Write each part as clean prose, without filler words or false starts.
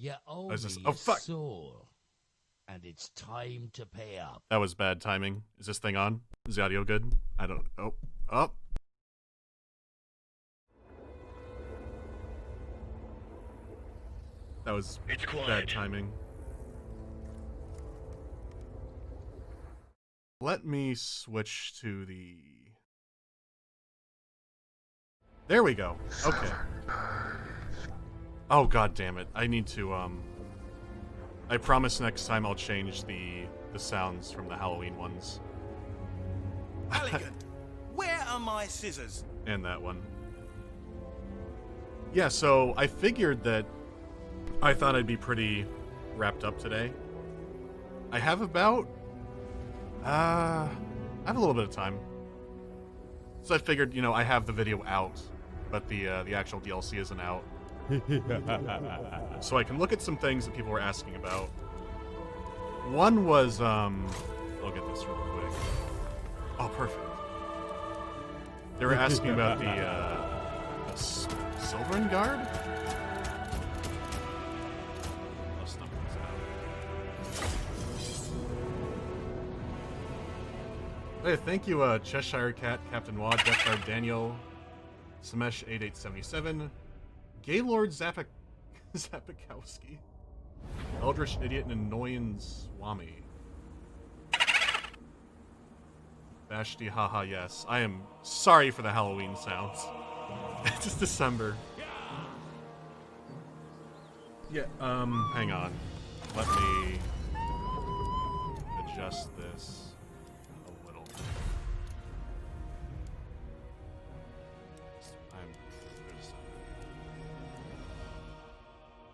You owe was me just, your oh fuck! soul, and it's time to pay up. That was bad timing. Is this thing on? Is the audio good? I don't. Oh, up. That was bad timing. Let me switch to the... There we go. Okay. Oh, god damn it. I need to, I promise next time I'll change the sounds from the Halloween ones. Halligan, where are my scissors? And that one. Yeah, so I figured that I thought I'd be pretty wrapped up today. I have about... I have a little bit of time. So I figured, you know, I have the video out, but the actual DLC isn't out. So I can look at some things that people were asking about. One was, I'll get this real quick. Oh, perfect. They were asking about the Silverin Guard? I'll snuff these out. Hey, thank you, Cheshire Cat, Captain Wad, Death Guard Daniel, Samesh 8877, Gaylord Zapikowski, Eldritch Idiot, and Annoying Swami. Vashti, haha, yes. I am sorry for the Halloween sounds. It's December. Yeah, hang on. Let me adjust this a little bit.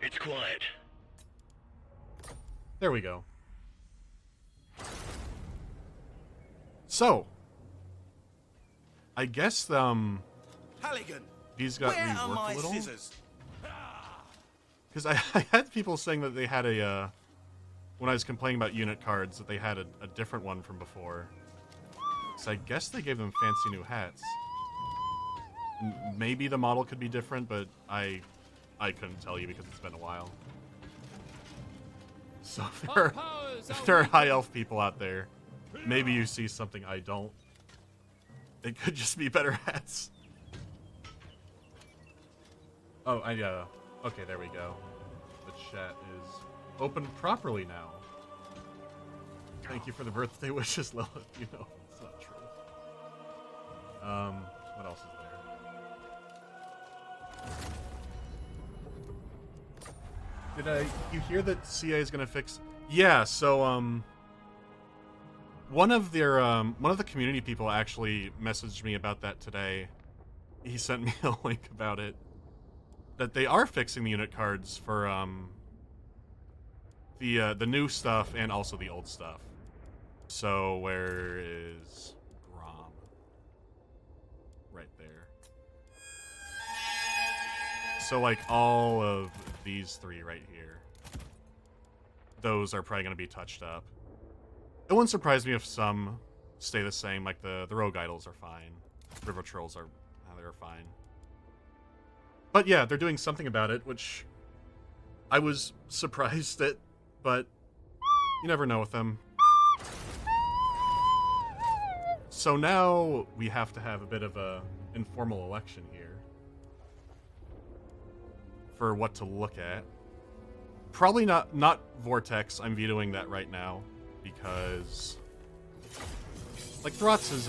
It's quiet. There we go. So, I guess Halligan, these got where are reworked my a little. scissors? Because I had people saying that they had a when I was complaining about unit cards that they had a different one from before. So I guess they gave them fancy new hats. Maybe the model could be different, but I couldn't tell you because it's been a while. So if there are high elf people out there, maybe you see something I don't. It could just be better hats. Oh, okay, there we go. The chat is open properly now. Thank you for the birthday wishes, Lilith. You know, it's not true. What else is there? You hear that CA is gonna fix? Yeah, so, one of the community people actually messaged me about that today. He sent me a link about it. That they are fixing the unit cards for, the new stuff and also the old stuff. So, where is Grom? Right there. So, like, all of these three right here. Those are probably going to be touched up. It wouldn't surprise me if some stay the same, like the Rogue Idols are fine. River Trolls are, they're fine. But yeah, they're doing something about it, which I was surprised at, but you never know with them. So now we have to have a bit of a informal election here for what to look at. Probably not Vortex. I'm vetoing that right now because, like, Throts is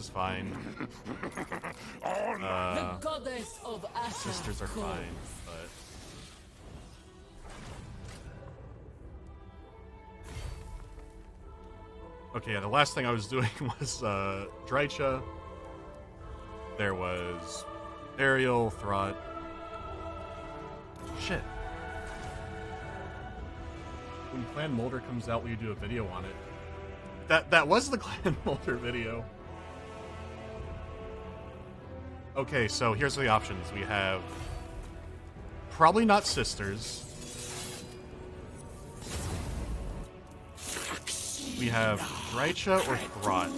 fine. The goddess of Asha Sisters are calls. fine, but okay. Yeah, the last thing I was doing was Drycha. There was Ariel, Throt. Shit. When Clan Molder comes out, will you do a video on it? That was the Clan Molder video. Okay, so here's the options. We have probably not Sisters. We have Drycha or Throt.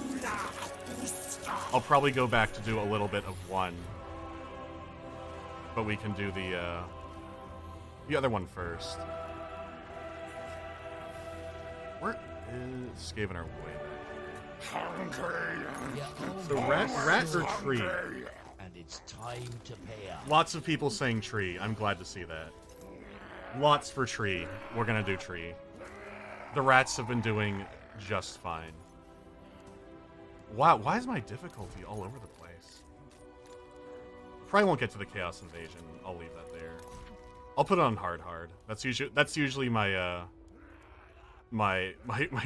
I'll probably go back to do a little bit of one. But we can do the The other one first. Where is Skaven our way back here? So rat or tree? And it's time to pay up. Lots of people saying tree. I'm glad to see that. Lots for tree. We're gonna do tree. The rats have been doing just fine. Wow, why is my difficulty all over the place? Probably won't get to the Chaos Invasion. I'll leave that there. I'll put it on hard. That's usually my my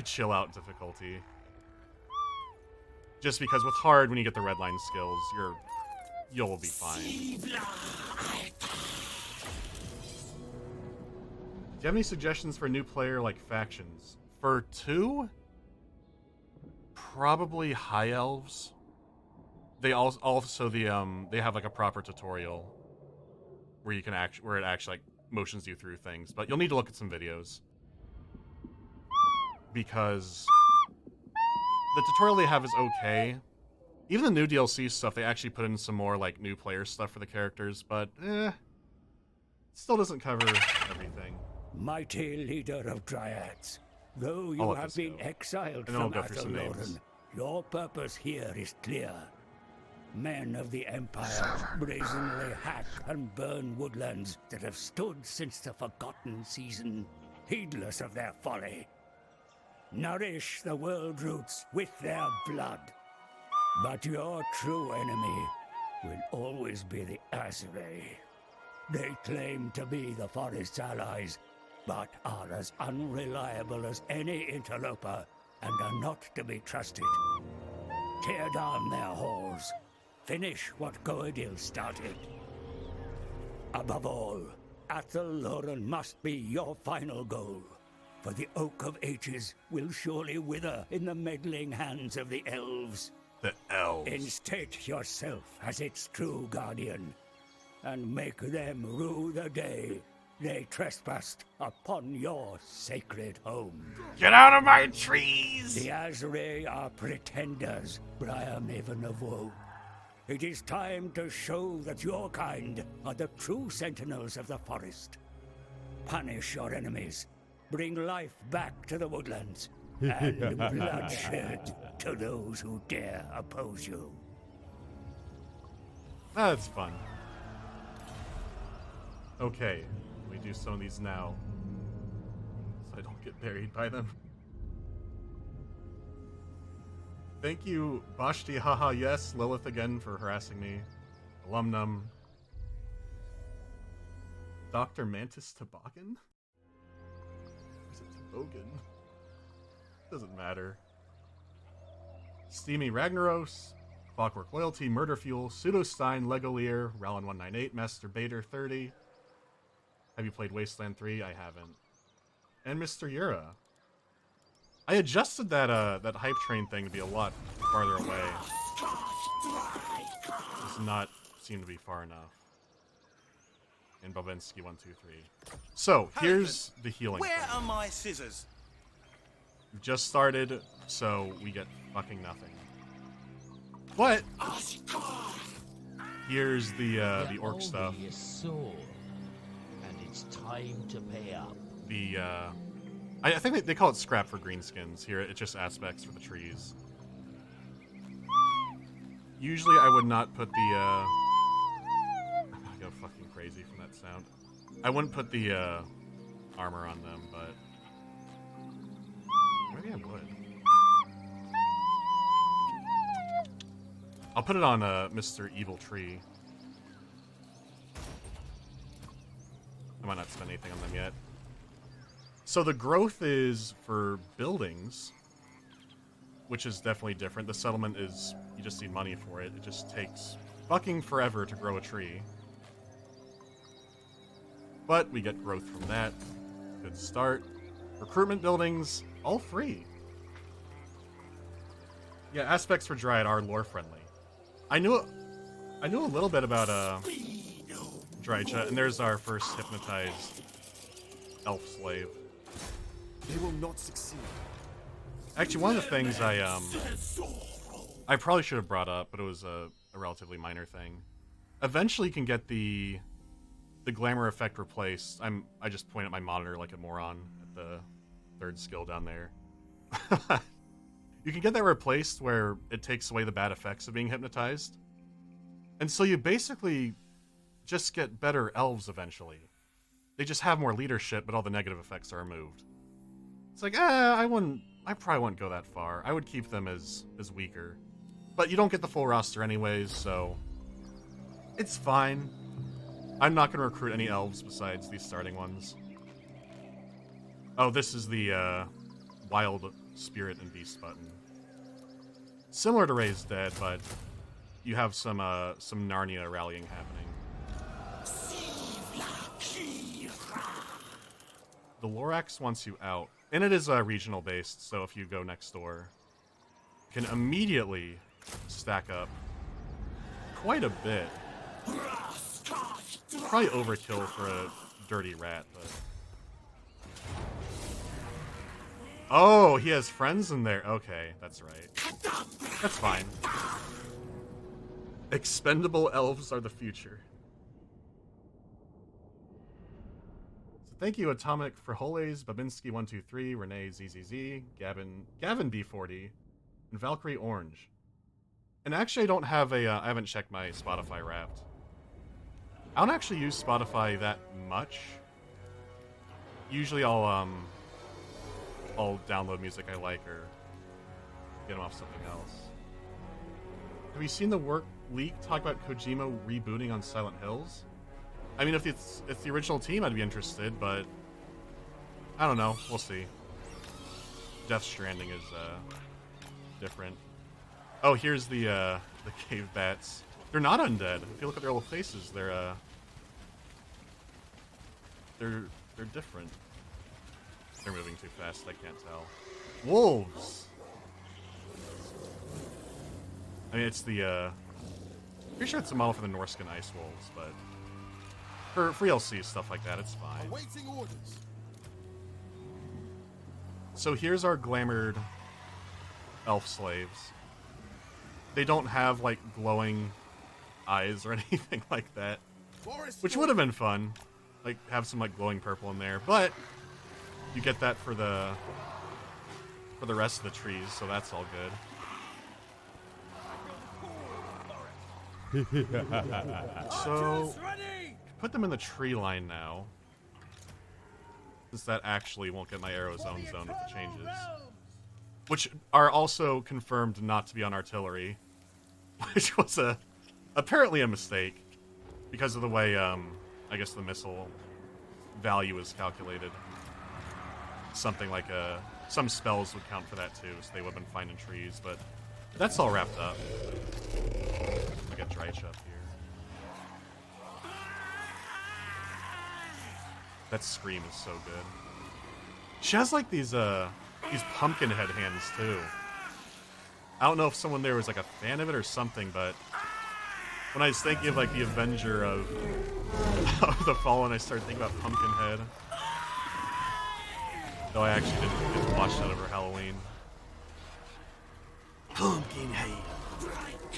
chill out difficulty. Just because with hard, when you get the red line skills, you'll be fine. Do you have any suggestions for a new player like factions? For 2? Probably High Elves. They also they have like a proper tutorial where you can where it actually like motions you through things, but you'll need to look at some videos because the tutorial they have is okay. Even the new DLC stuff, they actually put in some more like new player stuff for the characters, but still doesn't cover everything. Mighty leader of Dryads, though you have been exiled from Mandaloregaming, your purpose here is clear. Men of the Empire brazenly hack and burn woodlands that have stood since the Forgotten Season, heedless of their folly. Nourish the world roots with their blood. But your true enemy will always be the Azure. They claim to be the Forest's allies, but are as unreliable as any interloper and are not to be trusted. Tear down their halls. Finish what Goadil started. Above all, Athelloren must be your final goal, for the Oak of Ages will surely wither in the meddling hands of the elves. The elves. Instate yourself as its true guardian, and make them rue the day they trespassed upon your sacred home. Get out of my trees! The Azure are pretenders, Briar Maven of Woe. It is time to show that your kind are the true sentinels of the forest. Punish your enemies, bring life back to the woodlands, and bloodshed to those who dare oppose you. That's fun. Okay, we do some of these now, so I don't get buried by them. Thank you, Bashti, haha, yes, Lilith again for harassing me. Alumnum. Dr. Mantis Toboggan? Or is it Toboggan? Doesn't matter. Steamy Ragnaros, Clockwork Loyalty, Murder Fuel, Pseudostein, Legolier, Rallin198, Masturbator 30. Have you played Wasteland 3? I haven't. And Mr. Yura. I adjusted that that hype train thing to be a lot farther away. Does not seem to be far enough. And Babensky 123. So here's the healing. Where thing. are my scissors? We've just started, so we get fucking nothing. But here's the orc stuff. And it's time to pay up. The I think they call it scrap for greenskins. Here, it's just aspects for the trees. Usually, I would not put the. I'm gonna go fucking crazy from that sound. I wouldn't put the armor on them, but maybe I would. I'll put it on Mr. Evil Tree. I might not spend anything on them yet. So the growth is for buildings, which is definitely different. The settlement is, you just need money for it. It just takes fucking forever to grow a tree. But we get growth from that. Good start. Recruitment buildings, all free. Yeah, aspects for Dryad are lore friendly. I knew a little bit about Drycha, and there's our first hypnotized elf slave. They will not succeed. Actually, one of the things I probably should have brought up, but it was a relatively minor thing. Eventually, you can get the the glamour effect replaced. I just point at my monitor like a moron at the third skill down there. You can get that replaced where it takes away the bad effects of being hypnotized. And so you basically just get better elves eventually. They just have more leadership, but all the negative effects are removed. It's like, I probably wouldn't go that far. I would keep them as weaker. But you don't get the full roster anyways, so it's fine. I'm not going to recruit any elves besides these starting ones. Oh, this is the Wild Spirit and Beast button. Similar to Raised Dead, but you have some Narnia rallying happening. The Lorax wants you out, and it is regional based, so if you go next door, you can immediately stack up quite a bit. Probably overkill for a dirty rat, but... Oh, he has friends in there. Okay, that's right. That's fine. Expendable elves are the future. So thank you, Atomic Frijoles, Babinski123, Renee ZZZ, Gavin B40, and Valkyrie Orange. And actually, I don't have a. I haven't checked my Spotify Wrapped. I don't actually use Spotify that much. Usually, I'll download music I like or get them off something else. Have you seen the work leak talk about Kojima rebooting on Silent Hills? I mean, if it's the original team, I'd be interested, but I don't know. We'll see. Death Stranding is different. Oh, here's the cave bats. They're not undead. If you look at their little faces, they're different. They're moving too fast. I can't tell. Wolves. I mean, it's the pretty sure it's a model for the Norscan ice wolves, but for ELC stuff like that, it's fine. Awaiting orders. So here's our glamored elf slaves. They don't have like glowing eyes or anything like that, which would have been fun. Like have some like glowing purple in there, but you get that for the rest of the trees, so that's all good. So put them in the tree line now, since that actually won't get my arrows own zone with the changes, which are also confirmed not to be on artillery, which was apparently a mistake because of the way I guess the missile value is calculated. Something like some spells would count for that too, so they would have been fine in trees, but that's all wrapped up. I got Drycha up here. That scream is so good. She has like these pumpkin head hands too. I don't know if someone there was like a fan of it or something, but when I was thinking of like the Avenger of the Fallen, I started thinking about Pumpkinhead. Though I actually didn't watch that over Halloween. Pumpkinhead. Do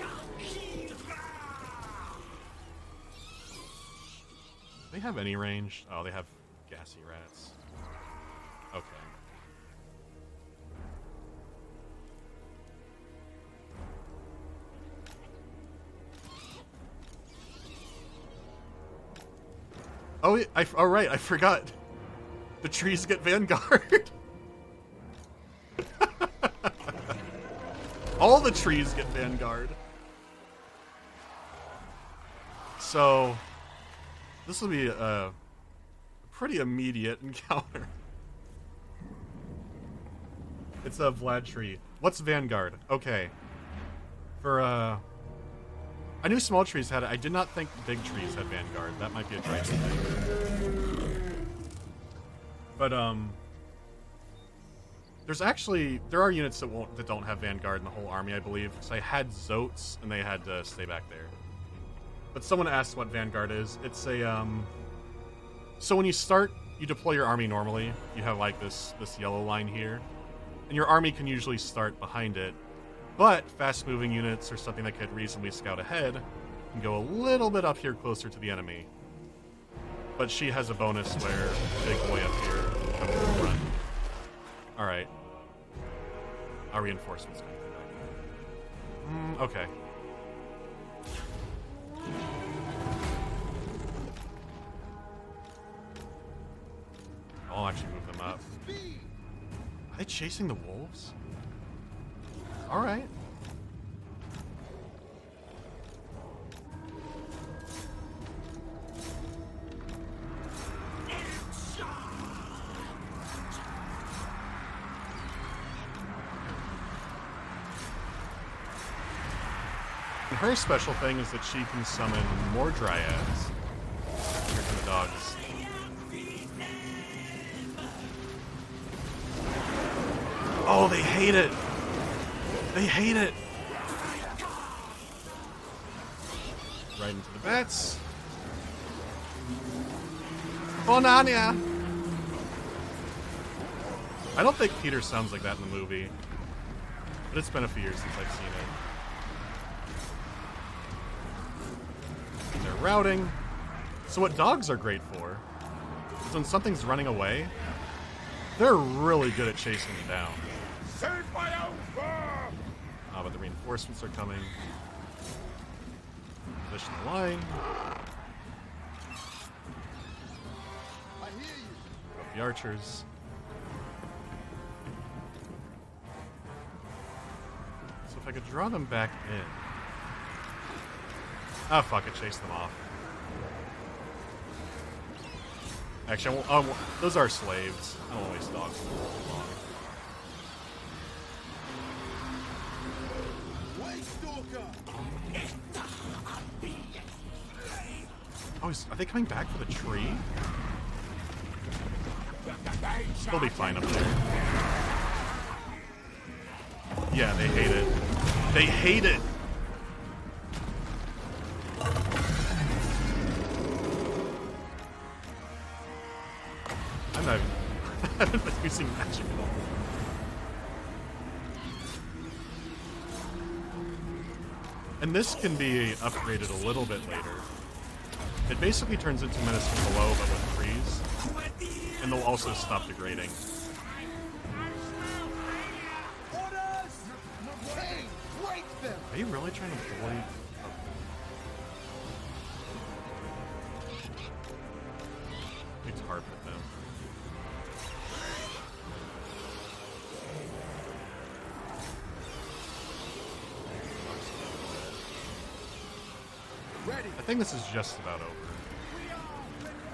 they have any range? Oh, they have gassy rats. Okay. Oh, oh right, I forgot. The trees get Vanguard. All the trees get Vanguard. So, this will be a pretty immediate encounter. It's a Vlad tree. What's Vanguard? Okay. For, I knew small trees had it. I did not think big trees had Vanguard. That might be a Drycha thing. But, there are units that don't have Vanguard in the whole army, I believe. So I had Zotes, and they had to stay back there. But someone asked what Vanguard is. It's a, so when you start, you deploy your army normally. You have, like, this yellow line here. And your army can usually start behind it. But fast-moving units, or something that could reasonably scout ahead, can go a little bit up here closer to the enemy. But she has a bonus where big boy up here comes in front. Alright. Our reinforcements going to come back. Okay. I'll actually move them up. Are they chasing the wolves? Alright. And her special thing is that she can summon more dryads. Here come the dogs. Oh, they hate it! They hate it! Right into the bats. Bonania! I don't think Peter sounds like that in the movie. But it's been a few years since I've seen it. And they're routing. So what dogs are great for is when something's running away, they're really good at chasing them down. But the reinforcements are coming. Position the line. Up the archers. So if I could draw them back in. Ah, fuck it, chase them off. Actually, those are slaves. I don't want to waste dogs too long. Oh, are they coming back for the tree? They'll be fine up there. Yeah, they hate it. They hate it! I'm not even using magic at all. And this can be upgraded a little bit later. It basically turns into Menace from Below, but with trees. And they'll also stop degrading. Are you really trying to bully? It's hard with them. I think this is just about over.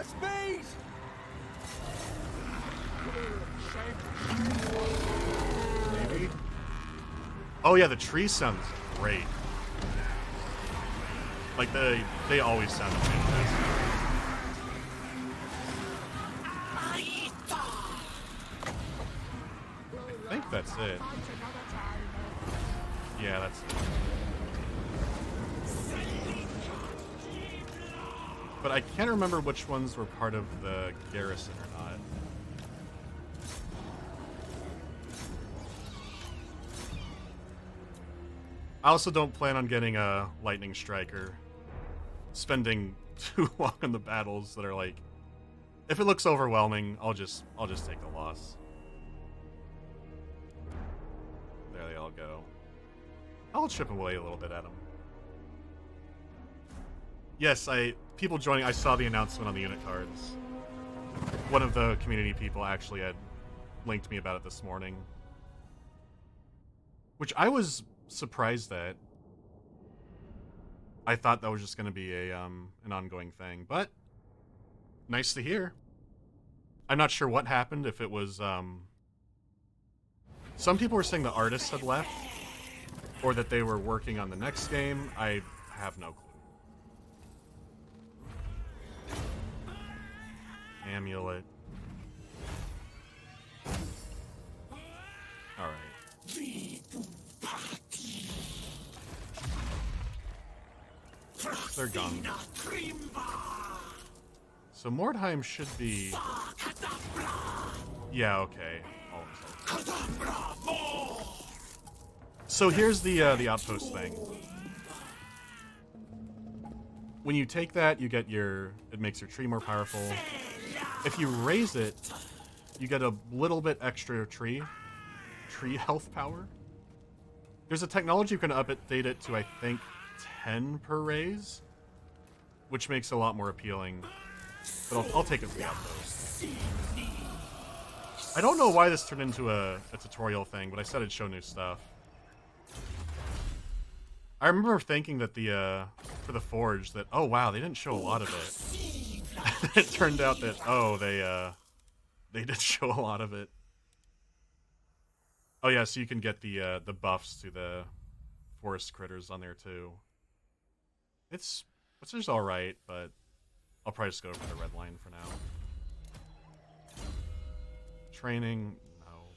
A space! Maybe. Oh yeah, the tree sounds great. Like they always sound fantastic. I think that's it. Yeah, that's it. But I can't remember which ones were part of the garrison or not. I also don't plan on getting a lightning striker. Spending too long on the battles that are like, if it looks overwhelming, I'll just take the loss. There they all go. I'll chip away a little bit at them. Yes, people joining, I saw the announcement on the unit cards. One of the community people actually had linked me about it this morning. Which I was surprised at. I thought that was just going to be an ongoing thing, but nice to hear. I'm not sure what happened, if it was, some people were saying the artists had left, or that they were working on the next game. I have no clue. Amulet. Alright. They're gone. So Mordheim should be... Yeah, okay. So here's the Outpost thing. when you take that, you get it makes your tree more powerful. If you raise it, you get a little bit extra tree health power. There's a technology you can update it to, I think, 10 per raise, which makes it a lot more appealing. But I'll take it for the Outpost. I don't know why this turned into a tutorial thing, but I said it'd show new stuff. I remember thinking that for the Forge that, oh wow, they didn't show a lot of it. It turned out that, oh, they did show a lot of it. Oh yeah, so you can get the buffs to the forest critters on there too. It's just alright, but I'll probably just go for the red line for now. Training, no.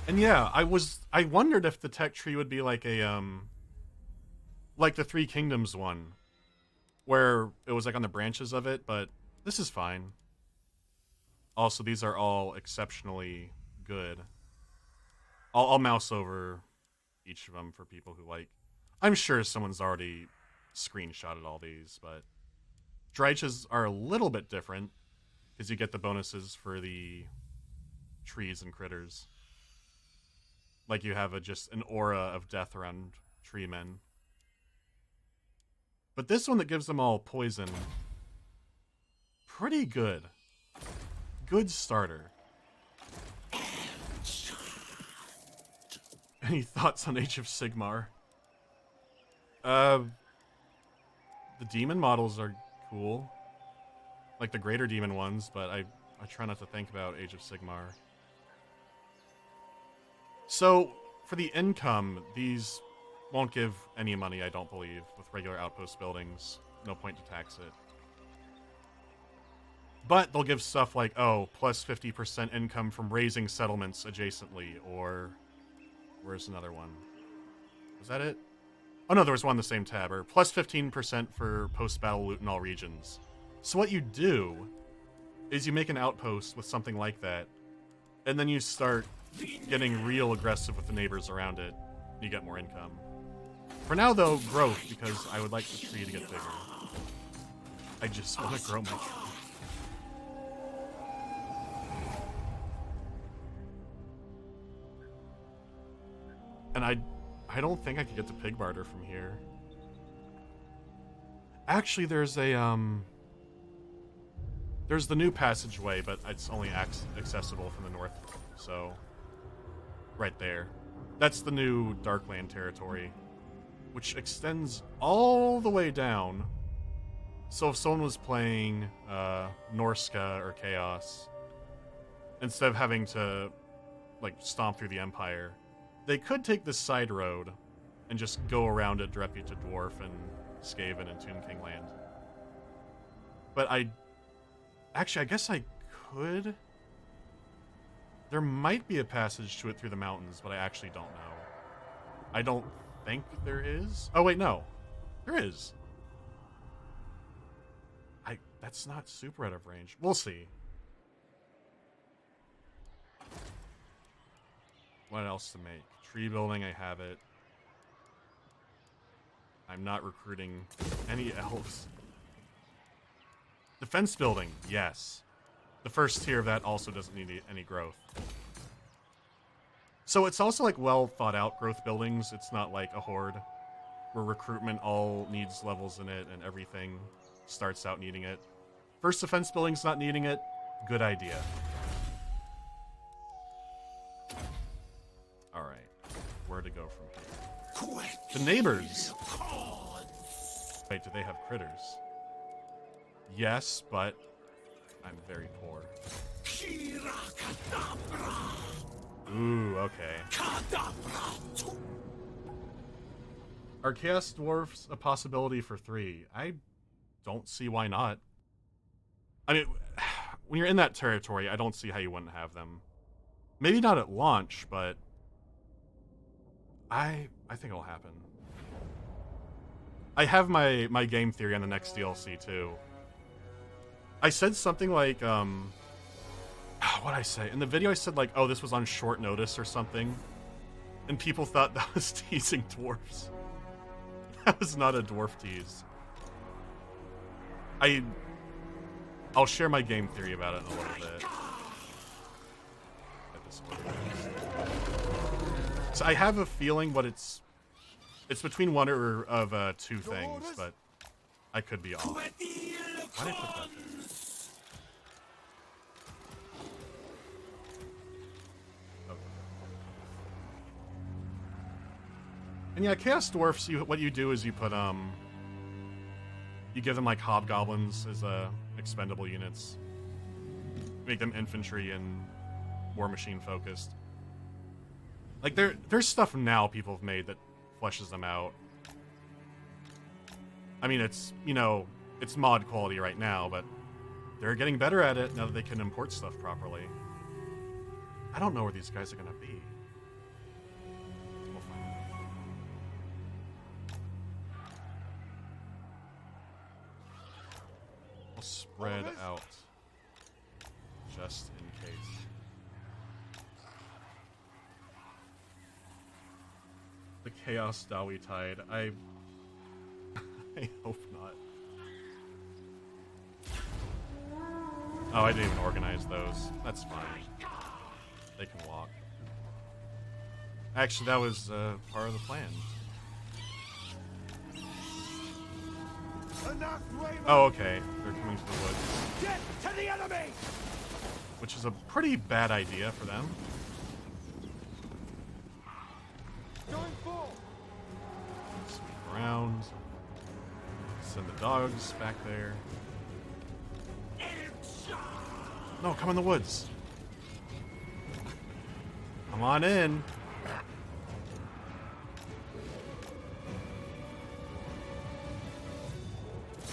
And yeah, I wondered if the tech tree would be like a like the Three Kingdoms one, where it was like on the branches of it, but this is fine. Also, these are all exceptionally good. I'll mouse over each of them for people who like. I'm sure someone's already screenshotted all these, but Dreiches are a little bit different because you get the bonuses for the trees and critters. Like you have just an aura of death around tree men. But this one that gives them all poison, pretty good. Good starter. Any thoughts on Age of Sigmar? The demon models are cool. Like the greater demon ones, but I try not to think about Age of Sigmar. So, for the income, these won't give any money, I don't believe, with regular Outpost buildings. No point to tax it. But they'll give stuff like, oh, plus 50% income from raising settlements adjacently, or... Where's another one? Was that it? Oh no, there was one in the same tab, or plus 15% for post-battle loot in all regions. So what you do is you make an outpost with something like that, and then you start getting real aggressive with the neighbors around it. You get more income. For now, though, growth, because I would like the tree to get bigger. I just want to grow my tree. And I don't think I could get to Pig Barter from here. Actually, there's the new passageway, but it's only accessible from the north, so... Right there. That's the new Darkland territory, which extends all the way down. So if someone was playing Norska or Chaos, instead of having to like stomp through the Empire, they could take this side road and just go around it directly to Dwarf and Skaven and Tomb King Land. But I guess I could. There might be a passage to it through the mountains, but I actually don't know. I don't think there is. Oh wait, no. There is. That's not super out of range. We'll see. What else to make? Tree building, I have it. I'm not recruiting any elves. Defense building, yes. The first tier of that also doesn't need any growth. So it's also like well thought out growth buildings. It's not like a horde where recruitment all needs levels in it and everything starts out needing it. First defense building's not needing it. Good idea. Alright. Where to go from here? The neighbors! Wait, do they have critters? Yes, but I'm very poor. Ooh, okay. Are Chaos Dwarfs a possibility for 3? I don't see why not. I mean, when you're in that territory, I don't see how you wouldn't have them. Maybe not at launch, but I think it'll happen. I have my game theory on the next DLC too. I said something like, oh What'd I say? In the video I said, like, oh, this was on short notice or something. And people thought that was teasing dwarves. That was not a dwarf tease. I'll share my game theory about it in a little bit. So I have a feeling what it's between one or of two things, but I could be off. Why did I put that there? And yeah, Chaos Dwarfs, what you do is you put, you give them, like, Hobgoblins as, expendable units. Make them infantry and War Machine focused. Like, there's stuff now people have made that fleshes them out. I mean, it's, you know, it's mod quality right now, but they're getting better at it now that they can import stuff properly. I don't know where these guys are gonna be. We'll find out. I'll spread out just in case. The Chaos Dawi Tide. I hope not. Oh, I didn't even organize those. That's fine. They can walk. Actually, that was part of the plan. Oh, okay. They're coming to the woods. Get to the enemy! Which is a pretty bad idea for them. Going full. Sweep around. Send the dogs back there. No, come in the woods. Come on in.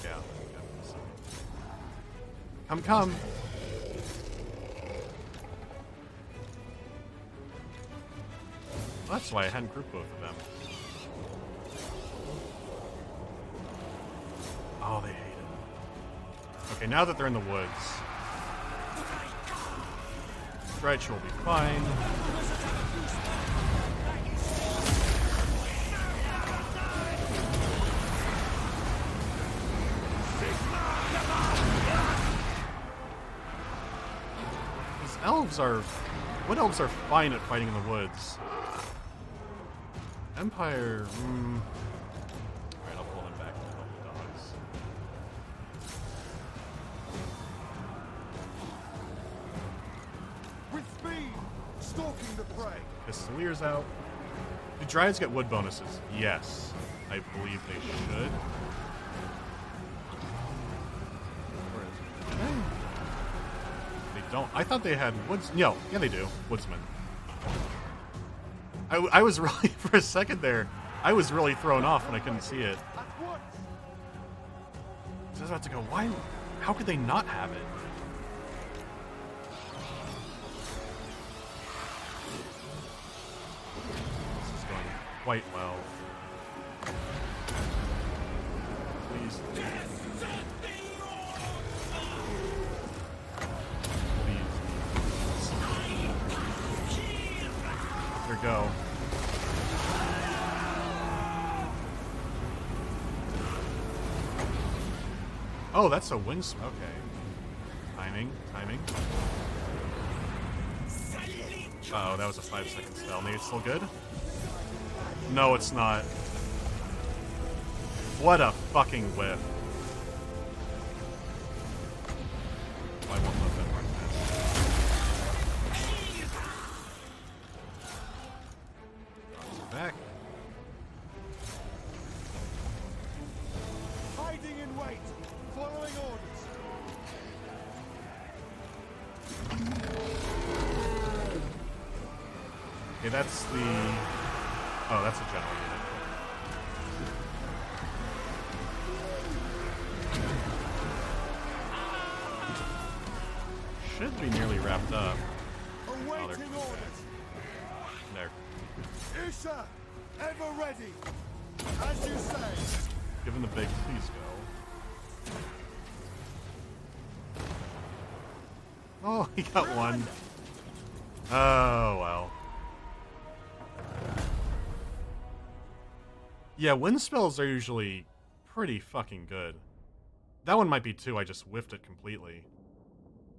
Yeah. Come. Well, that's why I hadn't grouped both of them. Oh, they hate it. Okay, now that they're in the woods, Stretch will be fine. These elves are... Wood elves are fine at fighting in the woods. Empire... Alright, I'll pull them back and help the dogs. With speed, stalking the prey. Pistolier's out. Do Dryads get wood bonuses? Yes. I believe they should. Where is it? They don't. I thought they had woods. No, yeah, they do. Woodsman. I was really, for a second there, I was really thrown off when I couldn't see it. So I was about to go, why? How could they not have it? This is going quite well. Please. There we go. Oh, that's a wind. Okay. Timing. Uh-oh, that was a 5-second spell. Maybe it's still good? No, it's not. What a fucking whiff. Oh, I won't let that run past. Back. Hiding in wait. Following orders. Okay, that's the... Oh, that's a general unit. Should be nearly wrapped up. Awaiting orders. There. Isha, ever ready. As you say. Give him the big please go. Oh, he got one. Oh, well. Yeah, wind spells are usually pretty fucking good. That one might be too, I just whiffed it completely.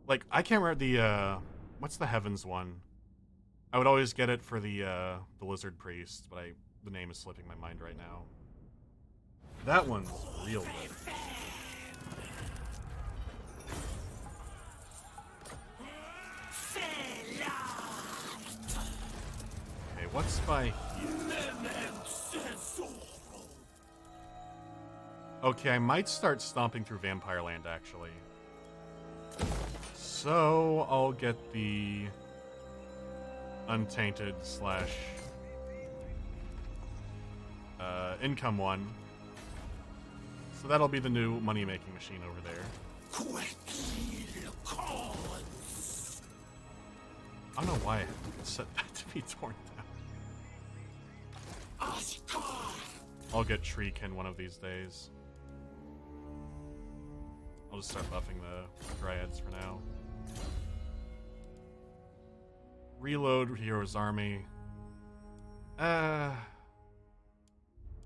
Like, I can't remember the, what's the Heavens one? I would always get it for the Lizard Priest, but the name is slipping my mind right now. That one's real good. Okay, what's by here? Okay, I might start stomping through Vampire Land, actually. So, I'll get the Untainted / income one. So that'll be the new money-making machine over there. I don't know why I set that to be torn down. I'll get Treekin one of these days. I'll just start buffing the Dryads for now. Reload Hero's Army. I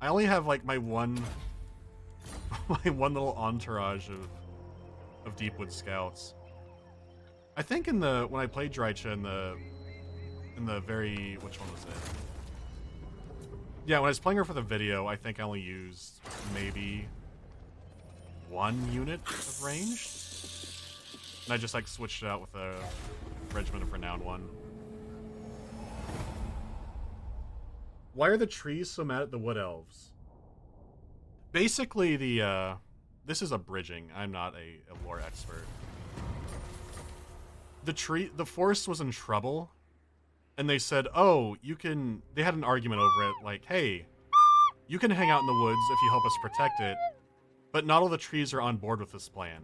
only have like my one little entourage of Deepwood Scouts. I think when I played Drycha in the very, which one was it? Yeah, when I was playing her for the video, I think I only used maybe 1 unit of ranged. And I just like switched it out with a Regiment of Renown one. Why are the trees so mad at the Wood Elves? Basically, this is a bridging. I'm not a lore expert. The forest was in trouble, and they said, oh, they had an argument over it, like, hey, you can hang out in the woods if you help us protect it, but not all the trees are on board with this plan.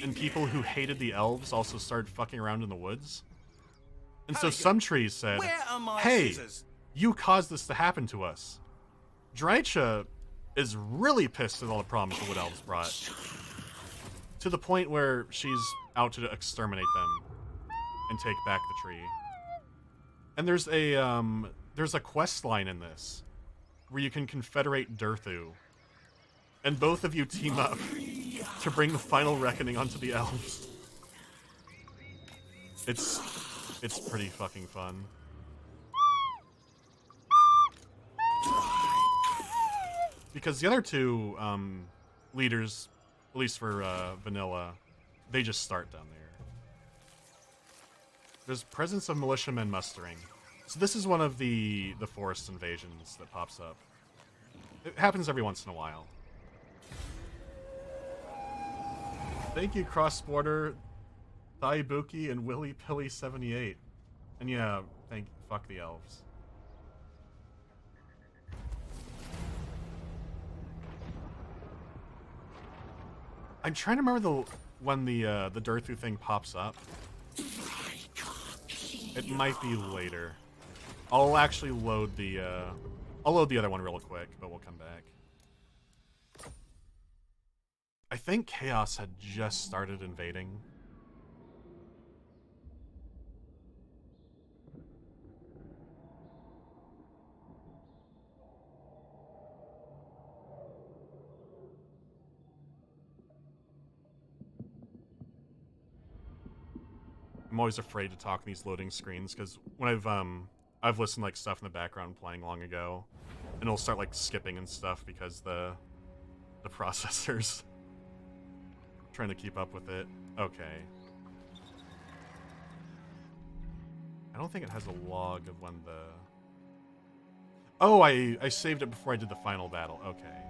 And people who hated the elves also started fucking around in the woods. And so some trees said, hey, you caused this to happen to us. Drycha is really pissed at all the problems the Wood Elves brought. To the point where she's out to exterminate them and take back the tree. And there's a quest line in this where you can confederate Durthu, and both of you team up to bring the final reckoning onto the elves. It's pretty fucking fun. Because the other two leaders, at least for vanilla, they just start down there. There's presence of militiamen mustering. So this is one of the forest invasions that pops up. It happens every once in a while. Thank you, Cross-Border, Thaibuki, and Willy Pilly 78. And yeah, fuck the elves. I'm trying to remember when the Durthu thing pops up. It might be later. I'll actually load I'll load the other one real quick, but we'll come back. I think Chaos had just started invading. I'm always afraid to talk in these loading screens because when I've listened to like stuff in the background playing long ago, and it'll start like skipping and stuff because the processor's trying to keep up with it. Okay. I don't think it has a log of when the... Oh, I saved it before I did the final battle. Okay.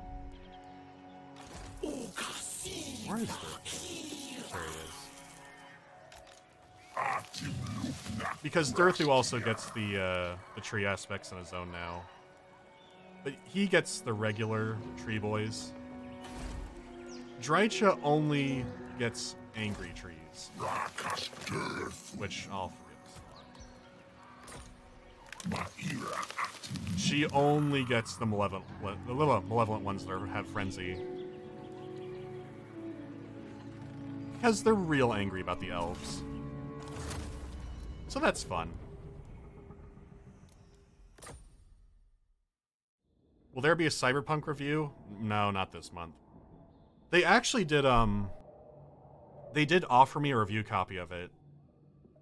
Where is it? There it is. Because Durthu also gets the tree aspects on his own now. But he gets the regular tree boys. Drycha only gets angry trees. Which I'll forget. She only gets the malevolent ones that have frenzy. Because they're real angry about the elves. So that's fun. Will there be a Cyberpunk review? No, not this month. They actually did, they did offer me a review copy of it.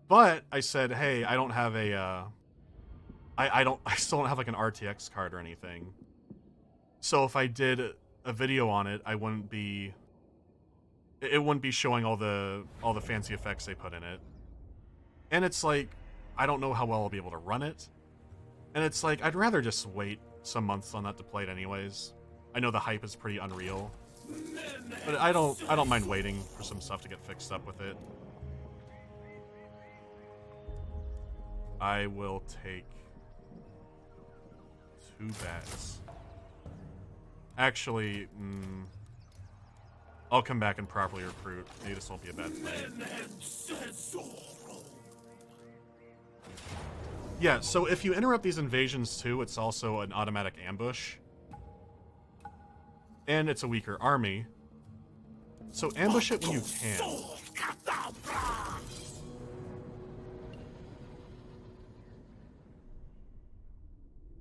But I said, hey, I don't have a, I still don't have like an RTX card or anything. So if I did a video on it, it wouldn't be showing all the fancy effects they put in it. And it's like, I don't know how well I'll be able to run it. And it's like, I'd rather just wait some months on that to play it anyways. I know the hype is pretty unreal. But I don't mind waiting for some stuff to get fixed up with it. I will take 2 bats. Actually, I'll come back and properly recruit. Maybe this won't be a bad thing. Yeah, so if you interrupt these invasions too, it's also an automatic ambush. And it's a weaker army. So ambush it when you can.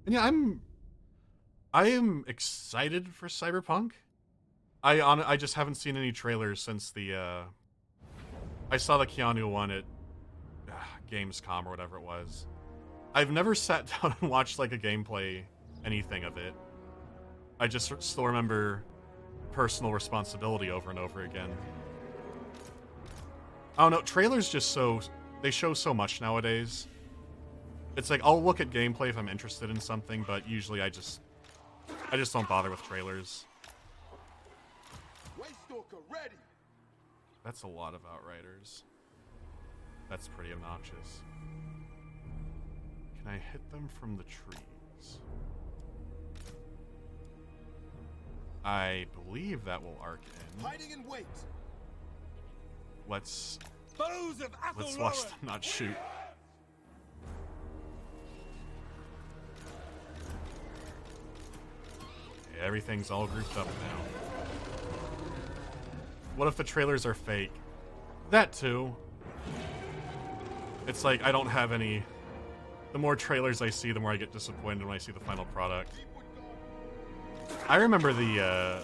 And yeah, I am excited for Cyberpunk. I just haven't seen any trailers since the I saw the Keanu one at Gamescom or whatever it was. I've never sat down and watched like a gameplay anything of it. I just still remember personal responsibility over and over again. I don't know, trailers just they show so much nowadays. It's like, I'll look at gameplay if I'm interested in something, but usually I just don't bother with trailers. Ready. That's a lot of Outriders. That's pretty obnoxious. Can I hit them from the trees? I believe that will arc in. Hiding in wait. Let's Foes of watch them not shoot. Okay, everything's all grouped up now. What if the trailers are fake? That too. It's like I don't have any. The more trailers I see, the more I get disappointed when I see the final product. I remember the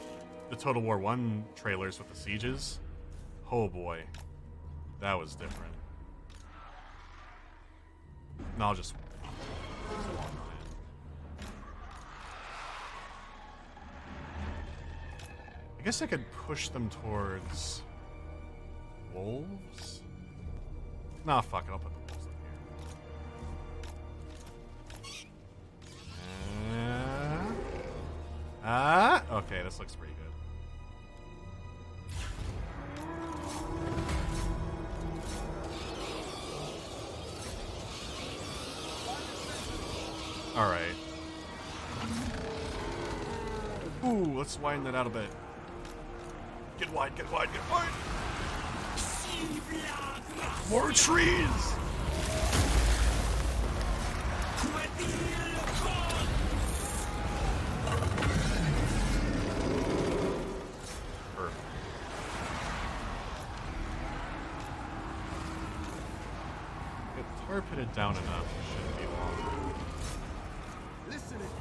Total War 1 trailers with the sieges. Oh boy. That was different. No, I'll just... I guess I could push them towards... wolves? Nah, fuck it, I'll put the wolves up here. Okay, this looks pretty good. Alright. Ooh, let's widen that out a bit. Get wide, get wide, get wide! More trees! Perfect. Get tar pitted down enough. Shouldn't be long. Listening.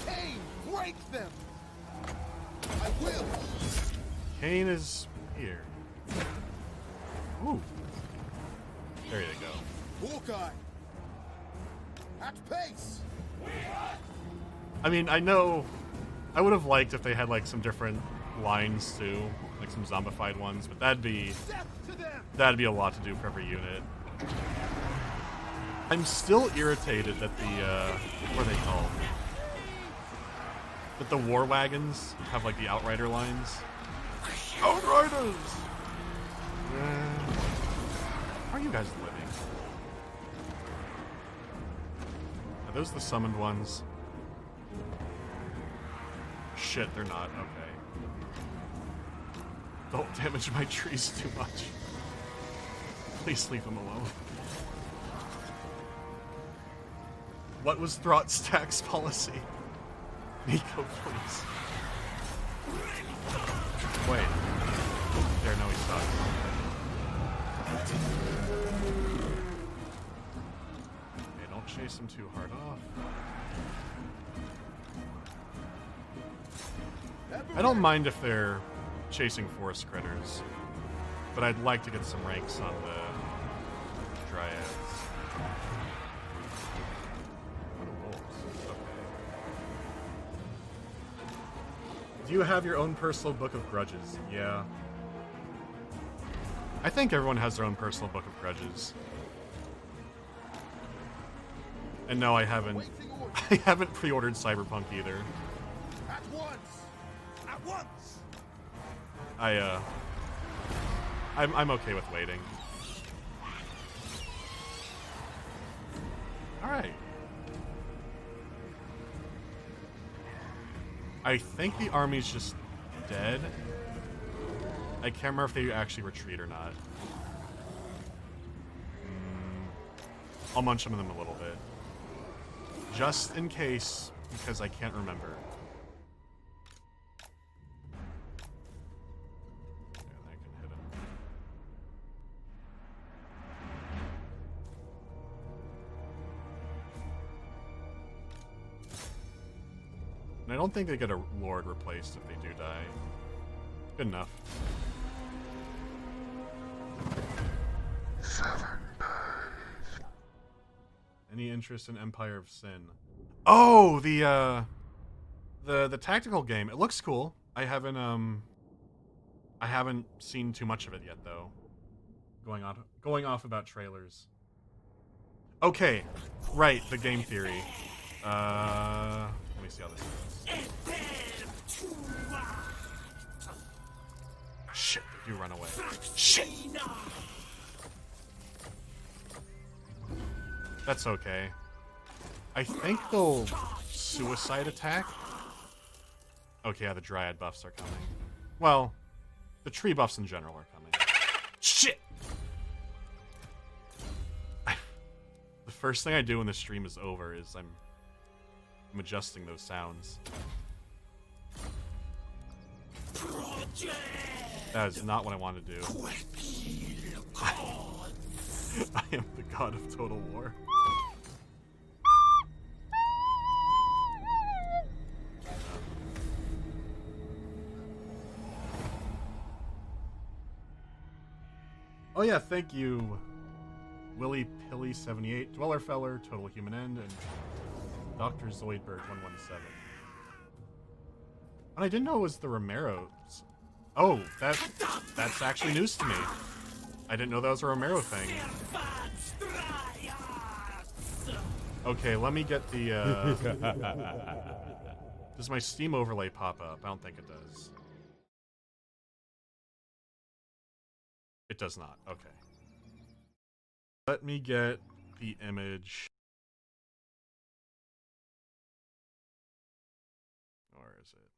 Kane, break them. I will. Kane is here. Ooh. There you go. Hawkeye. At pace. I mean, I know... I would have liked if they had, like, some different lines, too. Like, some zombified ones, but that'd be a lot to do for every unit. I'm still irritated that the, what are they called? That the war wagons have, like, the Outrider lines. Outriders! How are you guys living? Are those the summoned ones? Shit, they're not. Okay. Don't damage my trees too much. Please leave them alone. What was Throtstack's policy? Nico, please. Wait. There, no, he's not. chase them too hard off. I don't mind if they're chasing forest critters, but I'd like to get some ranks on the dryads. Okay. Do you have your own personal book of grudges? Yeah. I think everyone has their own personal book of grudges. And no, I haven't. I haven't pre-ordered Cyberpunk either. At once! At once! I'm okay with waiting. All right. I think the army's just dead. I can't remember if they actually retreat or not. I'll munch them in a little bit. Just in case, because I can't remember. And I can hit him. And I don't think they get a lord replaced if they do die. Good enough. Any interest in Empire of Sin? Oh, the tactical game. It looks cool. I haven't seen too much of it yet though. Going off about trailers. Okay, right, the game theory. Let me see how this goes. Shit, you run away. Shit! That's okay. I think they'll suicide attack. Okay, yeah, the dryad buffs are coming. Well, the tree buffs in general are coming. Shit! The first thing I do when the stream is over is I'm adjusting those sounds. That is not what I want to do. I am the god of Total War. Oh yeah, thank you, Willy Pilly 78, Dwellerfeller, Total Human End, and Dr. Zoidberg 117. And I didn't know it was the Romeros. Oh, that's actually news to me. I didn't know that was a Romero thing. Okay, let me get the, Does my Steam overlay pop up? I don't think it does. It does not. Okay. Let me get the image. Where is it?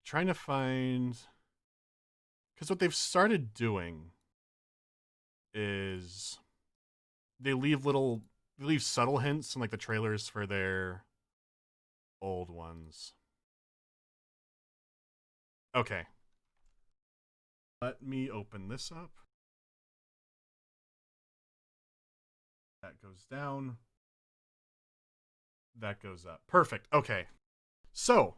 Trying to find, because what they've started doing is they leave subtle hints in like the trailers for their old ones. Okay. Let me open this up. That goes down. That goes up. Perfect. Okay. So,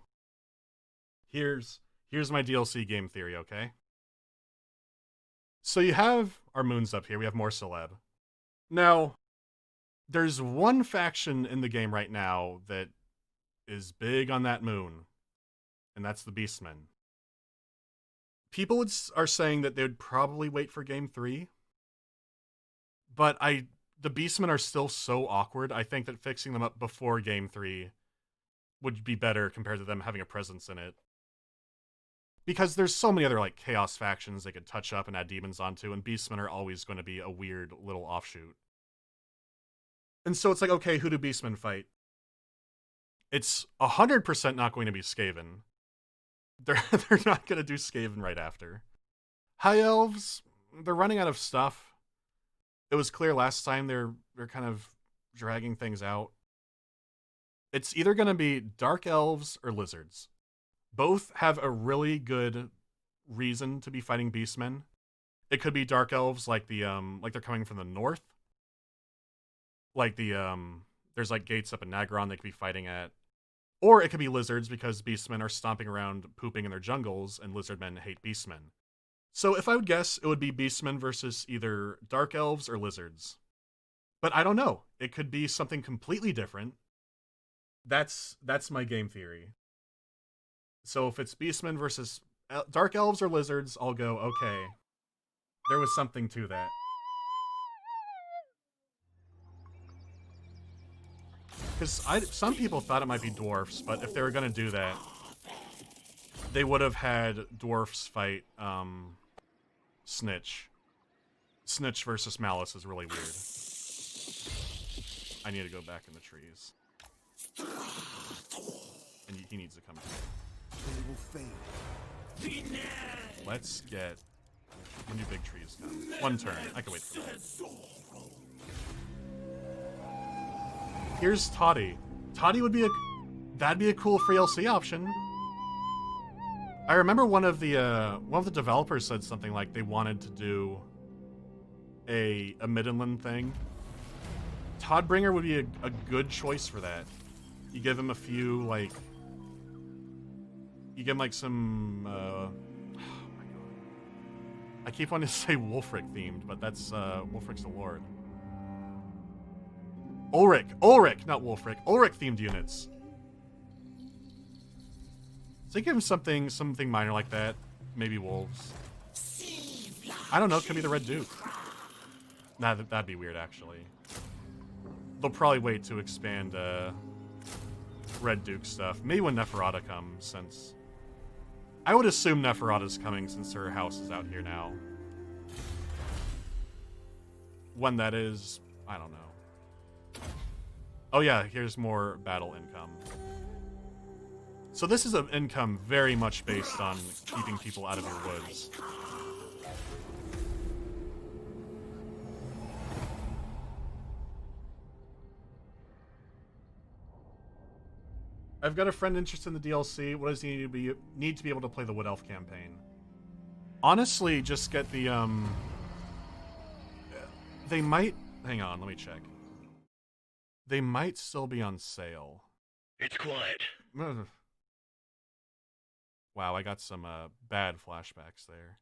here's my DLC game theory, okay? So you have our moons up here. We have more celeb. Now, there's one faction in the game right now that is big on that moon, and that's the Beastmen. People are saying that they would probably wait for Game 3, but the Beastmen are still so awkward. I think that fixing them up before Game 3 would be better compared to them having a presence in it. Because there's so many other like Chaos factions they could touch up and add demons onto, and Beastmen are always going to be a weird little offshoot. And so it's like, okay, who do Beastmen fight? It's 100% not going to be Skaven. They're not going to do Skaven right after. High Elves, they're running out of stuff. It was clear last time they're kind of dragging things out. It's either going to be Dark Elves or Lizards. Both have a really good reason to be fighting Beastmen. It could be dark elves like like they're coming from the north. Like there's like gates up in Nagron they could be fighting at. Or it could be lizards because beastmen are stomping around pooping in their jungles and lizardmen hate beastmen. So if I would guess, it would be beastmen versus either dark elves or lizards. But I don't know. It could be something completely different. That's my game theory. So if it's beastmen versus dark elves or lizards, I'll go, okay. There was something to that. Because some people thought it might be dwarfs, but if they were going to do that, they would have had dwarfs fight Snitch. Snitch versus Malice is really weird. I need to go back in the trees. And he needs to come here. Let's get... When do big trees come? One turn. I can wait for that. Here's Toddy. Toddy would be that'd be a cool free LC option. I remember one of the developers said something like they wanted to do a Mid-Inland thing. Toddbringer would be a good choice for that. You give him a few, like... You give him, like, some, oh my god. I keep wanting to say Wolfric themed, but that's, Wolfric's the Lord. Ulrich, not Wolfric. Ulrich themed units. So you give him something minor like that. Maybe wolves. I don't know, it could be the Red Duke. Nah, that'd be weird, actually. They'll probably wait to expand, Red Duke stuff. Maybe when Neferata comes, since... I would assume Neferata's coming since her house is out here now. When that is, I don't know. Oh yeah, here's more battle income. So this is an income very much based on keeping people out of your woods. I've got a friend interested in the DLC. What does he need to be able to play the Wood Elf campaign? Honestly, just get the they might... Hang on, let me check. They might still be on sale. It's quiet. Wow, I got some bad flashbacks there.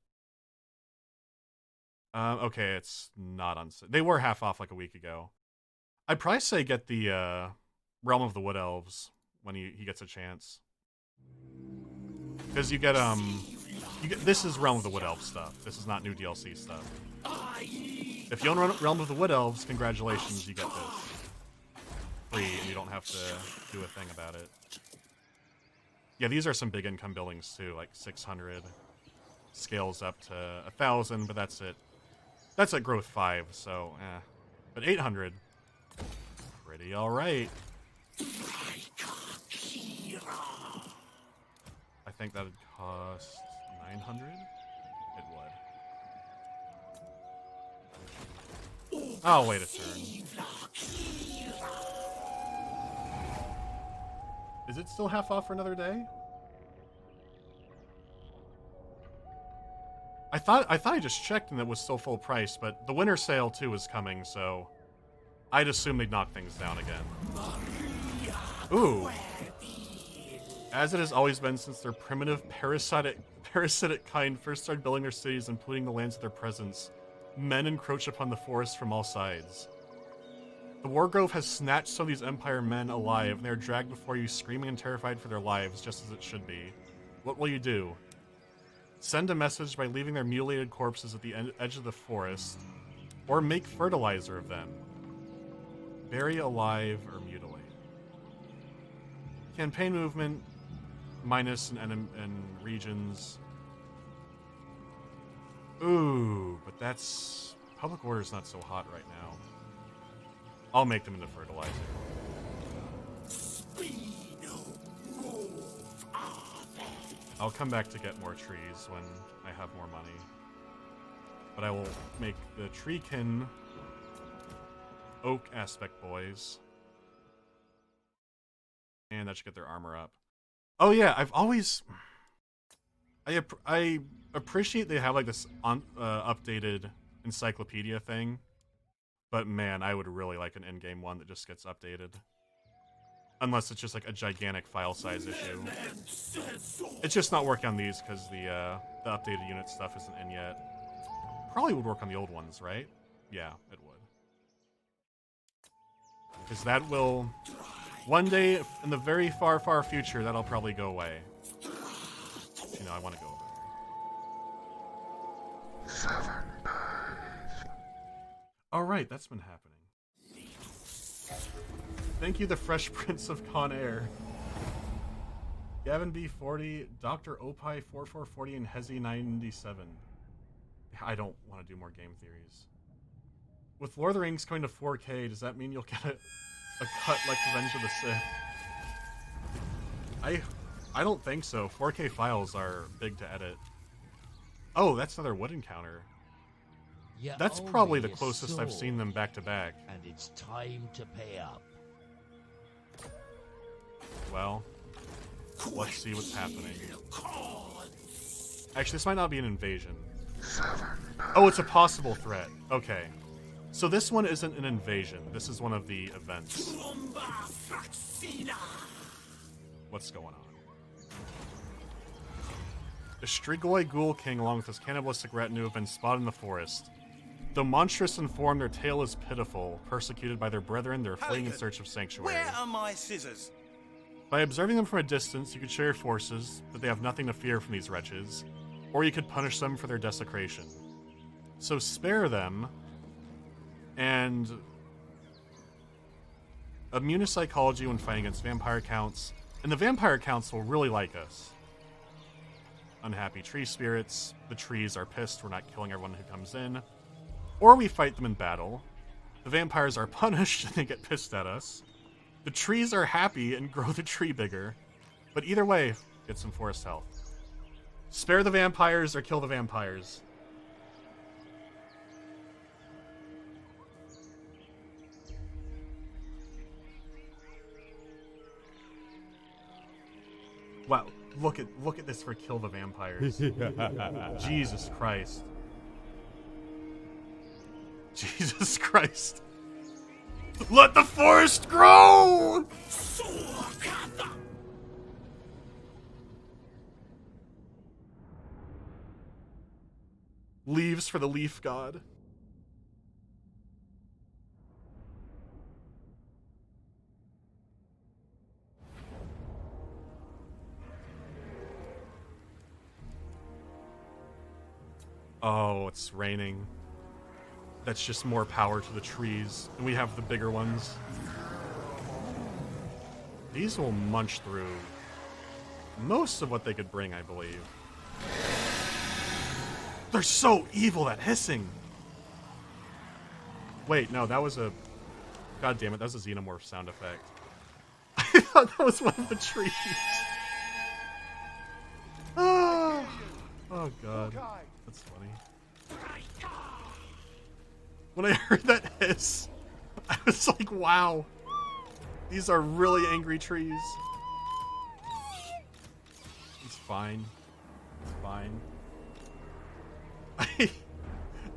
Okay, it's not on sale. They were half off like a week ago. I'd probably say get the Realm of the Wood Elves when he gets a chance. Because you get this is Realm of the Wood Elf stuff. This is not new DLC stuff. If you own Realm of the Wood Elves, congratulations, you get this. Free, and you don't have to do a thing about it. Yeah, these are some big income buildings too, like 600. Scales up to 1,000, but that's it. That's at growth 5, so But 800, pretty alright. I think that would cost 900? It would. I'll wait a turn. Is it still half off for another day? I thought I just checked and it was still full price, but the winter sale too is coming, so I'd assume they'd knock things down again. Ooh. As it has always been since their primitive parasitic kind first started building their cities and polluting the lands of their presence, men encroach upon the forest from all sides. The Wargrove has snatched some of these Empire men alive, and they are dragged before you screaming and terrified for their lives, just as it should be. What will you do? Send a message by leaving their mutilated corpses at the edge of the forest, or make fertilizer of them. Bury alive or mutilate. Campaign movement, minus and regions. Ooh, but that's... Public order's not so hot right now. I'll make them into fertilizer. I'll come back to get more trees when I have more money. But I will make the treekin oak aspect boys. And that should get their armor up. Oh yeah, I've always... I appreciate they have like this updated encyclopedia thing, but man, I would really like an in-game one that just gets updated. Unless it's just like a gigantic file size issue. It's just not working on these because the updated unit stuff isn't in yet. Probably would work on the old ones, right? Yeah, it would. Because that will, one day in the very far, far future, that'll probably go away. You know, I want to go over there. 7 days. Alright, that's been happening. Thank you, the Fresh Prince of Con Air. Gavin B40, Dr. Opie 4440, and Hezi 97. I don't want to do more game theories. With Lord of the Rings coming to 4K, does that mean you'll get a cut like Revenge of the Sith? I don't think so. 4K files are big to edit. Oh, that's another wood encounter. That's probably the closest I've seen them back to back. And it's time to pay up. Well, let's see what's happening. Actually, this might not be an invasion. Oh, it's a possible threat. Okay. So this one isn't an invasion. This is one of the events. What's going on? The Strigoi Ghoul King, along with his cannibalistic retinue, have been spotted in the forest. Though monstrous in form, their tale is pitiful. Persecuted by their brethren, they're fleeing in search of sanctuary. Where are my scissors? By observing them from a distance, you could show your forces that they have nothing to fear from these wretches, or you could punish them for their desecration. So spare them, and immune to psychology when fighting against vampire counts, and the vampire counts will really like us. Unhappy tree spirits, the trees are pissed we're not killing everyone who comes in, or we fight them in battle. The vampires are punished and they get pissed at us. The trees are happy and grow the tree bigger. But either way, get some forest health. Spare the vampires or kill the vampires. Wow, look at this for kill the vampires. Jesus Christ. Jesus Christ. Let the forest grow! Leaves for the leaf god. Oh, it's raining. That's just more power to the trees. And we have the bigger ones. These will munch through most of what they could bring, I believe. They're so evil, that hissing! Wait, no, that was a... God damn it, that was a xenomorph sound effect. I thought that was one of the trees. Oh god. That's funny. When I heard that hiss, I was like, wow. These are really angry trees. It's fine. It's fine.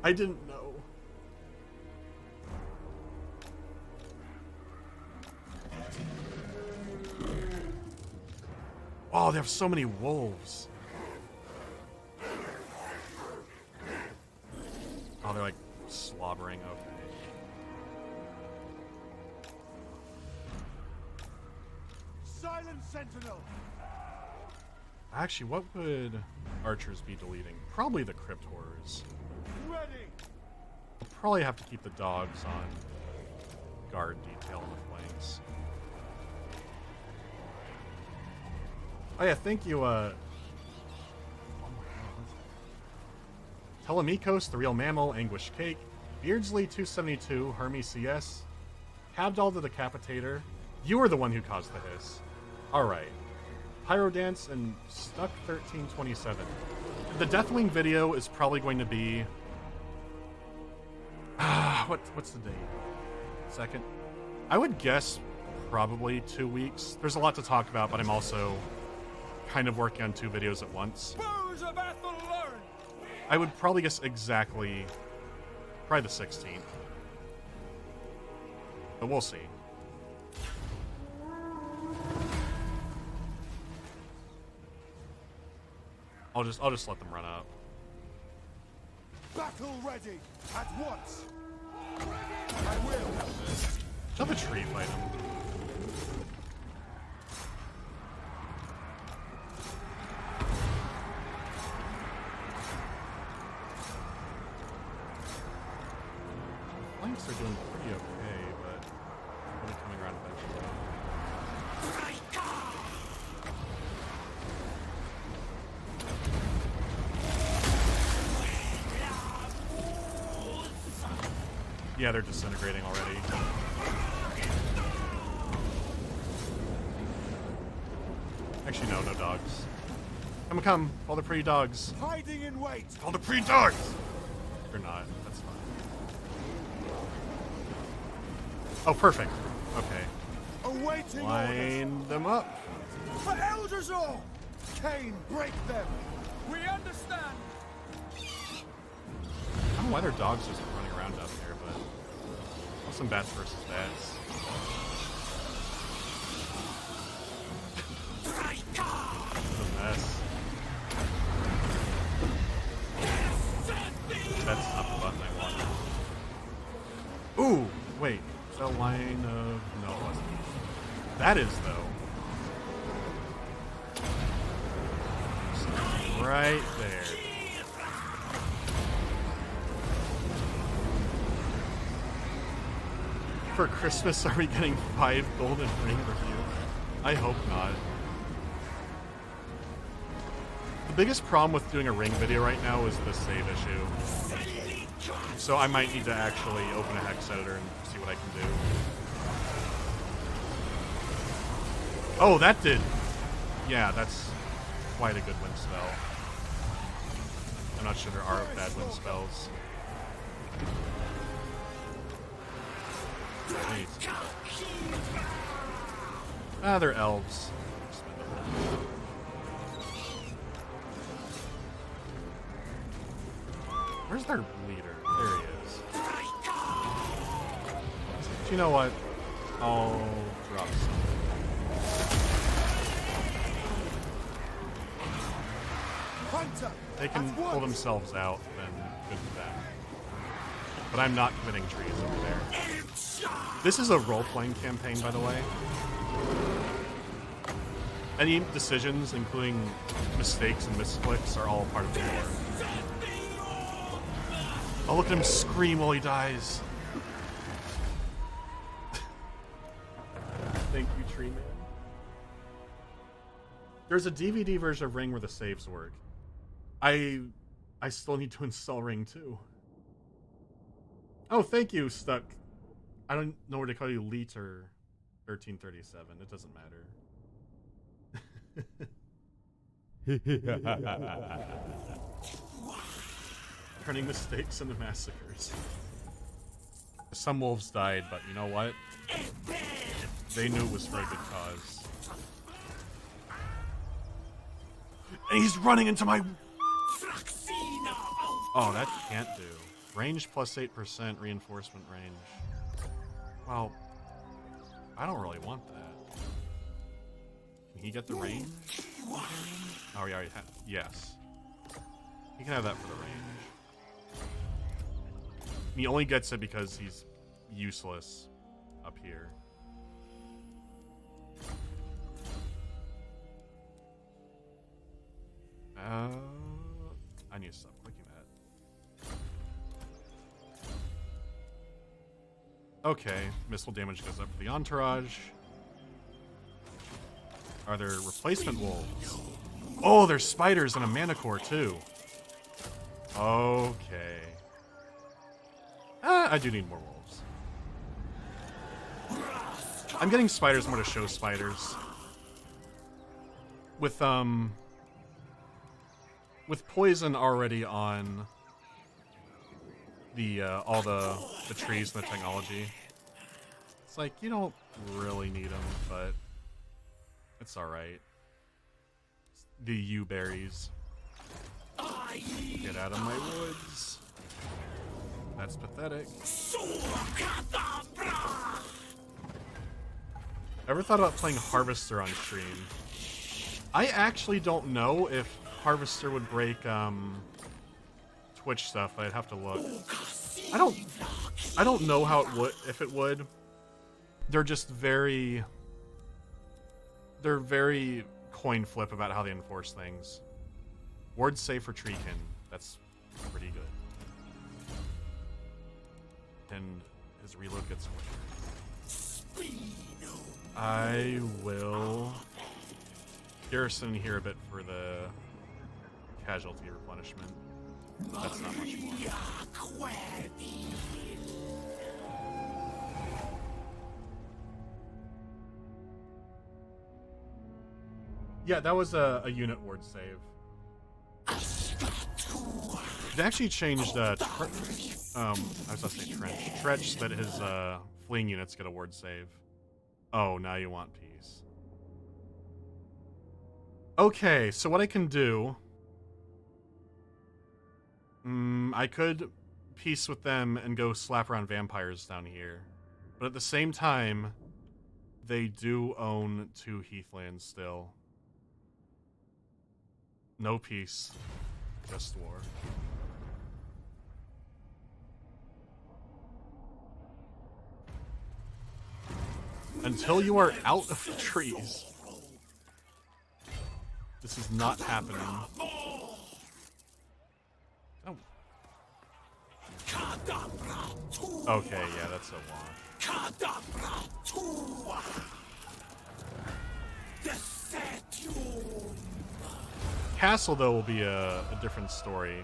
I didn't know. Oh, they have so many wolves. Oh, they're like slobbering. Okay. Silent sentinel. Actually, what would archers be deleting? Probably the crypt horrors. Ready. I'll probably have to keep the dogs on guard detail on the flanks. Oh yeah, thank you, oh my god, Telemikos, the real mammal, Anguish Cake, Beardsley 272, Hermes CS, Habdal the Decapitator. You were the one who caused the hiss. Alright. Pyrodance and Stuck 1327. The Deathwing video is probably going to be... what's the date? Second? I would guess probably 2 weeks. There's a lot to talk about, but I'm also kind of working on 2 videos at once. Foes of Athelloren! I would probably guess exactly, probably the 16th. But we'll see. I'll just let them run up. Battle ready! At once! I will! Shove a tree fight him. Flanks are doing pretty okay, but probably coming around eventually. Yeah, they're disintegrating already. Actually, no dogs. Come, all the pretty dogs. Hiding in wait! All the pretty dogs! They're not, that's fine. Oh, perfect. Okay. Awaiting orders! Line them up. For Elderzor! Cain, break them! We understand! I don't know why their dogs just running around out there, but some bats versus bats. What a mess. That's not the button I wanted. Ooh, wait. Is that a line of... No, it wasn't. That is, though. Right there. For Christmas, are we getting 5 golden ring reviews? I hope not. The biggest problem with doing a ring video right now is the save issue. So I might need to actually open a hex editor and see what I can do. Oh, that did. Yeah, that's quite a good wind spell. I'm not sure there are bad wind spells. Ah, they're elves. Where's their leader? There he is. Do you know what? I'll drop some. Hunter! They can pull themselves out, then good for them. But I'm not committing trees over there. This is a role-playing campaign, by the way. Any decisions, including mistakes and misclicks, are all part of the lore. Oh, look at him scream while he dies. Thank you, Tree Man. There's a DVD version of Ring where the saves work. I still need to install Ring 2. Oh, thank you, Stuck. I don't know where to call you, Leet or 1337. It doesn't matter. Turning mistakes into massacres. Some wolves died, but you know what? They knew it was for a good cause. And he's running into my... Oh, that can't do. Range plus 8% reinforcement range. Well, I don't really want that. Can he get the range? Oh, yeah, yes. He can have that for the range. He only gets it because he's useless up here. I need to stop clicking that. Okay, missile damage goes up for the entourage. Are there replacement wolves? Oh, there's spiders and a manicore too. Okay. I do need more wolves. I'm getting spiders more to show spiders. With poison already on the all the trees and the technology, it's like you don't really need them, but it's all right. the yew berries. Get out of my woods. That's pathetic. Ever thought about playing Harvester on stream? I actually don't know if Harvester would break Twitch stuff. I'd have to look. I don't know how it would, if it would. They're just very coin flip about how they enforce things. Ward save for Treekin. That's pretty good. And his reload gets quicker. I will garrison here a bit for the casualty replenishment. That's not much more. Yeah, that was a unit ward save. It actually changed I was about to say Trench so that his fleeing units get a ward save. Oh, now you want peace. Okay, so what I can do... I could peace with them and go slap around vampires down here. But at the same time, they do own 2 heathlands still. No peace, just war. Until you are out of the trees. This is not happening. Oh. Okay, yeah, that's a wash. Castle, though, will be a different story.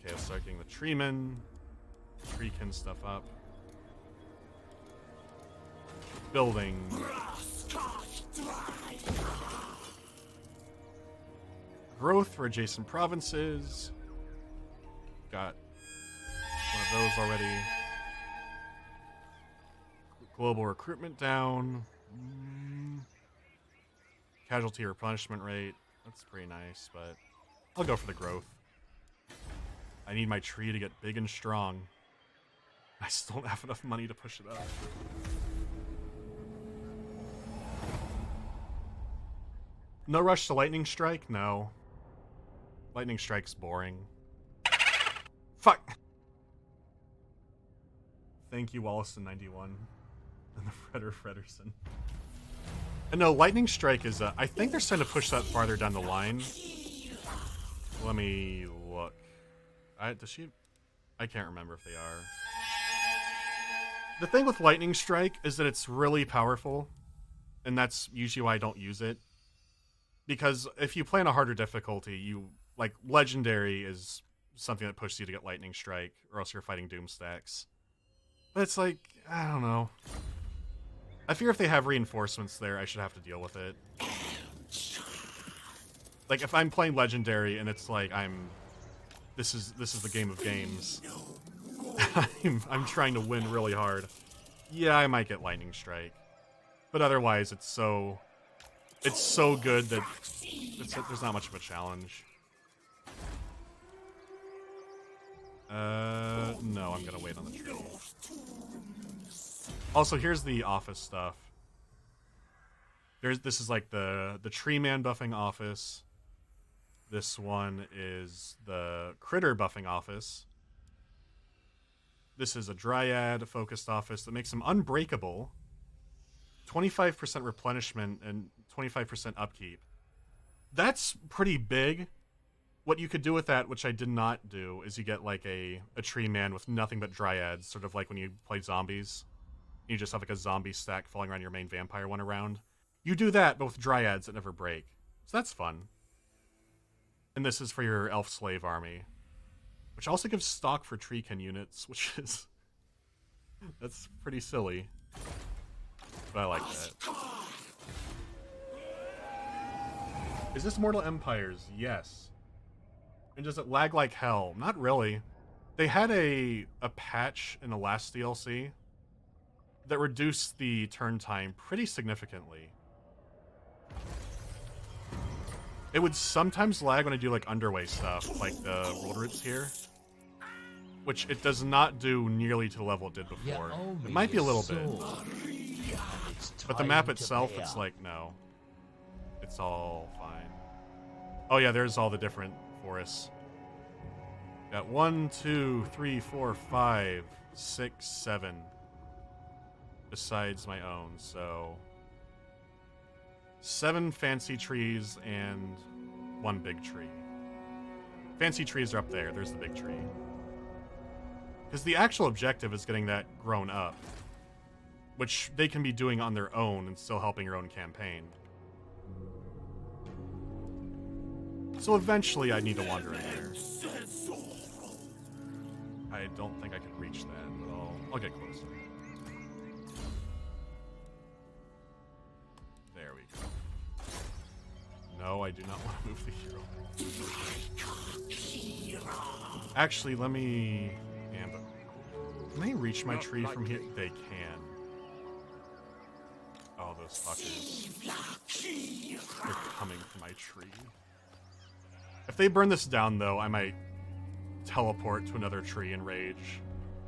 Okay, I'll start getting the treemen. Treekin stuff up. Building. Growth for adjacent provinces. Got one of those already. Global recruitment down. Casualty replenishment rate. That's pretty nice, but I'll go for the growth. I need my tree to get big and strong. I still don't have enough money to push it up. No rush to Lightning Strike? No. Lightning Strike's boring. Fuck! Thank you, Wollaston91. And the Frederson. And no, Lightning Strike is, I think they're starting to push that farther down the line. Let me look. Does she? I can't remember if they are. The thing with Lightning Strike is that it's really powerful. And that's usually why I don't use it. Because if you play on a harder difficulty, like, Legendary is something that pushes you to get Lightning Strike, or else you're fighting Doom stacks. But it's like, I don't know. I fear if they have reinforcements there, I should have to deal with it. Like, if I'm playing Legendary and it's like this is the game of games. I'm trying to win really hard. Yeah, I might get Lightning Strike. But otherwise, it's so good that there's not much of a challenge. No, I'm gonna wait on the tree. Also, here's the office stuff. This is like the tree man buffing office. This one is the critter buffing office. This is a dryad focused office that makes them unbreakable. 25% replenishment and 25% upkeep. That's pretty big. What you could do with that, which I did not do, is you get like a tree man with nothing but dryads, sort of like when you play zombies. You just have like a zombie stack falling around your main vampire one around. You do that, but with dryads that never break. So that's fun. And this is for your elf slave army. Which also gives stock for treekin units, which is... that's pretty silly. But I like that. Is this Mortal Empires? Yes. And does it lag like hell? Not really. They had a patch in the last DLC that reduced the turn time pretty significantly. It would sometimes lag when I do like underway stuff, like the world routes here. Which it does not do nearly to the level it did before. It might be a little bit. But the map itself, it's like, no. It's all fine. Oh yeah, there's all the different forests. Got 1, 2, 3, 4, 5, 6, 7. Besides my own, so 7 fancy trees and 1 big tree. Fancy trees are up there. There's the big tree. Because the actual objective is getting that grown up, which they can be doing on their own and still helping your own campaign. So eventually I need to wander in there. I don't think I can reach that, but I'll get closer. There we go. No, I do not want to move the hero. Actually, let me... Can they reach my tree from here? They can. Oh, those fuckers. They're coming for my tree. If they burn this down, though, I might teleport to another tree and rage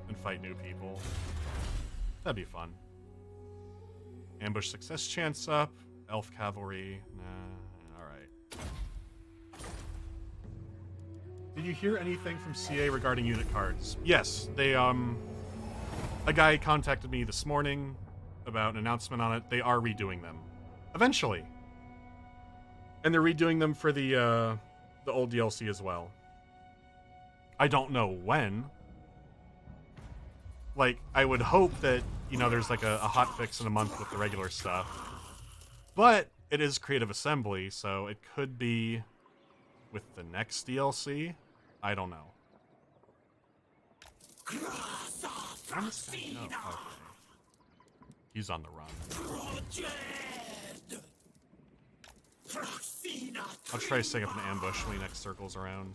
and fight new people. That'd be fun. Ambush success chance up. Elf cavalry. Nah, alright. Did you hear anything from CA regarding unit cards? Yes, they, a guy contacted me this morning about an announcement on it. They are redoing them. Eventually. And they're redoing them for the old DLC as well. I don't know when. Like, I would hope that, you know, there's like a hotfix in a month with the regular stuff. But it is Creative Assembly, so it could be with the next DLC. I don't know. Oh, okay. He's on the run. I'll try setting up an ambush when he next circles around.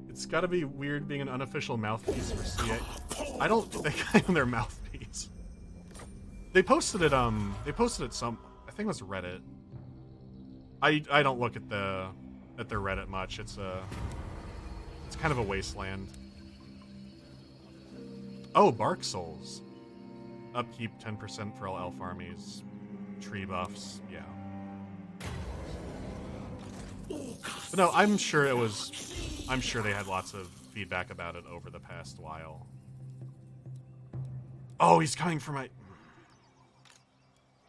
It's gotta be weird being an unofficial mouthpiece for CA. I don't think I'm their mouthpiece. They posted it, some, I think it was Reddit. I don't look at their Reddit much. It's kind of a wasteland. Oh, Bark Souls. Upkeep 10% for all elf armies. Tree buffs, yeah. But no, I'm sure they had lots of feedback about it over the past while. Oh, he's coming for my...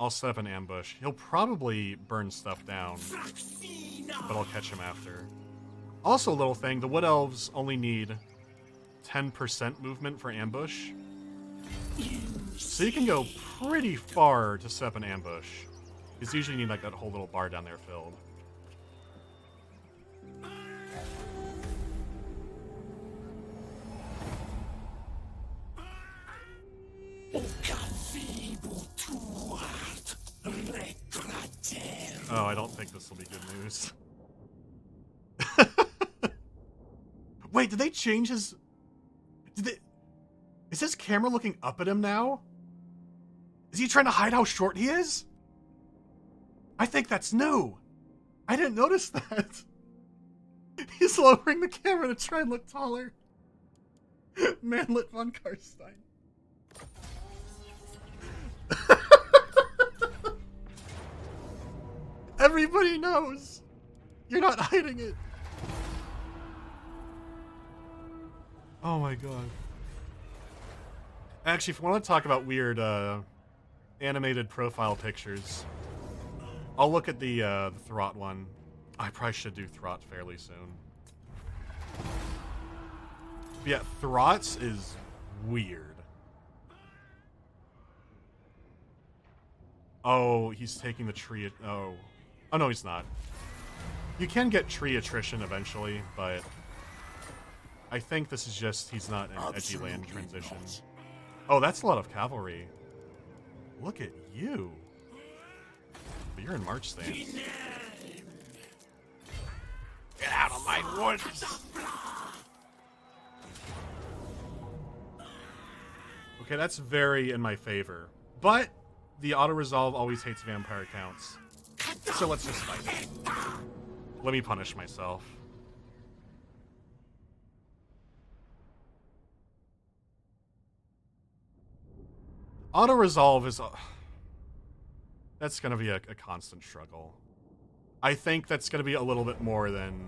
I'll set up an ambush. He'll probably burn stuff down, but I'll catch him after. Also, a little thing, the Wood Elves only need 10% movement for ambush. So you can go pretty far to set up an ambush. Because you usually need like that whole little bar down there filled. Oh, I don't think this will be good news. Wait, did they change his... Is his camera looking up at him now? Is he trying to hide how short he is? I think that's new. I didn't notice that. He's lowering the camera to try and look taller. Manlet von Karstein. Everybody knows. You're not hiding it. Oh my god. Actually, if we want to talk about weird animated profile pictures, I'll look at the Throt one. I probably should do Throt fairly soon. But yeah, Throt's is weird. Oh, he's taking the tree. Oh no, he's not. You can get tree attrition eventually, but I think this is just he's not in edgy land transition. Oh, that's a lot of cavalry. Look at you. But you're in march stance. Get out of my woods! Okay, that's very in my favor. But the auto-resolve always hates vampire counts. So let's just fight it. Let me punish myself. Auto-resolve is... that's going to be a constant struggle. I think that's going to be a little bit more than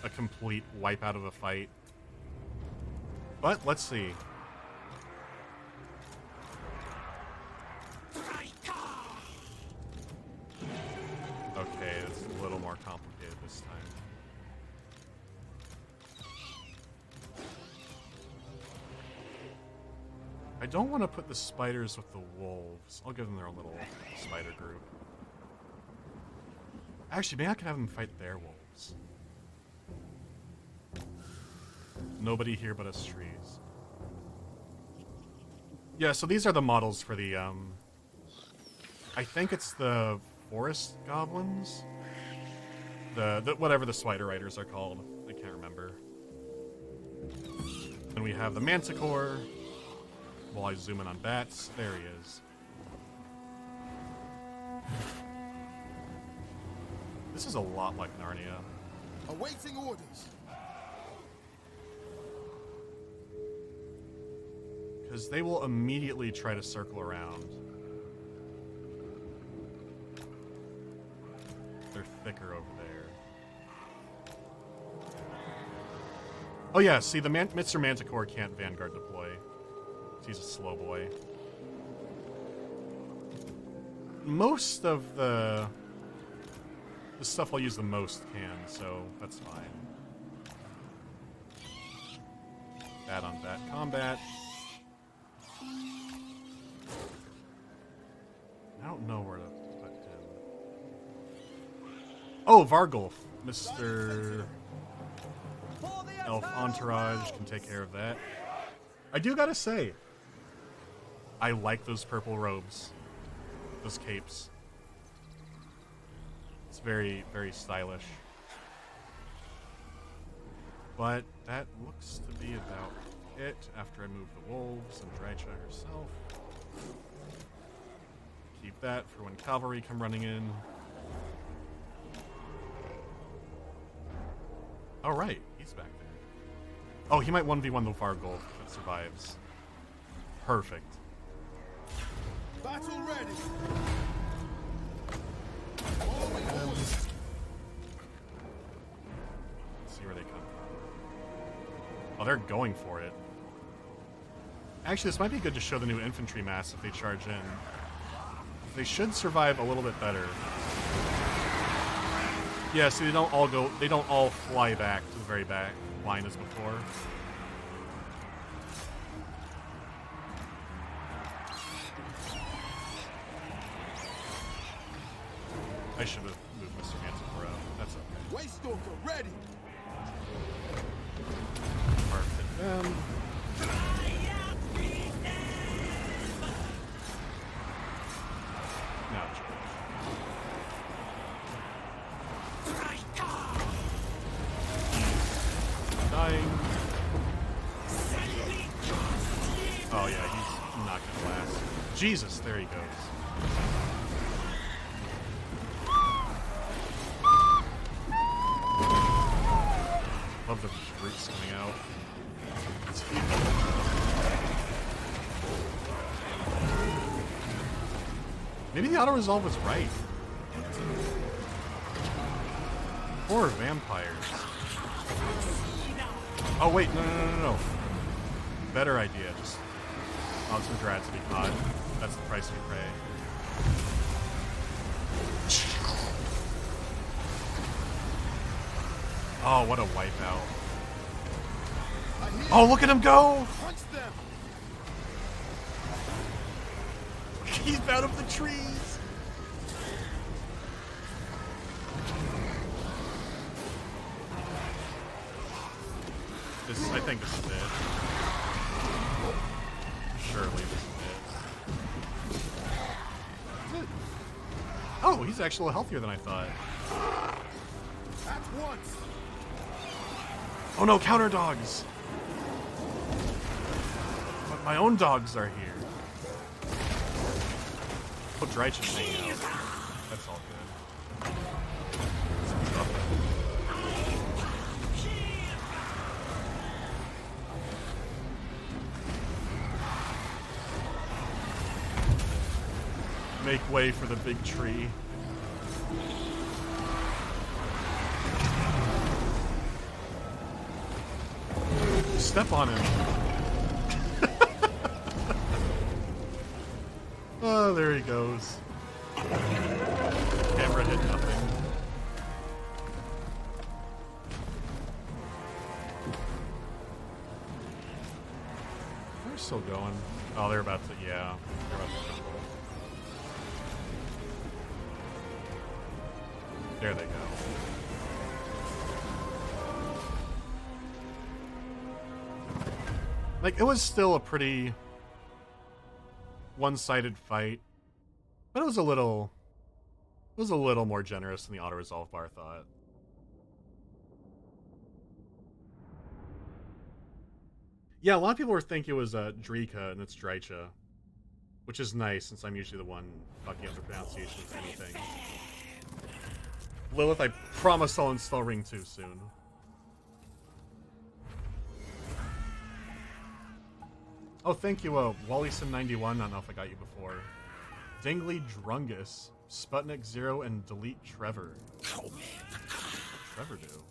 a complete wipeout of a fight. But let's see. Okay, it's a little more complicated this time. I don't want to put the spiders with the wolves. I'll give them their own little spider group. Actually, maybe I can have them fight their wolves. Nobody here but us trees. Yeah, so these are the models for the, I think it's the forest goblins? The whatever the spider riders are called. I can't remember. Then we have the manticore. While I zoom in on bats, there he is. This is a lot like Narnia. Awaiting orders. Because they will immediately try to circle around. They're thicker over there. Oh yeah, see, the Mr. Manticore can't Vanguard deploy. He's a slow boy. Most of the stuff I'll use the most can, so that's fine. Bat on bat combat. I don't know where to put him. Oh, Vargulf. Mr. Elf Entourage can take care of that. I do gotta say, I like those purple robes. Those capes. It's very, very stylish. But that looks to be about it after I move the wolves and Drycha herself. Keep that for when cavalry come running in. Oh, right. He's back there. Oh, he might 1v1 the Vargulf if it survives. Perfect. Battle ready. Let's see where they come from. Oh, they're going for it. Actually, this might be good to show the new infantry mass if they charge in. They should survive a little bit better. Yeah, so they don't all fly back to the very back line as before. I should have moved Mr. Manticore out. That's okay. Waystalker ready. Perfect. Now he's dying. Oh yeah, he's not gonna last. Jesus, there he goes. Love the roots coming out. It's huge. Maybe the auto-resolve was right. Poor vampires. Oh wait, no. Better idea, just allow some drats to be caught. That's the price we pay. Oh, what a wipeout. Oh, look at him go! Punch them. He's out of the trees! I think this is it. Surely this is it. Oh, he's actually healthier than I thought. At once. Oh no, counter dogs! My own dogs are here. Put Drychen hanging out. That's all good. Make way for the big tree. Step on him. Oh, there he goes. Camera hit nothing. They're still going. Oh, they're about to, yeah. They're about to jump. There they go. Like, it was still a pretty one-sided fight, but it was a little more generous than the auto-resolve bar thought. Yeah, a lot of people were thinking it was Drika and it's Drycha, which is nice since I'm usually the one fucking up the pronunciation of anything. Lilith, I promise I'll install Ring 2 soon. Oh, thank you, Wallyson91. I don't know if I got you before. Dingley Drungus, Sputnik 0, and Delete Trevor. What'd Trevor do?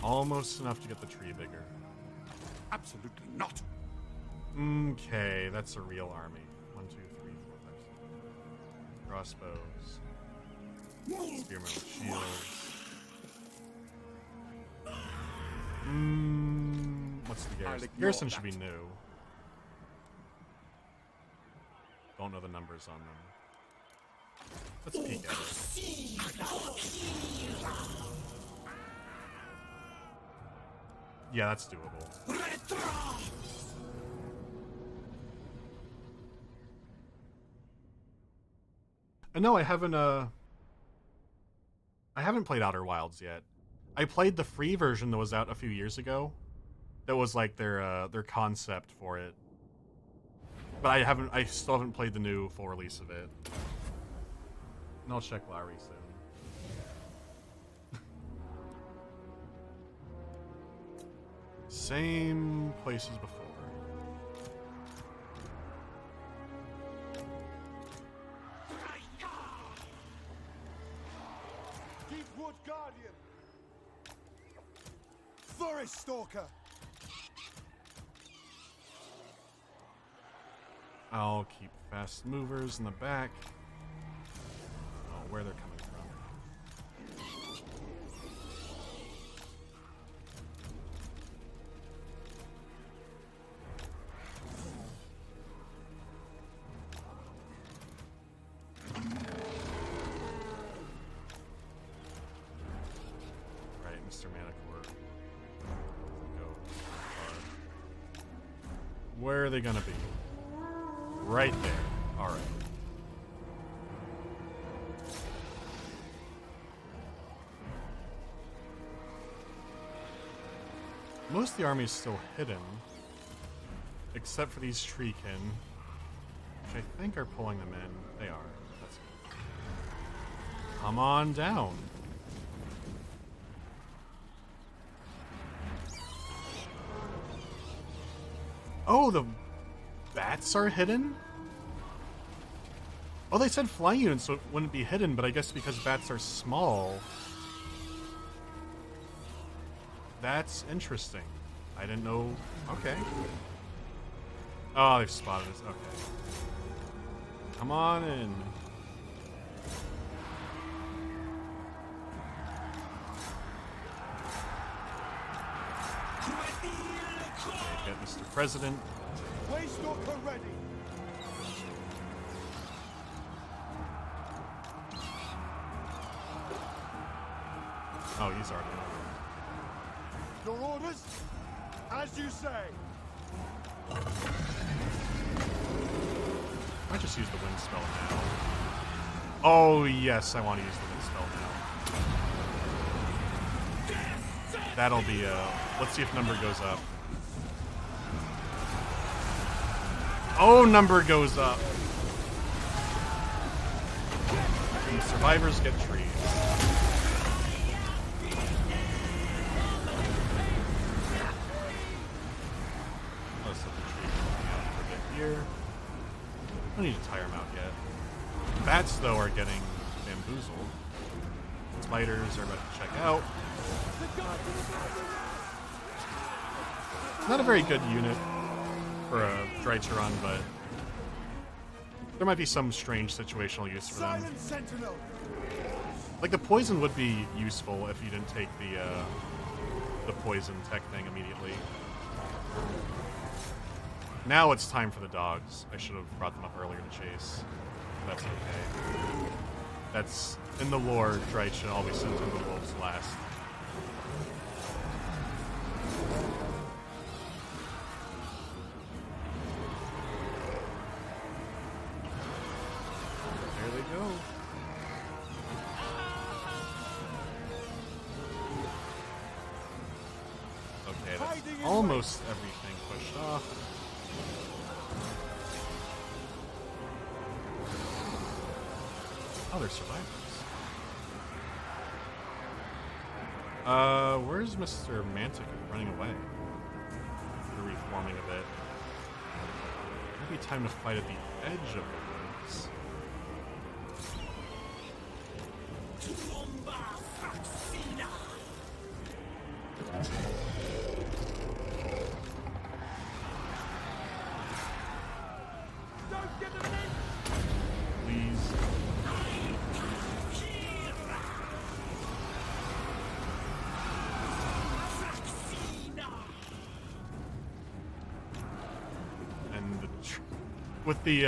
Almost enough to get the tree bigger. Absolutely not. Okay, that's a real army. 1, 2, 3, 4, 5, 6. Crossbows. Spearmen with shields. What's the garrison? Garrison should be new. Don't know the numbers on them. Let's peek at it. Yeah, that's doable. No, I haven't played Outer Wilds yet. I played the free version that was out a few years ago. That was like their concept for it. But I still haven't played the new full release of it. And I'll check Lowry soon. Same place as before. Deepwood Guardian. Forest Stalker. I'll keep fast movers in the back. Oh, where they're coming from. Right, Mr. Manicore. Go hard. Where are they gonna be? Right there. All right. Most of the army is still hidden, except for these Treekin, which I think are pulling them in. They are. That's good. Come on down. Oh, the bats are hidden? Oh, they said flying units, so it wouldn't be hidden, but I guess because bats are small. That's interesting. I didn't know. Okay. Oh, they've spotted us. Okay. Come on in. Okay, get Mr. President. Waystalker ready. Oh, he's already over. Your orders? As you say. I just use the wind spell now. Oh, yes, I want to use the wind spell now. That'll be let's see if number goes up. Oh, number goes up. And survivors get trees. Let's let the tree out for a bit here. I don't need to tire them out yet. Bats, though, are getting bamboozled. Spiders are about to check out. Not a very good unit for a Drycheron, but there might be some strange situational use for them. Like, the poison would be useful if you didn't take the poison tech thing immediately. Now it's time for the dogs. I should have brought them up earlier to chase. That's okay. That's, in the lore, Dryche should always send Timberwolves last. There they go. Okay, that's almost everything pushed off. Oh, they're survivors. Where's Mr. Mantic running away? They're reforming a bit. Maybe time to fight at the edge of the woods. Please. And with the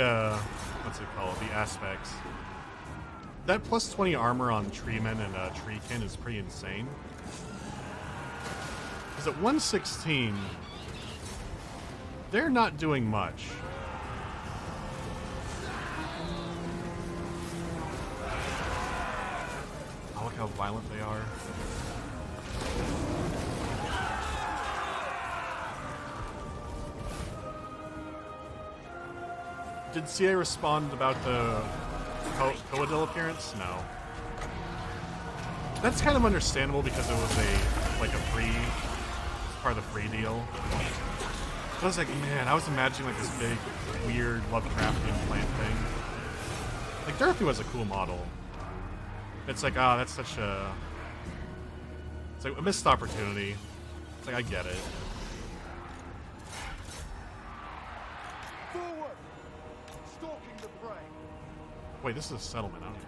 what's it called? The aspects. That plus 20 armor on Treemen and Treekin is pretty insane. Because at 116, they're not doing much. Oh, look how violent they are. Did CA respond about the Coadil appearance? No. That's kind of understandable because it was a free, part of the free deal. I was like, man, I was imagining like this big, weird Lovecraftian plant thing. Like, Dorothy was a cool model. It's like, ah, that's such a... It's like a missed opportunity. It's like, I get it. Forward! Stalking the prey. Wait, this is a settlement. I don't even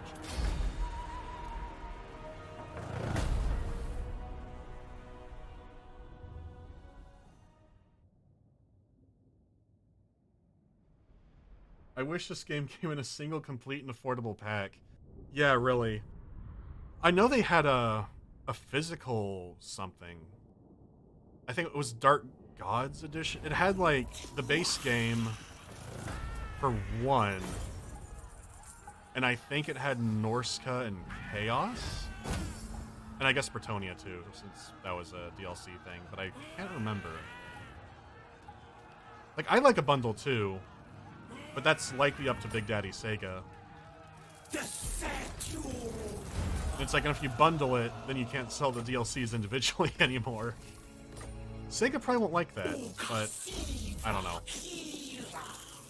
I wish this game came in a single, complete, and affordable pack. Yeah, really. I know they had a physical something. I think it was Dark Gods edition. It had, like, the base game for 1. And I think it had Norska and Chaos. And I guess Bretonia, too, since that was a DLC thing. But I can't remember. Like, I like a bundle, too. But that's likely up to Big Daddy Sega. It's like, if you bundle it, then you can't sell the DLCs individually anymore. Sega probably won't like that, but I don't know.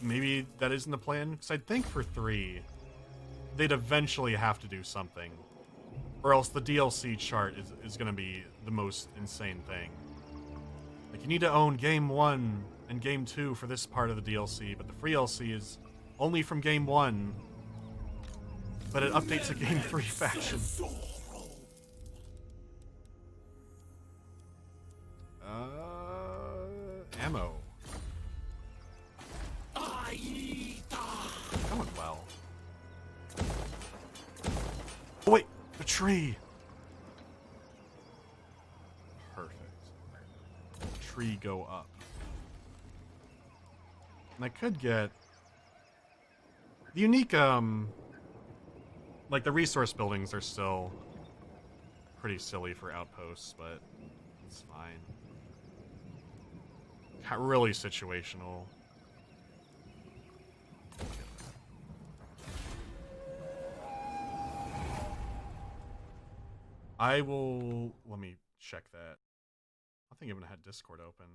Maybe that isn't the plan, because I'd think for 3, they'd eventually have to do something. Or else the DLC chart is going to be the most insane thing. Like, you need to own Game 1 and Game 2 for this part of the DLC, but the free DLC is only from Game 1. But it updates a Game 3 faction. Ammo. Going well. Oh, wait! The tree! Perfect. Tree go up. And I could get... The unique, Like, the resource buildings are still pretty silly for Outposts, but it's fine. Really situational. I will... Let me check that. I think I even had Discord open.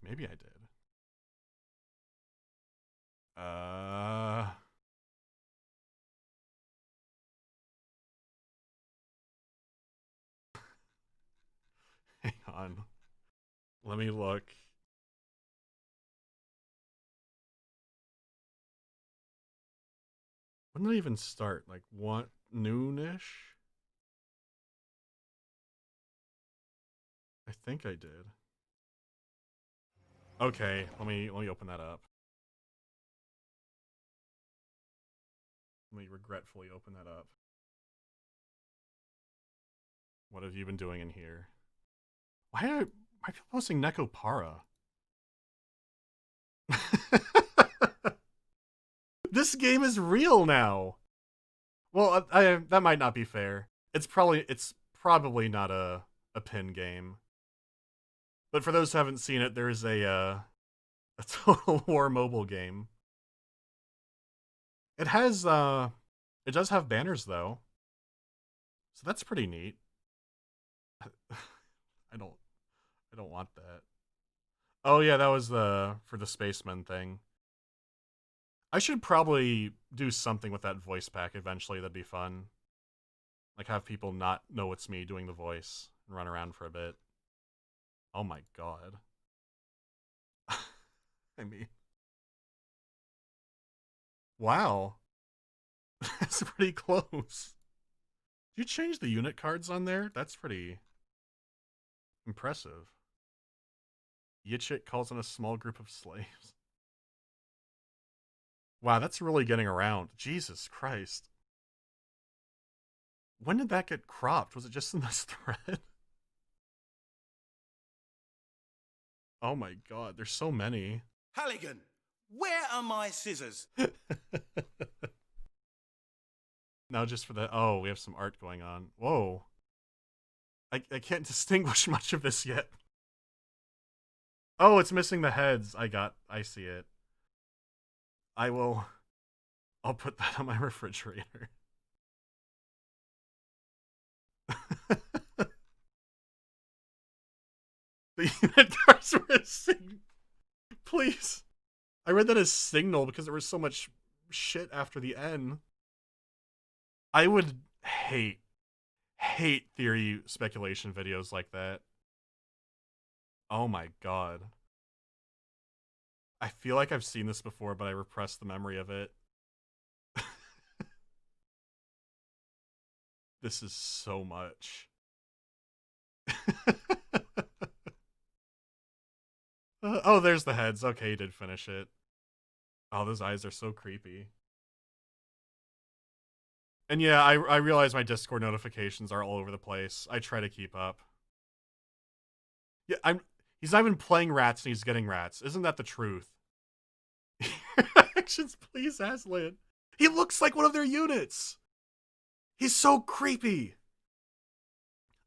Maybe I did. Hang on. Let me look. When did it even start? Like, what? Noonish? I think I did. Okay, let me open that up. Let me regretfully open that up. What have you been doing in here? Why are people posting Neko Para? This game is real now. Well, that might not be fair. It's probably not a pin game. But for those who haven't seen it, there is a Total War mobile game. It does have banners though. So that's pretty neat. I don't want that. Oh yeah, that was for the Spaceman thing. I should probably do something with that voice pack eventually. That'd be fun. Like, have people not know it's me doing the voice and run around for a bit. Oh my god. I mean... Wow. That's pretty close. Did you change the unit cards on there? That's pretty impressive. Yichik calls on a small group of slaves. Wow, that's really getting around. Jesus Christ. When did that get cropped? Was it just in this thread? Oh my god, there's so many. Halligan, where are my scissors? Now just for that. Oh, we have some art going on. Whoa. I can't distinguish much of this yet. Oh, it's missing the heads. I see it. I'll put that on my refrigerator. The unit cards were a signal. Please. I read that as signal because there was so much shit after the N. I would hate theory speculation videos like that. Oh my god. I feel like I've seen this before, but I repressed the memory of it. This is so much. Oh, there's the heads. Okay, he did finish it. Oh, those eyes are so creepy. And yeah, I realize my Discord notifications are all over the place. I try to keep up. Yeah, he's not even playing rats and he's getting rats. Isn't that the truth? Actions, please, Aslan. He looks like one of their units. He's so creepy.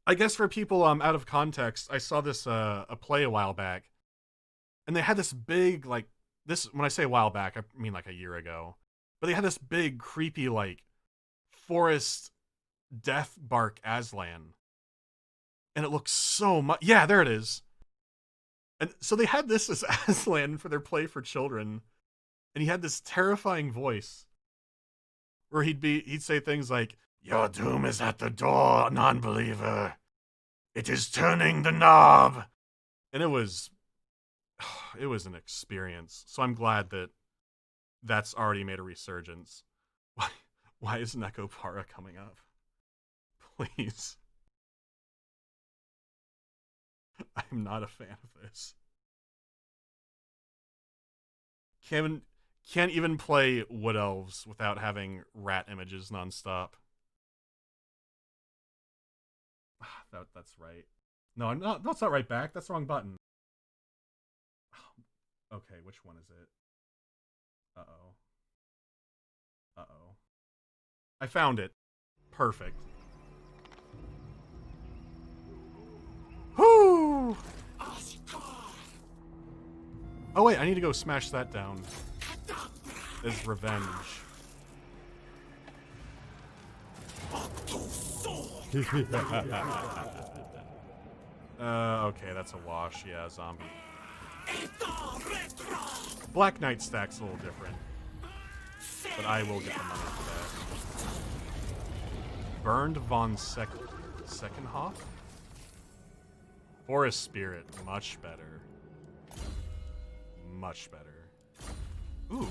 I guess for people out of context, I saw this a play a while back. And they had this big, like, this, when I say a while back, I mean like a year ago. But they had this big, creepy, like, forest death bark Aslan. And it looks so much, yeah, there it is. And so they had this as Aslan for their play for children. And he had this terrifying voice. Where he'd say things like, "Your doom is at the door, non-believer. It is turning the knob." And it was an experience. So I'm glad that that's already made a resurgence. Why is Neko Para coming up? Please. I'm not a fan of this. Can't even play Wood Elves without having rat images nonstop. That's right. No, I'm not. That's not right back. That's the wrong button. Okay, which one is it? Uh-oh. I found it. Perfect. Whoo! Oh wait, I need to go smash that down. As revenge. Okay, that's a wash. Yeah, zombie. Black Knight stack's a little different. But I will get the money for that. Burned von Seckenhoff? Forest Spirit. Much better. Much better. Ooh.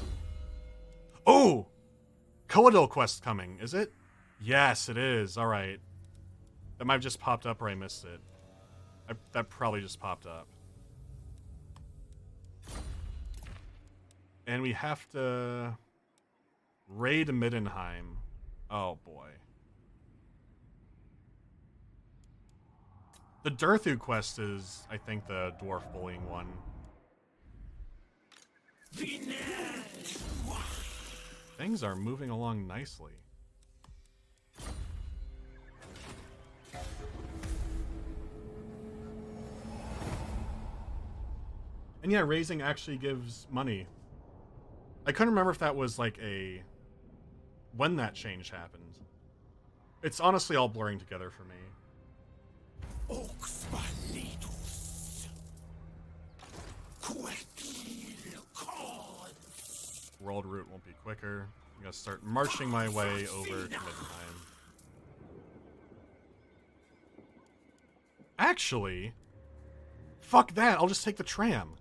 Oh! Coadil quest coming, is it? Yes, it is. Alright. That might have just popped up or I missed it. That probably just popped up. And we have to raid Middenheim. Oh boy. The Durthu quest is, I think, the dwarf bullying one. Things are moving along nicely. And yeah, raising actually gives money. I couldn't remember if that was like when that change happened. It's honestly all blurring together for me. World route won't be quicker. I'm gonna start marching my way over to Middenheim. Actually, fuck that. I'll just take the tram.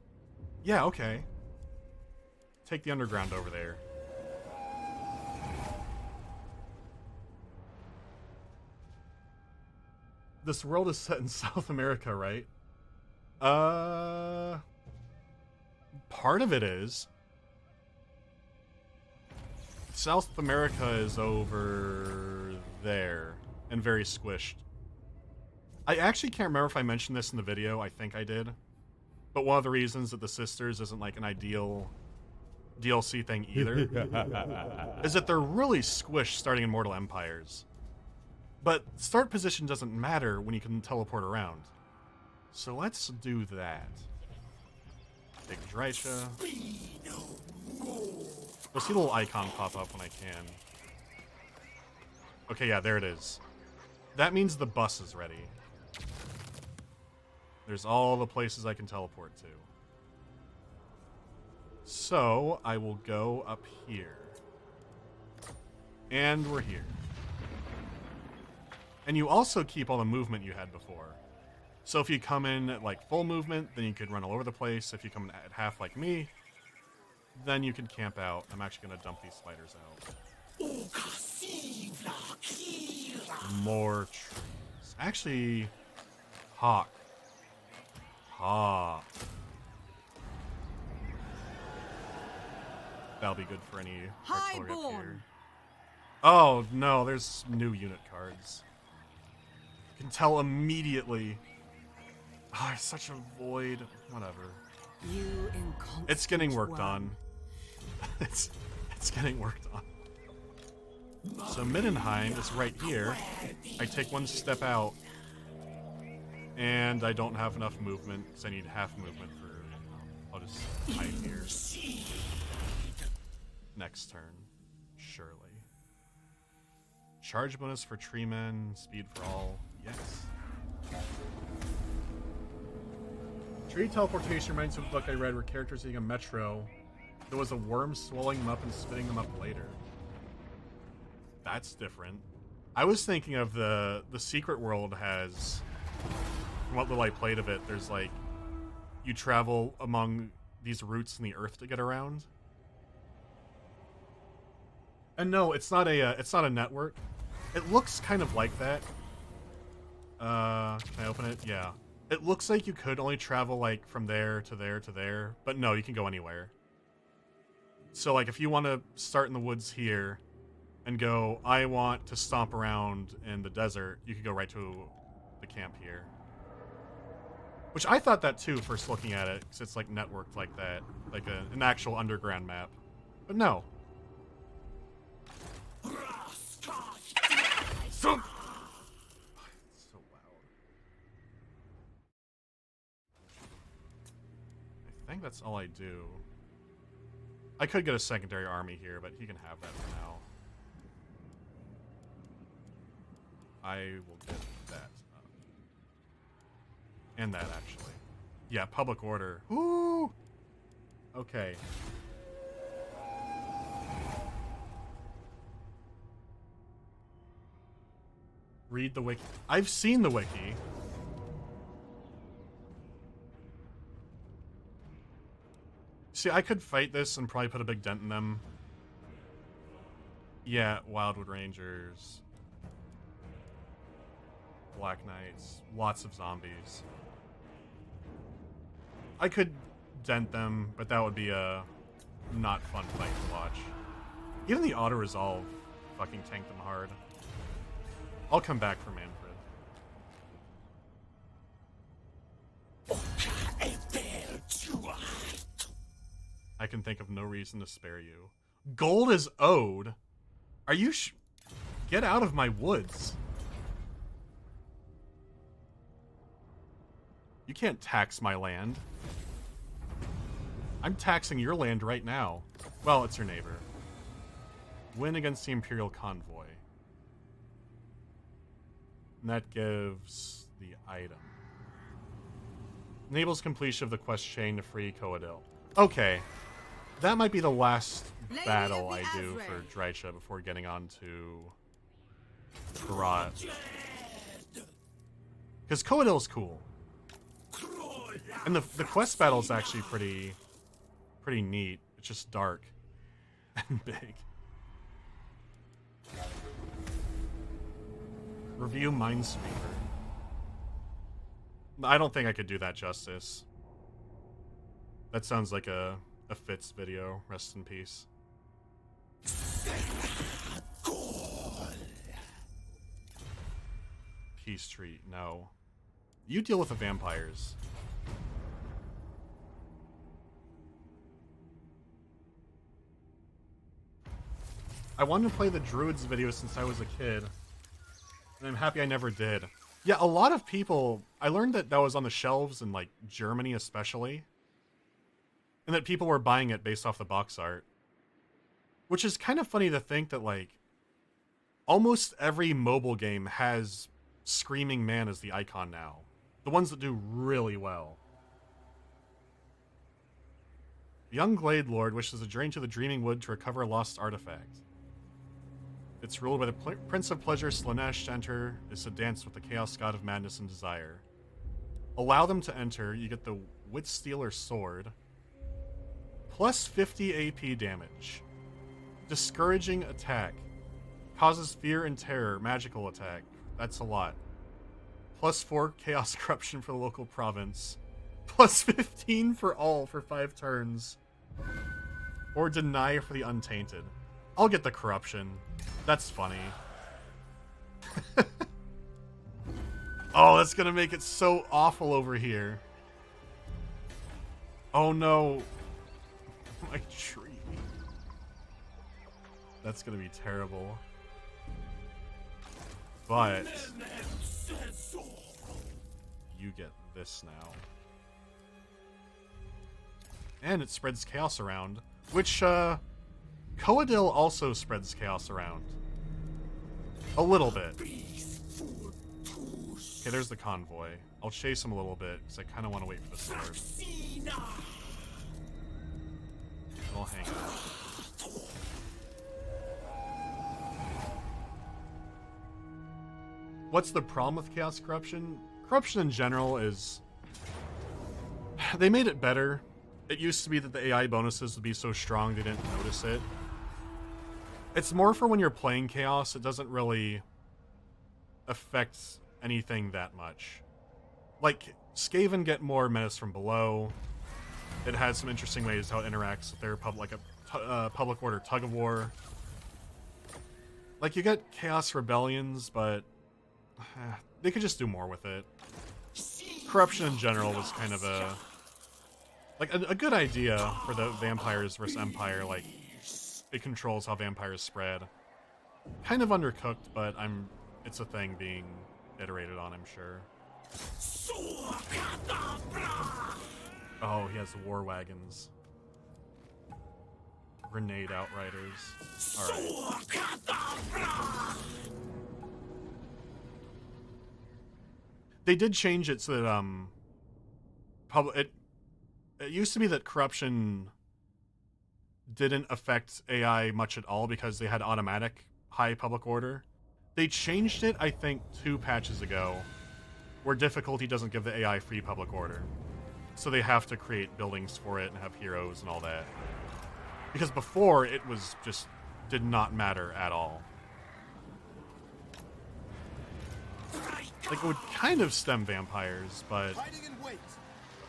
Yeah, okay. Take the underground over there. This world is set in South America, right? Part of it is. South America is over there and very squished. I actually can't remember if I mentioned this in the video. I think I did. But one of the reasons that the Sisters isn't like an ideal DLC thing either is that they're really squished starting in Mortal Empires. But start position doesn't matter when you can teleport around. So let's do that. Take Drycha. You'll see a little icon pop up when I can. Okay, yeah, there it is. That means the bus is ready. There's all the places I can teleport to. So, I will go up here. And we're here. And you also keep all the movement you had before. So if you come in at like full movement, then you could run all over the place. If you come in at half like me, then you can camp out. I'm actually going to dump these spiders out. More trees. Actually, Hawk. That'll be good for any artillery up here. Oh no, there's new unit cards. You can tell immediately. Oh, there's such a void. Whatever. It's getting worked on. it's getting worked on. So Middenheim is right here. I take one step out. And I don't have enough movement, so I need half movement for... I'll just hide here. Next turn. Surely. Charge bonus for tree men, speed for all. Yes. Tree teleportation reminds me of a book I read where characters eating a metro. There was a worm swallowing them up and spitting them up later. That's different. I was thinking of the secret world has... From what little I played of it, there's like you travel among these routes in the earth to get around. And no, it's not a network. It looks kind of like that. Can I open it? Yeah. It looks like you could only travel like from there to there to there, but no, you can go anywhere. So like if you want to start in the woods here and go, I want to stomp around in the desert, you could go right to the camp here. Which I thought that too, first looking at it, because it's like networked like that, like an actual underground map. But no. think that's all I do. I could get a secondary army here, but he can have that for now. I will get that. And that, actually. Yeah, public order. Woo! Okay. Read the wiki. I've seen the wiki. See, I could fight this and probably put a big dent in them. Yeah, Wildwood Rangers. Black Knights. Lots of zombies. I could dent them, but that would be a not fun fight to watch. Even the auto-resolve fucking tanked them hard. I'll come back for Manfred. I can think of no reason to spare you. Gold is owed? Are you Get out of my woods. You can't tax my land. I'm taxing your land right now. Well, it's your neighbor. Win against the Imperial Convoy. And that gives the item. Enables completion of the quest chain to free Coadil. Okay. That might be the last battle I do for Drycha before getting on to Karat. Because Coadil's cool. And the quest battle is actually pretty neat. It's just dark and big. Review Minesweeper. I don't think I could do that justice. That sounds like a Fitz video. Rest in peace. Peace Treat. No. You deal with the vampires. I wanted to play the Druids video since I was a kid. And I'm happy I never did. Yeah, a lot of people... I learned that was on the shelves in, like, Germany especially. And that people were buying it based off the box art. Which is kind of funny to think that, like... almost every mobile game has Screaming Man as the icon now. The ones that do really well. The young Glade Lord wishes to journey to the Dreaming Wood to recover a lost artifact. It's ruled by the Prince of Pleasure. Slanesh. To enter is to dance with the Chaos God of Madness and Desire. Allow them to enter. You get the Wit Stealer Sword. Plus 50 AP damage. Discouraging attack. Causes fear and terror. Magical attack. That's a lot. Plus 4 Chaos Corruption for the local province. Plus 15 for all for 5 turns. Or deny for the Untainted. I'll get the Corruption. That's funny. Oh, that's gonna make it so awful over here. Oh no. My tree. That's gonna be terrible. But you get this now. And it spreads chaos around, which Coadil also spreads chaos around. A little bit. Okay, there's the convoy. I'll chase him a little bit, because I kind of want to wait for the sword. I'll hang out. What's the problem with Chaos Corruption? Corruption in general is... they made it better. It used to be that the AI bonuses would be so strong they didn't notice it. It's more for when you're playing Chaos, it doesn't really affect anything that much. Like, Skaven get more menace from below. It has some interesting ways how it interacts with their public order tug of war. Like, you get Chaos Rebellions, but they could just do more with it. Corruption in general was kind of a... like, a good idea for the Vampires versus Empire, like, it controls how vampires spread. Kind of undercooked, but it's a thing being iterated on, I'm sure. Oh, he has the war wagons. Grenade outriders. Alright. They did change it so that it used to be that corruption didn't affect AI much at all because they had automatic high public order. They changed it, I think, 2 patches ago, where difficulty doesn't give the AI free public order. So they have to create buildings for it and have heroes and all that. Because before, it was just did not matter at all. Like, it would kind of stem vampires, but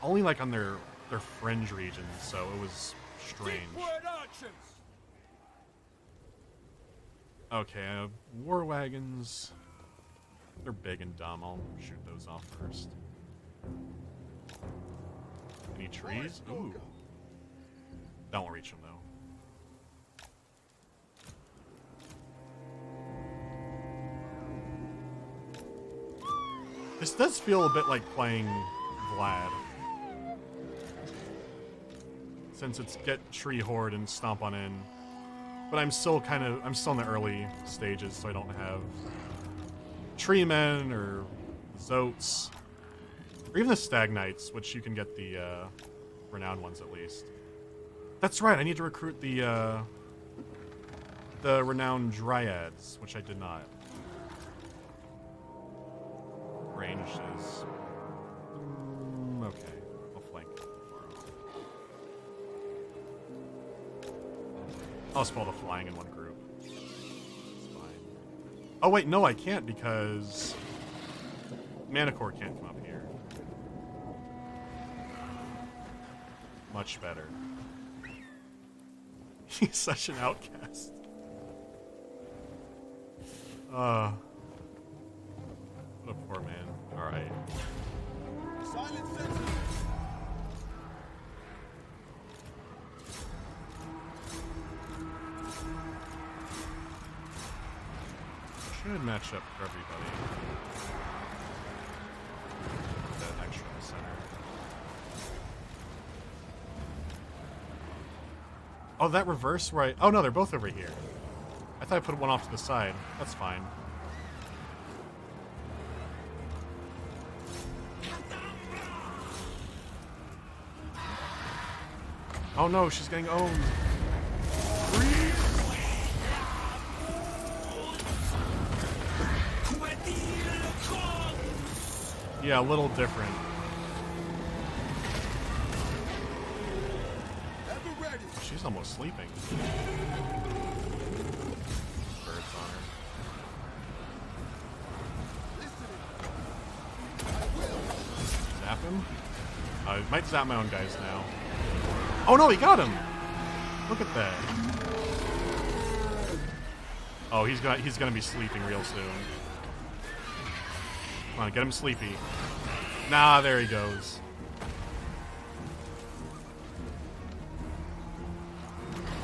only like on their fringe regions, so it was strange. Okay, war wagons. They're big and dumb. I'll shoot those off first. Any trees? Ooh. That won't reach them, though. This does feel a bit like playing Vlad. Since it's get tree horde and stomp on in. But I'm still in the early stages, so I don't have tree men or zotes. Or even the stag knights, which you can get the renowned ones at least. That's right, I need to recruit the renowned dryads, which I did not. Range is okay. I'll flank far off. I'll spoil the flying in one group. It's fine. Oh wait, no, I can't because Manticore can't come up here. Much better. He's such an outcast. What a poor man. Alright. Silent sentinels. Should match up for everybody. That extra in the center. Oh, that reverse right. Oh no, they're both over here. I thought I put one off to the side. That's fine. Oh no, she's getting owned. Yeah, a little different. She's almost sleeping. Birds on her. Zap him? I might zap my own guys now. Oh no, he got him! Look at that. Oh, he's gonna be sleeping real soon. Come on, get him sleepy. Nah, there he goes.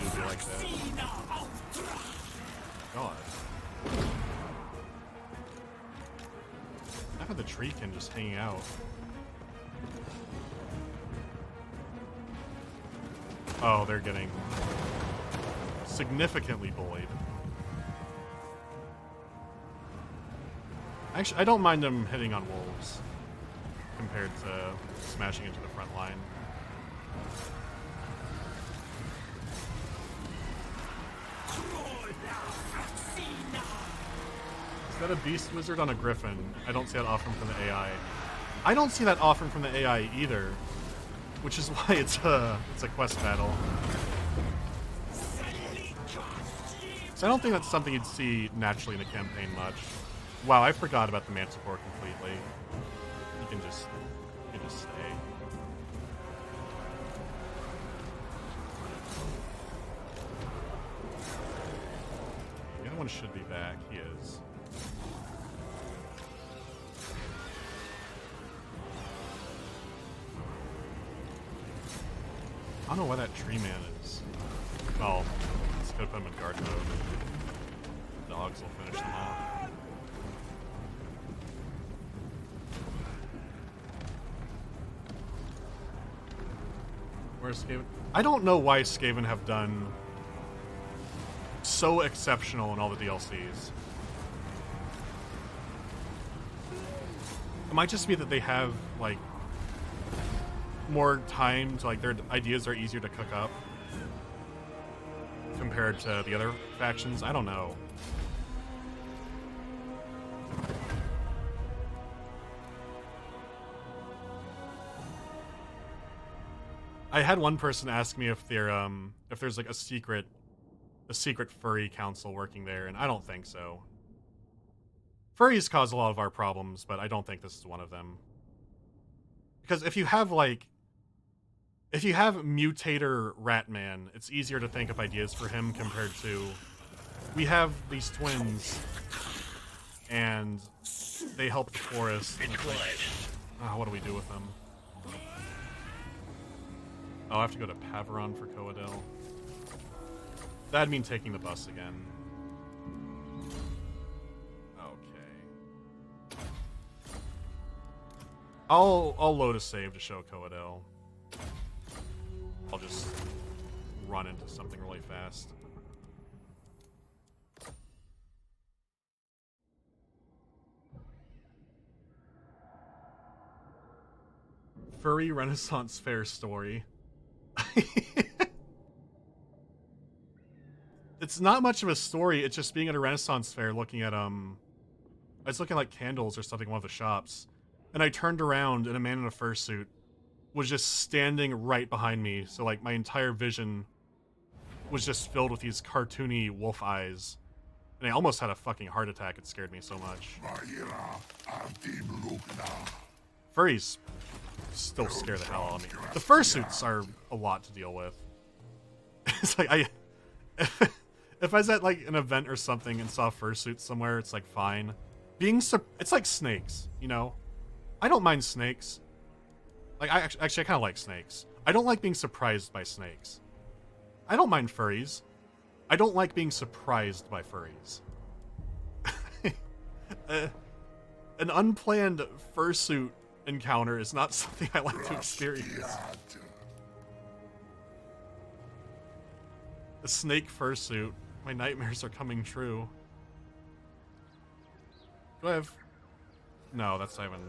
Do be like that. God. I've had the treekin just hanging out. Oh, they're getting significantly bullied. Actually, I don't mind them hitting on wolves compared to smashing into the front line. Is that a beast wizard on a griffin? I don't see that often from the AI. I don't see that often from the AI either, which is why it's a quest battle. So I don't think that's something you'd see naturally in a campaign much. Wow, I forgot about the Manticore completely. You can just stay. The other one should be back. He is. I don't know why that tree man is. Oh, let's go put him in guard mode. Dogs will finish them off. Where's Skaven? I don't know why Skaven have done so exceptional in all the DLCs. It might just be that they have, like, more time to, like, their ideas are easier to cook up compared to the other factions. I don't know. I had one person ask me if there's like a secret furry council working there, and I don't think so. Furries cause a lot of our problems, but I don't think this is one of them. Because if you have Mutator Ratman, it's easier to think of ideas for him compared to we have these twins and they help the forest. What do we do with them? Oh, I have to go to Paveron for Coadel. That'd mean taking the bus again. Okay. I'll load a save to show Coadel. I'll just run into something really fast. Furry Renaissance Fair story. It's not much of a story, it's just being at a Renaissance fair looking at, I was looking at, like, candles or something in one of the shops, and I turned around and a man in a fursuit was just standing right behind me, so, like, my entire vision was just filled with these cartoony wolf eyes, and I almost had a fucking heart attack, it scared me so much. Furries still scare the hell out of me. The fursuits are a lot to deal with. It's like, if I was at, like, an event or something and saw fursuits somewhere, it's like, fine. It's like snakes, you know? I don't mind snakes. Like, I kind of like snakes. I don't like being surprised by snakes. I don't mind furries. I don't like being surprised by furries. An unplanned fursuit encounter is not something I like to experience. A snake fursuit. My nightmares are coming true. Do I have... No, that's not even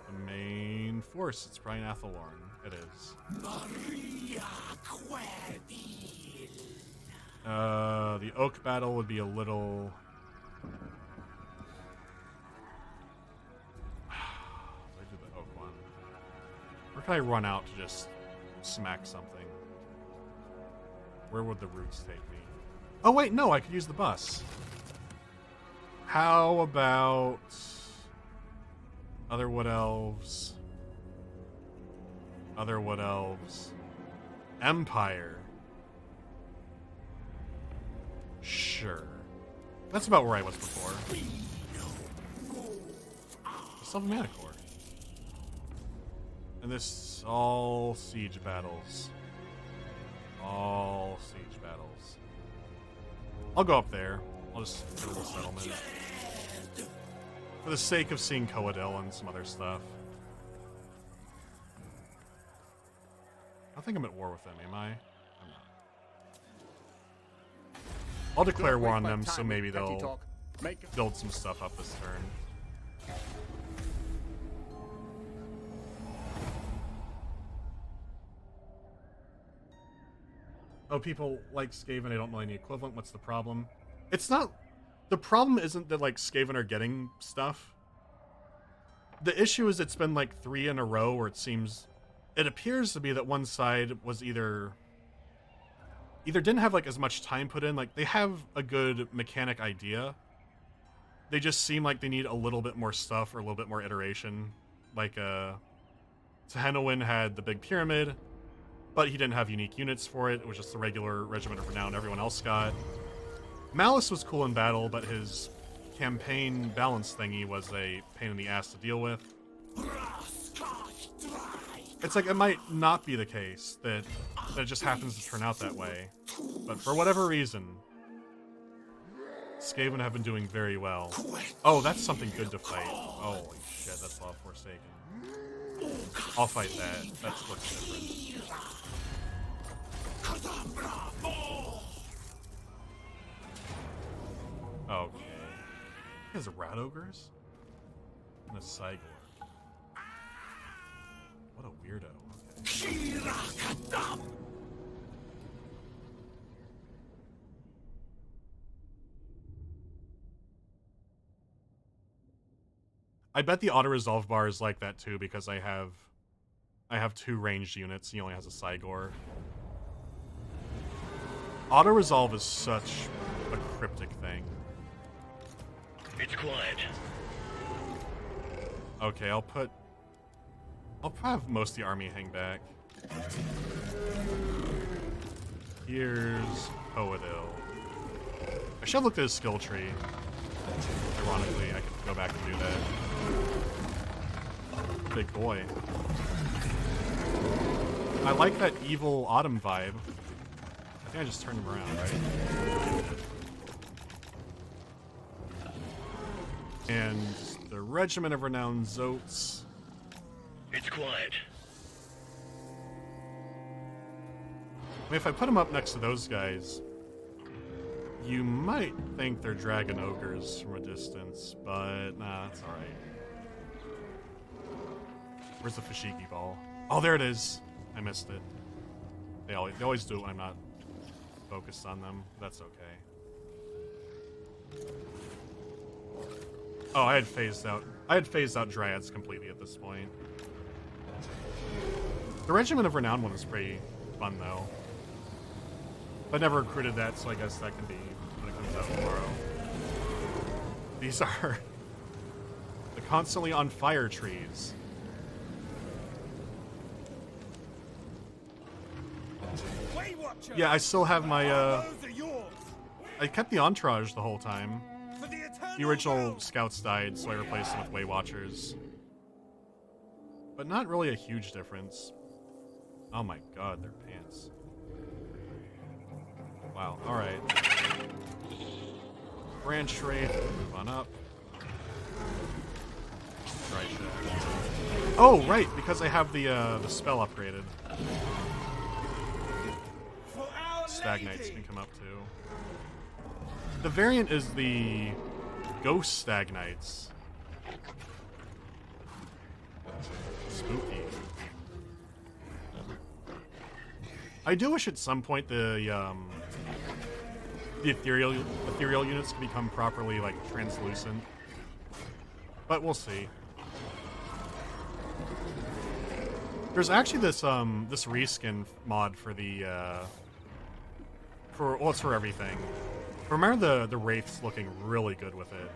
the main force. It's probably an Athelorn. It is. The oak battle would be a little... Where did the oak one? Where can I run out to just smack something? Where would the roots take me? Oh wait, no, I could use the bus. How about other wood elves? Other wood elves. Empire. Sure. That's about where I was before. Still have a mana core. And this all siege battles. All siege battles. I'll go up there. I'll just do a little settlement. For the sake of seeing Coadel and some other stuff. I think I'm at war with them, am I? I'm not. I'll declare war on them, so maybe they'll build some stuff up this turn. Oh, people like Skaven, I don't know any equivalent. What's the problem? It's not... The problem isn't that, like, Skaven are getting stuff. The issue is it's been, like, 3 in a row where it seems... It appears to be that one side was either didn't have, like, as much time put in. Like, they have a good mechanic idea. They just seem like they need a little bit more stuff or a little bit more iteration. Like, Tehenowin had the big pyramid, but he didn't have unique units for it. It was just the regular Regiment of Renown everyone else got. Malice was cool in battle, but his campaign balance thingy was a pain in the ass to deal with. It's like, it might not be the case that it just happens to turn out that way. But for whatever reason, Skaven have been doing very well. Oh, that's something good to fight. Holy shit, that's Law of Forsaken. I'll fight that. That's what's different. Okay. He has rat ogres? And a Cygor. What a weirdo. Okay. I bet the auto-resolve bar is like that too, because I have 2 ranged units, he only has a Cygor. Auto-resolve is such a cryptic thing. It's quiet. Okay, I'll have most of the army hang back. Here's Poadil. I should have looked at his skill tree. Ironically, I could go back and do that. Big boy. I like that evil autumn vibe. I think I just turned him around, right? And the Regiment of Renowned Zotes. It's quiet. I mean, if I put them up next to those guys, you might think they're dragon ogres from a distance, but nah, that's alright. Where's the Fashiki ball? Oh, there it is. I missed it. They always do it when I'm not focused on them. That's okay. Oh, I had phased out Dryads completely at this point. The Regiment of Renown one is pretty fun, though. I never recruited that, so I guess that can be when it comes out tomorrow. These are the constantly on fire trees. Yeah, I still have my, I kept the Entourage the whole time. The original scouts died, so I replaced them with Way Watchers. But not really a huge difference. Oh my god, their pants. Wow, alright. Branch Wraith, move on up. Right there. Oh, right, because I have the spell upgraded. Stagnites can come up too. The variant is the Ghost Stagnites. Spooky. I do wish at some point the ethereal units could become properly like translucent, but we'll see. There's actually this this reskin mod for the it's for everything. I remember the Wraiths looking really good with it,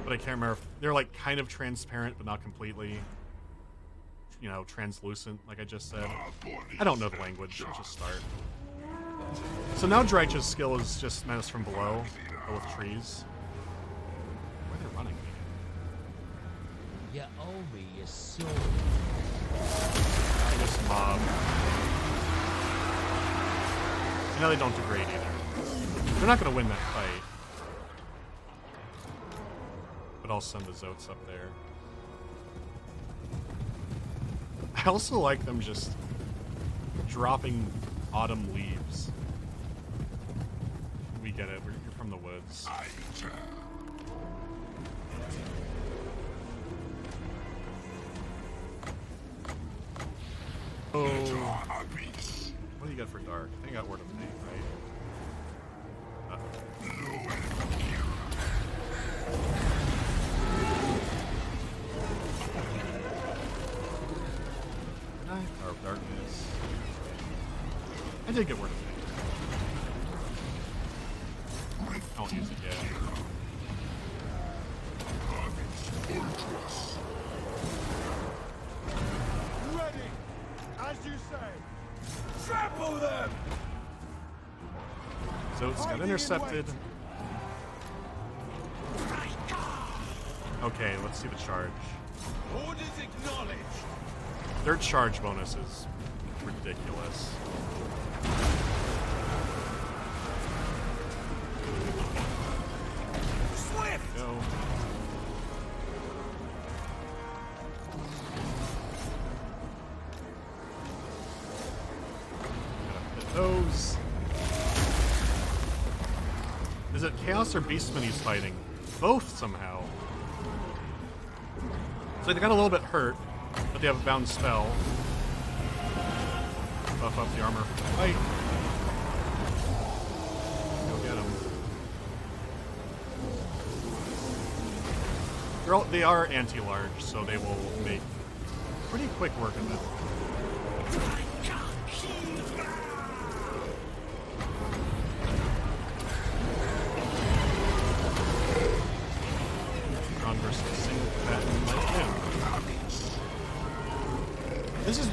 but I can't remember if they're like kind of transparent but not completely, you know, translucent like I just said. I don't know the language. I'll just start. So now Drycha's skill is just menace from below, but with trees. Where are they running? You owe me your soul. This mob. You know they don't degrade either. They're not going to win that fight. But I'll send the Zotes up there. I also like them just dropping autumn leaves. We get it. You're from the woods. Oh. What do you got for dark? I think I got Word of Fate, right? Did I? Power of Darkness. I did get Word of Fate. I won't use it yet. Ready, as you say. Trample them! Zotes got intercepted. Okay, let's see the charge. Orders acknowledged. Their charge bonus is ridiculous. Swift! Go. those. Is it Chaos or Beastman he's fighting? Both somehow. So they got a little bit hurt, but they have a bound spell. Buff up the armor. Fight. Go get them. They are anti-large, so they will make pretty quick work of it. This is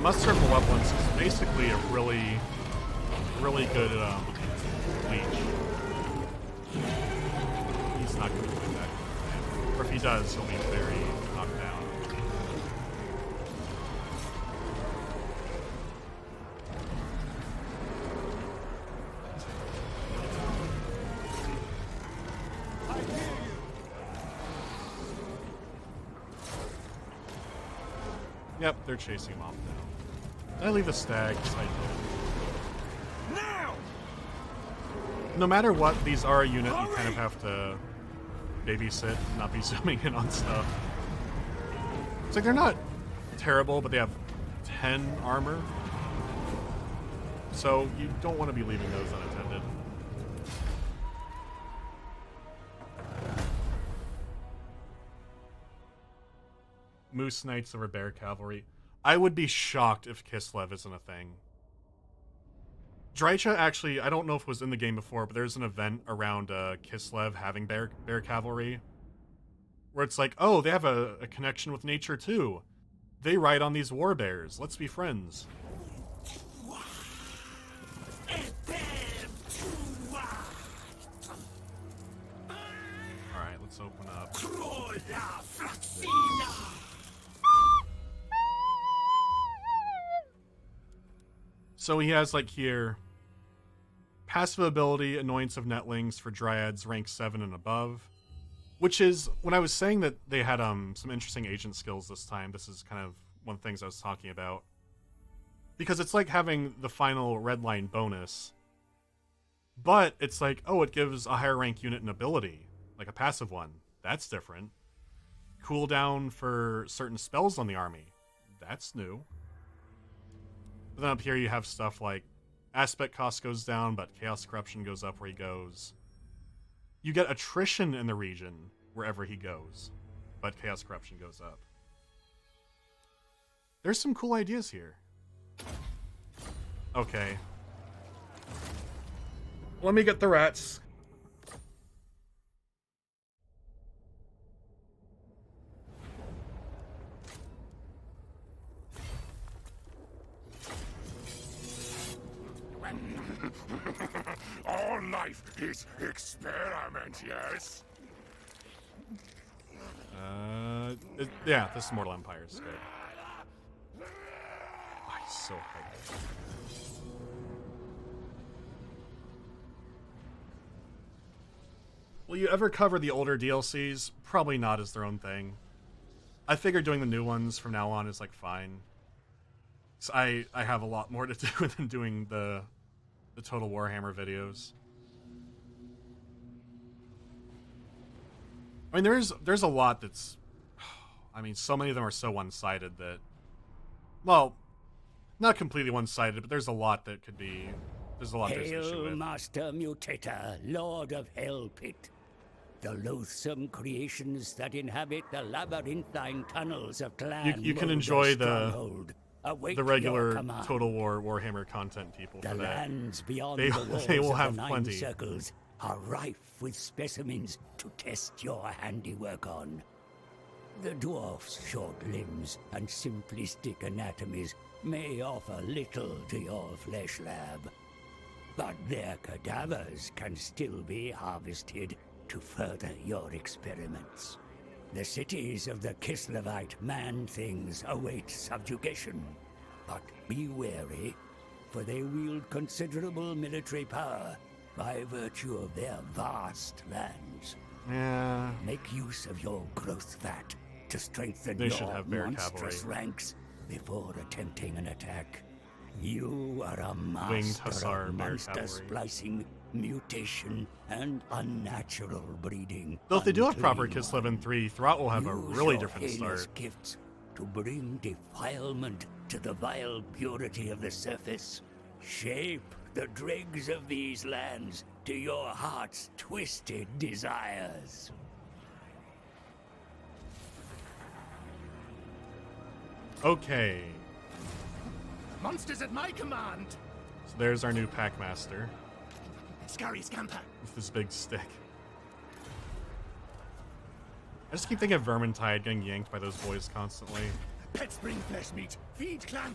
must circle up once is basically a really good leech. He's not going to do that, or if he does, he'll be very knocked down. Yep, they're chasing him off now. Did I leave the stags? I did. Now! No matter what, these are a unit you kind of have to babysit, not be zooming in on stuff. It's like they're not terrible, but they have 10 armor. So you don't want to be leaving those unattended. Moose Knights over Bear Cavalry. I would be shocked if Kislev isn't a thing. Drycha actually, I don't know if it was in the game before, but there's an event around Kislev having Bear Cavalry. Where it's like, oh, they have a connection with nature too. They ride on these war bears. Let's be friends. Alright, let's open up. So he has, like, here, passive ability, Annoyance of Netlings for Dryads, rank 7 and above. Which is, when I was saying that they had some interesting agent skills this time, this is kind of one of the things I was talking about. Because it's like having the final red line bonus. But it's like, oh, it gives a higher rank unit an ability, like a passive one. That's different. Cooldown for certain spells on the army. That's new. But then up here you have stuff like aspect cost goes down, but chaos corruption goes up where he goes. You get attrition in the region wherever he goes, but chaos corruption goes up. There's some cool ideas here. Okay. Let me get the rats. All life is experiment, yes? Yeah, this is Mortal Empires. Great. Oh, he's so hyped. Will you ever cover the older DLCs? Probably not as their own thing. I figured doing the new ones from now on is, like, fine. So I have a lot more to do than doing the Total Warhammer videos. I mean, there's a lot that's... I mean, so many of them are so one-sided that... Well, not completely one-sided, but there's a lot that could be... There's a lot there's an issue with. Hail, Master Mutator, Lord of Hell Pit. The loathsome creations that inhabit the labyrinthine tunnels of Clan You can enjoy the regular Total War Warhammer content people for that. The lands beyond they, the walls they will of have the Nine plenty. Circles are rife with specimens to test your handiwork on. The dwarf's short limbs and simplistic anatomies may offer little to your flesh lab, but their cadavers can still be harvested to further your experiments. The cities of the Kislevite man-things await subjugation, but be wary, for they wield considerable military power by virtue of their vast lands. Yeah. Make use of your growth vat to strengthen They should your have bear monstrous cavalry. ranks before attempting an attack. You are a Winged master Hussar of Bear monster Cavalry. splicing, mutation, and unnatural breeding. Though if they do have proper Unclean Kislev in one. 3, Throt will have a Use really your different heinous start. gifts to bring defilement to the vile purity of the surface. Shape the dregs of these lands to your heart's twisted desires. Okay, Monsters at my command! so there's our new Packmaster Scurry scamper! with this big stick. I just keep thinking of Vermintide getting yanked by those boys constantly. Pet spring flesh meat! Feed clan!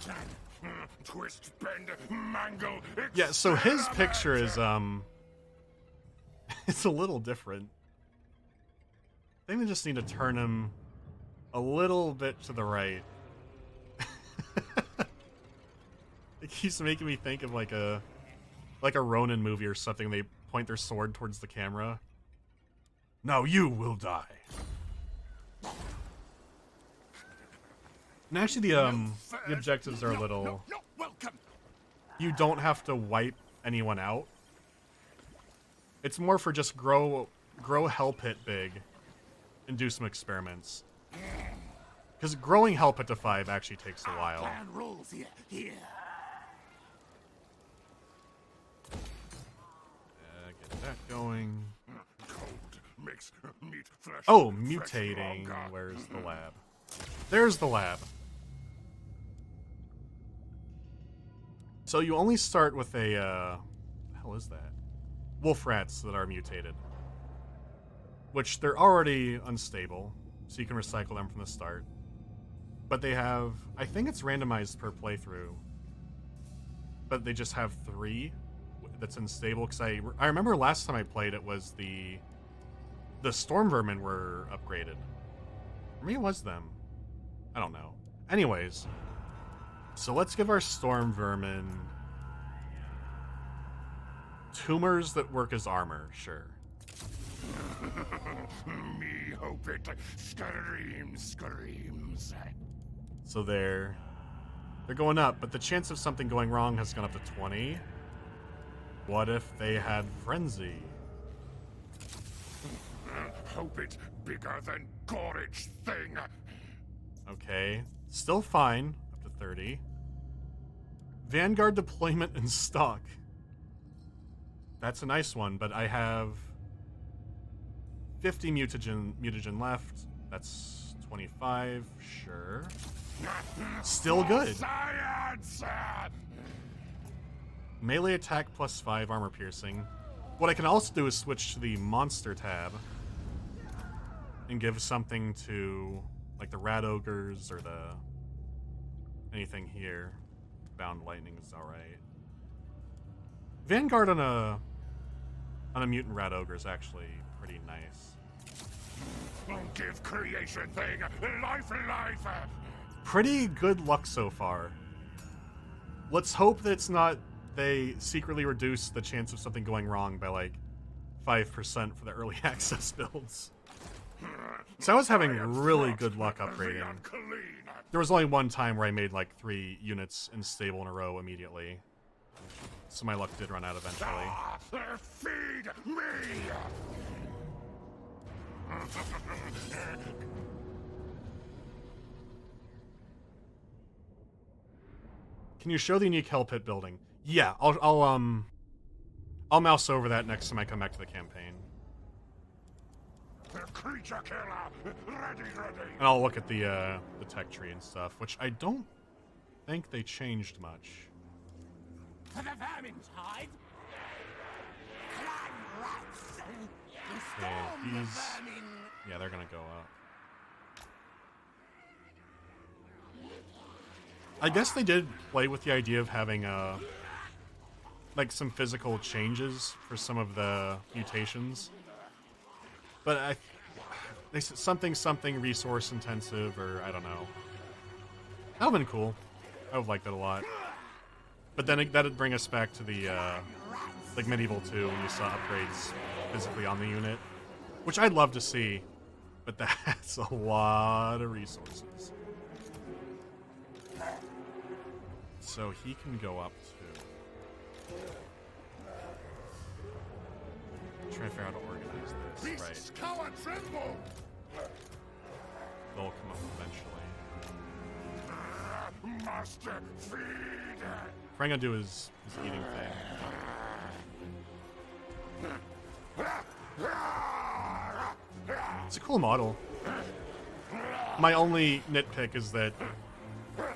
Twist, bend, mangle, Yeah, so his picture is, it's a little different. I think they just need to turn him a little bit to the right. It keeps making me think of like a Ronin movie or something. They point their sword towards the camera. Now you will die. And actually, the objectives are a little. No, welcome! You don't have to wipe anyone out. It's more for just grow Hell Pit big and do some experiments. Because growing Hell Pit to 5 actually takes a while. Clan rules here. Get that going. Cold, mixed meat, flesh. Oh, fresh mutating. longer. Where's the lab? There's the lab. So you only start with a, the hell is that? Wolf rats that are mutated. Which they're already unstable, so you can recycle them from the start. But they have, I think it's randomized per playthrough. But they just have 3 that's unstable, because I remember last time I played it was the storm vermin were upgraded. Or maybe it was them. I don't know. Anyways, so let's give our storm vermin tumors that work as armor, sure. Me hope it screams. So they're going up, but the chance of something going wrong has gone up to 20. What if they had frenzy? Hope it bigger than Gorage thing. Okay, still fine, up to 30. Vanguard deployment and stock. That's a nice one, but I have 50 mutagen left. That's 25, sure. Still good. Science! Melee attack plus 5 armor piercing. What I can also do is switch to the monster tab and give something to like the rat ogres or the anything here. Bound lightning is alright. Vanguard on a mutant rat ogre is actually pretty nice. Give creation thing life. Pretty good luck so far. Let's hope that it's not they secretly reduce the chance of something going wrong by like 5% for the early access builds. So I was having really good luck upgrading. There was only one time where I made like 3 units unstable in a row immediately. So my luck did run out eventually. Feed me! Can you show the unique Hell Pit building? Yeah, I'll mouse over that next time I come back to the campaign. Creature killer! Ready! And I'll look at the tech tree and stuff, which I don't think they changed much. For the vermin's hide! Clan rats! Yeah, these... Yeah, they're gonna go up. I guess they did play with the idea of having like some physical changes for some of the mutations, but they said something resource intensive, or I don't know. That would've been cool. I would've liked that a lot. But then that'd bring us back to the like Medieval 2 when you saw upgrades physically on the unit, which I'd love to see, but that's a lot of resources. So he can go up too. Trying to figure out how to organize this. Beasts Right. cower tremble! They'll come up eventually. Master, feed! What I'm gonna do is eating thing. It's a cool model. My only nitpick is that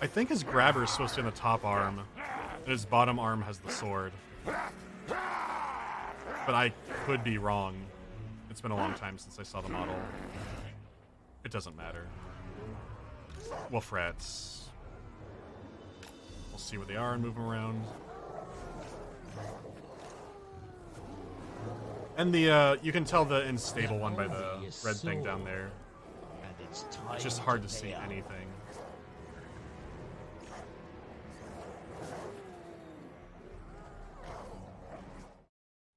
I think his grabber is supposed to be on the top arm, and his bottom arm has the sword. But I could be wrong. It's been a long time since I saw the model. It doesn't matter. Wolfrats. We'll see where they are and move them around. And the you can tell the unstable one by the red thing down there. And it's time It's just hard to pay see up. anything.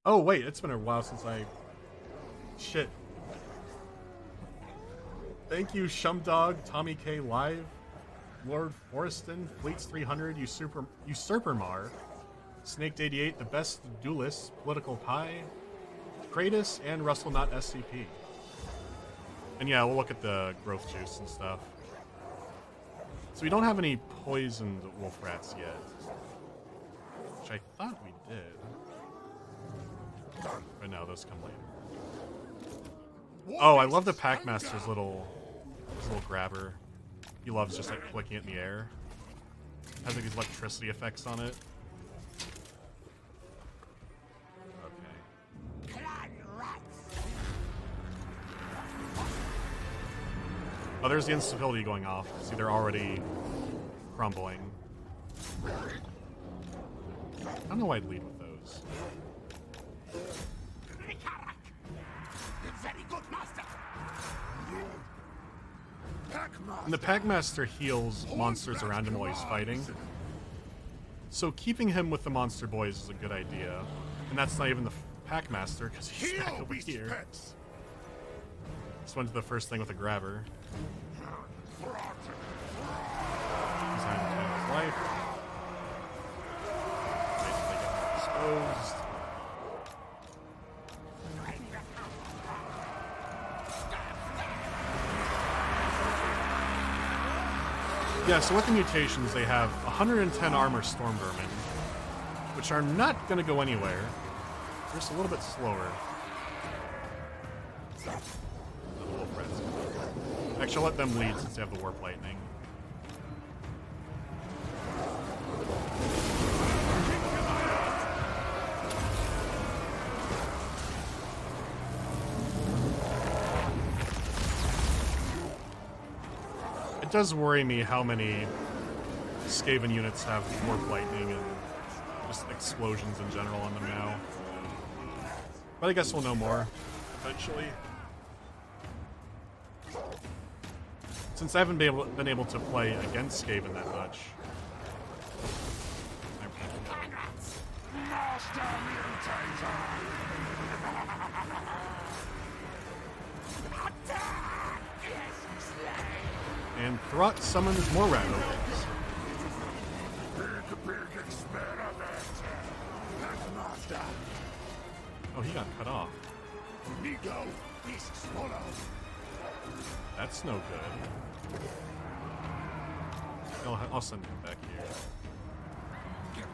Oh wait, it's been a while since I... Shit. Thank you, Shumdog, Tommy K Live, Lord Forreston, Fleets 300, Usurper Mar, Snaked 88, the best duelist, Political Pie, Kratos, and Russell Not SCP. And yeah, we'll look at the growth juice and stuff. So we don't have any poisoned wolf rats yet, which I thought we did. But no, those come later. Oh, I love the Packmaster's little grabber. He loves just like flicking it in the air. Has like these electricity effects on it. Okay. Oh, there's the instability going off. See, they're already crumbling. I don't know why I'd lead with those. Very good, master. And the Packmaster heals monsters around him while he's fighting. So keeping him with the monster boys is a good idea. And that's not even the Packmaster, because he's back over here. Pets. Just went to the first thing with a grabber. He's on his life. Basically getting exposed. Yeah, so with the mutations, they have 110 armor storm vermin, which are not going to go anywhere. They're just a little bit slower. Actually, I'll let them lead since they have the warp lightning. It does worry me how many Skaven units have warp lightning and just explosions in general on them now. But I guess we'll know more eventually. Since I haven't been able to play against Skaven that much. And Throt summons more rat ogres. Oh, he got cut off. That's no good. I'll send him back here.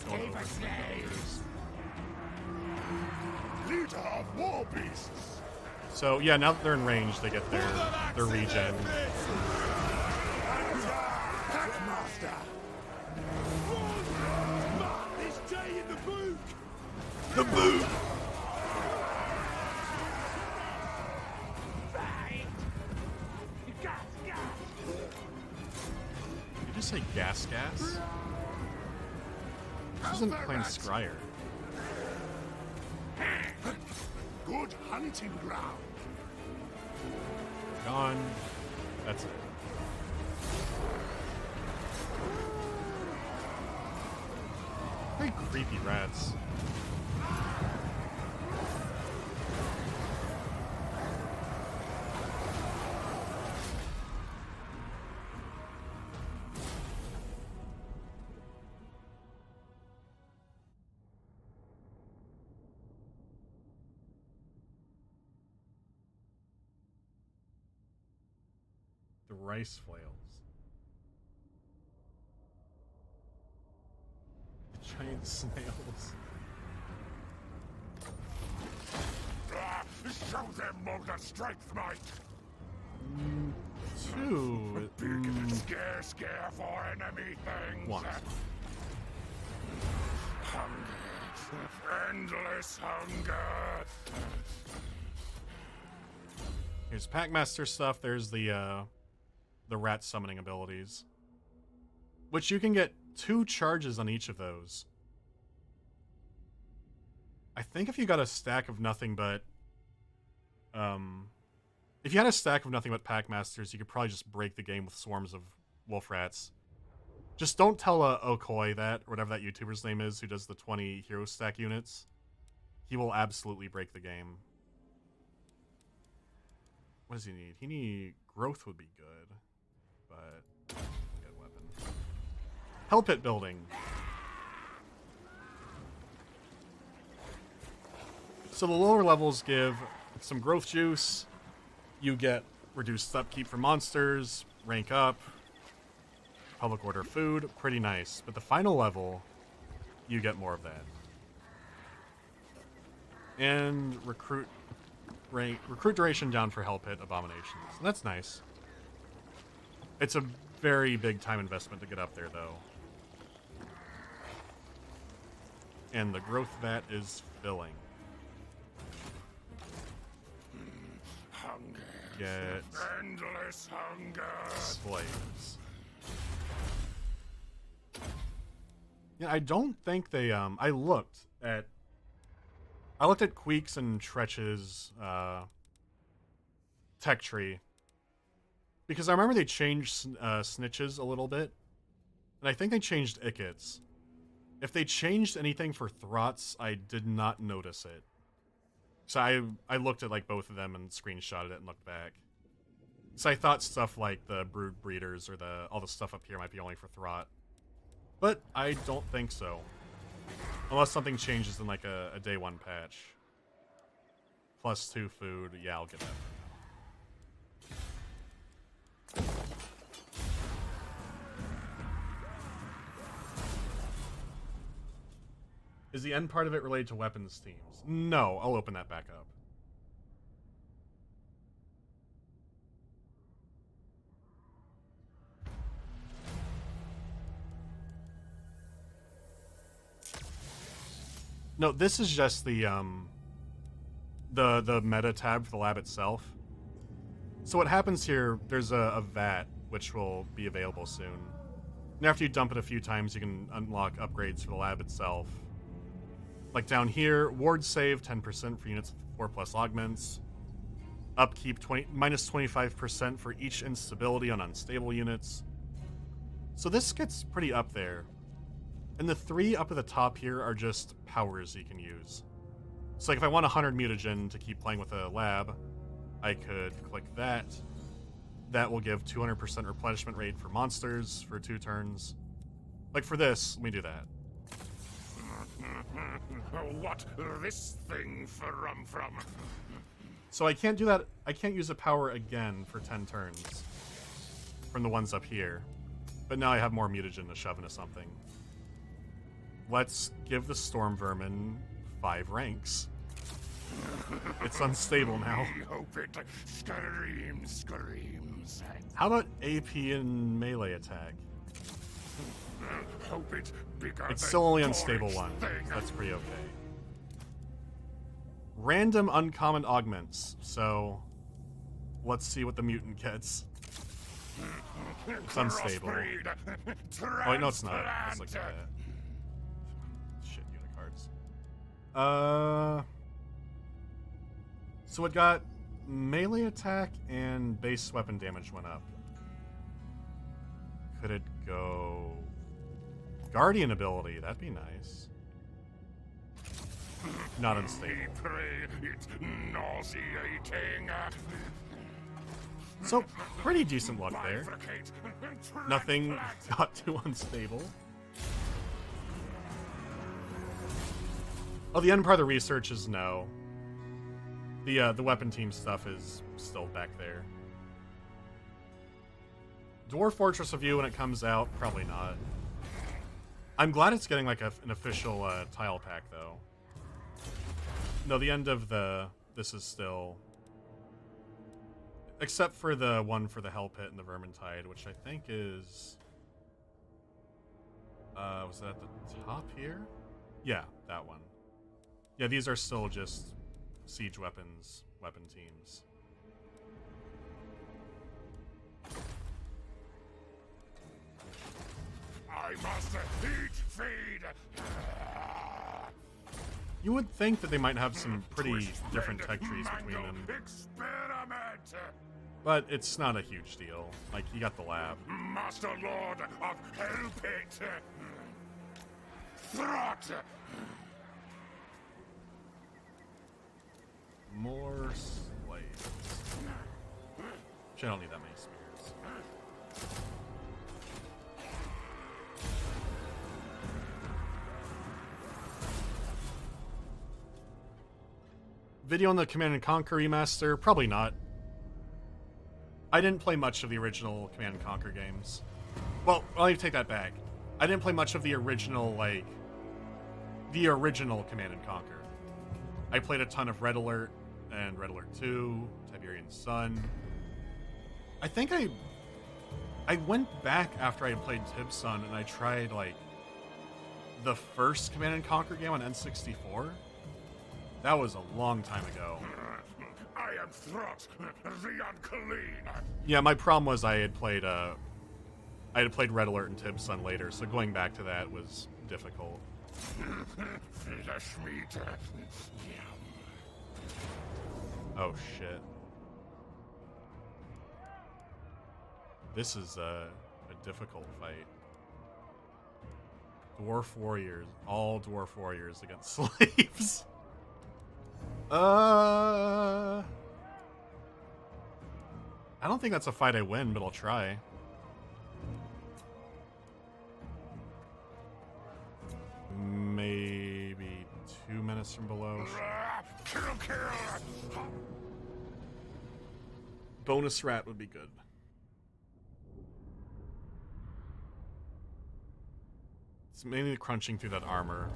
Going over to the Leader of war beasts. So yeah, now that they're in range, they get their regen. Packmaster. This day in the boot. The boot. Did you say gas? This isn't plain Scryer. Good hunting ground. Gone. That's it. Very creepy rats. rice flails. Giant snails. Show them all the strength might. 2. Scare for enemy things. 1. Hunger. Endless hunger. Here's Packmaster stuff. There's the rat summoning abilities, which you can get 2 charges on each of those. I think if you got a stack of nothing but if you had a stack of nothing but Packmasters, you could probably just break the game with swarms of wolf rats. Just don't tell Okoi that, or whatever that YouTuber's name is, who does the 20 hero stack units. He will absolutely break the game. What does he need? He need growth would be good, but get a weapon. Hell pit building. So the lower levels give some growth juice. You get reduced upkeep for monsters, rank up, public order food, pretty nice. But the final level, you get more of that. And recruit duration down for Hell Pit Abominations. And that's nice. It's a very big time investment to get up there, though. And the growth vat is filling. Hunger. Get Endless hunger. slaves. Yeah, I don't think they I looked at Queeks and Tretch's tech tree, because I remember they changed snitches a little bit, and I think they changed Ickets. If they changed anything for Throts, I did not notice it. So I looked at like both of them and screenshotted it and looked back. So I thought stuff like the brood breeders or all the stuff up here might be only for Throt. But I don't think so. Unless something changes in like a day 1 patch. +2 food, yeah, I'll get that for now. Is the end part of it related to weapons teams? No, I'll open that back up. No, this is just the meta tab for the lab itself. So what happens here, there's a vat, which will be available soon. And after you dump it a few times, you can unlock upgrades for the lab itself. Like down here, ward save 10% for units with 4+ augments. Upkeep minus 25% for each instability on unstable units. So this gets pretty up there. And the 3 up at the top here are just powers you can use. So like if I want 100 mutagen to keep playing with a lab, I could click that. That will give 200% replenishment rate for monsters for 2 turns. Like for this, let me do that. What this thing from? So I can't do that. I can't use a power again for 10 turns from the ones up here. But now I have more mutagen to shove into something. Let's give the Storm Vermin 5 ranks. It's unstable now. Hope it screams. How about AP and melee attack? Hope it's bigger. It's still only unstable 1. That's pretty okay. Random uncommon augments. So let's see what the mutant gets. It's unstable. Oh wait, no, it's not. Let's look at that. Shit, unicards. So it got melee attack and base weapon damage went up. Could it go Guardian ability? That'd be nice. Not unstable. It's nauseating. So, pretty decent luck there. Nothing got too unstable. Oh, the end part of the research is no. The weapon team stuff is still back there. Dwarf Fortress review when it comes out, probably not. I'm glad it's getting like an official tile pack though. No, the end of this is still, except for the one for the Hell Pit and the Vermintide, which I think is, was that at the top here? Yeah, that one. Yeah, these are still just siege weapon teams. I must eat, feed. You would think that they might have some pretty different tech trees between them. Experiment. But it's not a huge deal. Like, you got the lab. Master Lord of Hellpit. Throt. More slaves. Actually, I don't need that many spears. Video on the Command & Conquer remaster? Probably not. I didn't play much of the original Command & Conquer games. Well, I'll even take that back. I didn't play much of the original, like, the original Command & Conquer. I played a ton of Red Alert and Red Alert 2, Tiberian Sun. I think I went back after I had played Tib Sun and I tried, like, the first Command & Conquer game on N64. That was a long time ago. I am Throt, the unclean. Yeah, my problem was I had played Red Alert and Tib Sun later, so going back to that was difficult. Flesh meat. Oh shit. This is a difficult fight. Dwarf warriors, all dwarf warriors against slaves. I don't think that's a fight I win, but I'll try. Maybe 2 minutes from below. Kill. Bonus rat would be good. It's mainly crunching through that armor.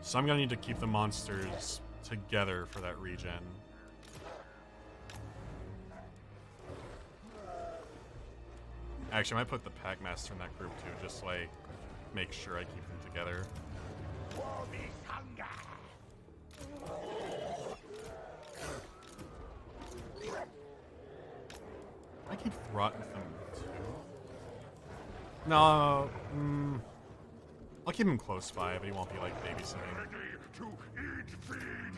So I'm gonna need to keep the monsters together for that regen. Actually, I might put the Packmaster in that group too, just so I make sure I keep them together. I keep Throt with them too. No, I'll keep him close by, but he won't be like babysitting. Ready to eat, feed.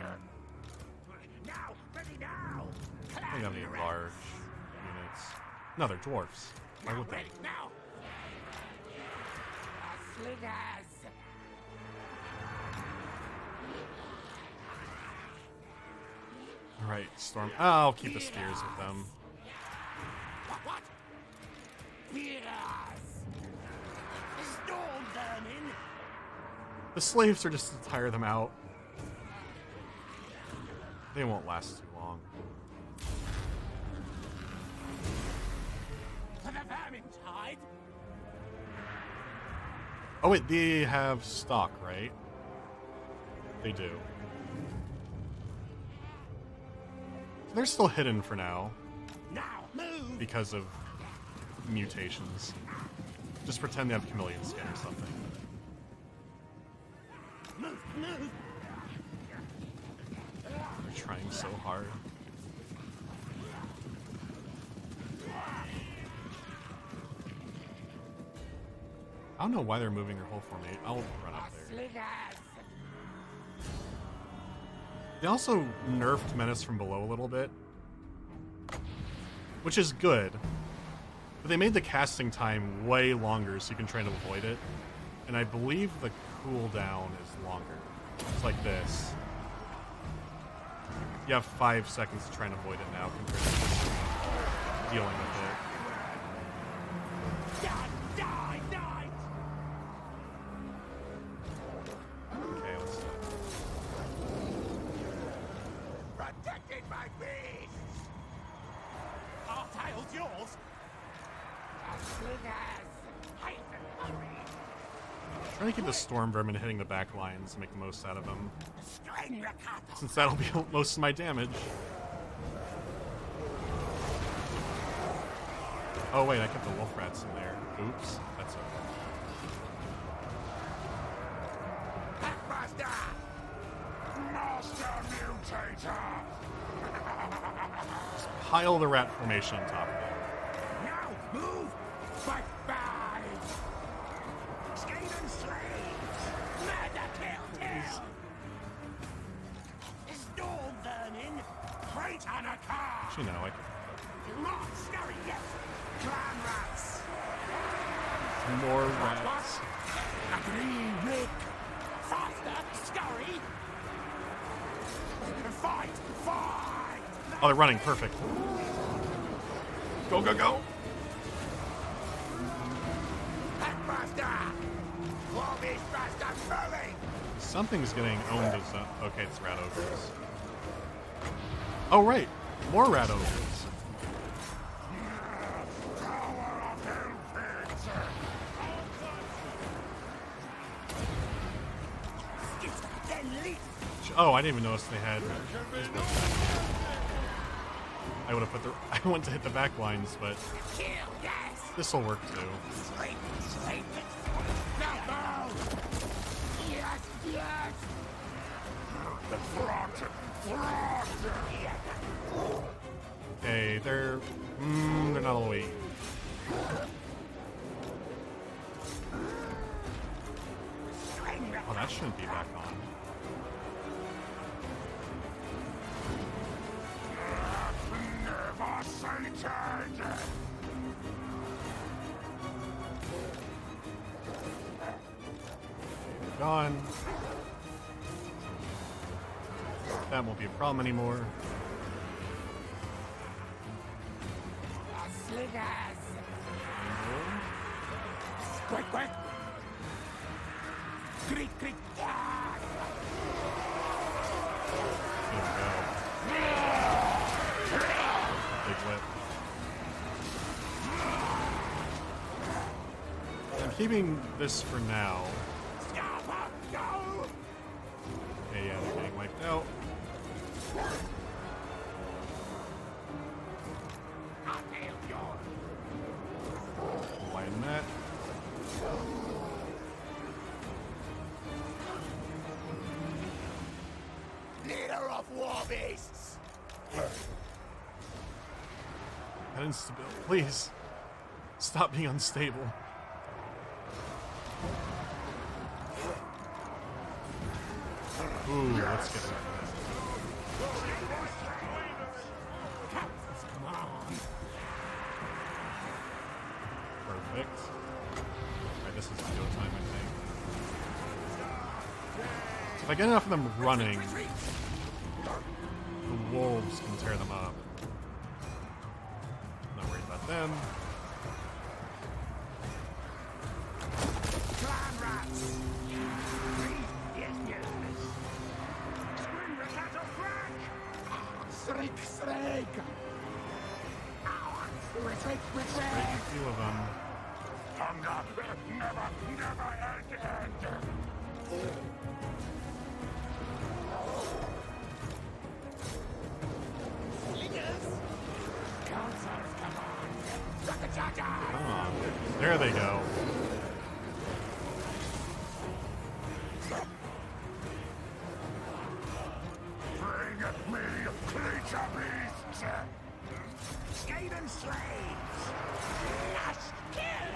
Now, ready now. I don't have any large units. No, they're dwarfs. Why would they? Now. Alright, Storm. I'll keep the spears with them. What? Storm burning. The slaves are just to tire them out. They won't last too long. For the Vermintide. Oh wait, they have stock, right? They do. So they're still hidden for now. Now, move. Because of mutations. Just pretend they have chameleon skin or something. Move. They're trying so hard. I don't know why they're moving their whole formation. I'll run up there. They also nerfed Menace from below a little bit, which is good. But they made the casting time way longer so you can try to avoid it. And I believe the cooldown is longer. It's like this. You have 5 seconds to try and avoid it now compared to just dealing with it. Die. Okay, let's Protected by beasts. Trying to keep the storm vermin hitting the back lines to make the most out of them. Since that'll be most of my damage. Oh wait, I kept the wolf rats in there. Oops, that's okay. Master Mutator! Just pile the rat formation on top of it. Now move! Fight back! Skaven slaves! Murder kill! Storm vermin! Freight on a car! Actually, no, I can. Not scurry yet! Clan rats! More rats. Agree, Rick! Faster! Scurry! Fight! Fight! Oh, they're running. Perfect. Go, go, go! Headmaster! Warmish bastard moving! Something's getting owned as okay, it's rat ogres. Oh, right. More rat ogres. Power of Hellpigs! Oh, I didn't even notice they had. I would have put the. I went to hit the back lines, but this will work too. Yes, yes! The front! Okay, they're not all the way. Oh, that shouldn't be back on. Never sated! Gone. That won't be a problem anymore. Slingers! Quick, quick! Creak, creak! There we go. Big whip. I'm keeping this for now. Okay, yeah, they're getting wiped out. Widen that. Leader of war beasts! That instability. Please. Stop being unstable. Ooh, let's get that. Perfect. Alright, this is go time, I think. So if I get enough of them running, the wolves can tear them up. Not worried about them. Clan rats! Yes, yes! Scream the cattle crack! Shriek, shriek! Retreat, Break retreat! a few of them. Hunger never, never end! Slingers! Council's command! Raka-chaka! Oh, there they go. Bring me creature beasts! Skaven slaves! Last kill!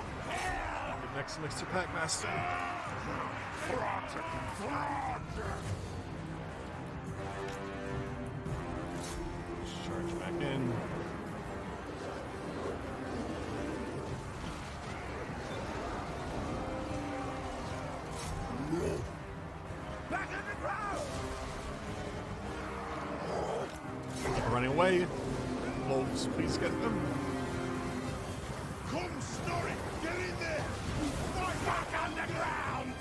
Next Mixer Pack Master. Fraud! Fraud! Charge back in. Back on the ground! Keep running away. Wolves, please get them. Come, Snorri! Get in there! Fight back on the ground!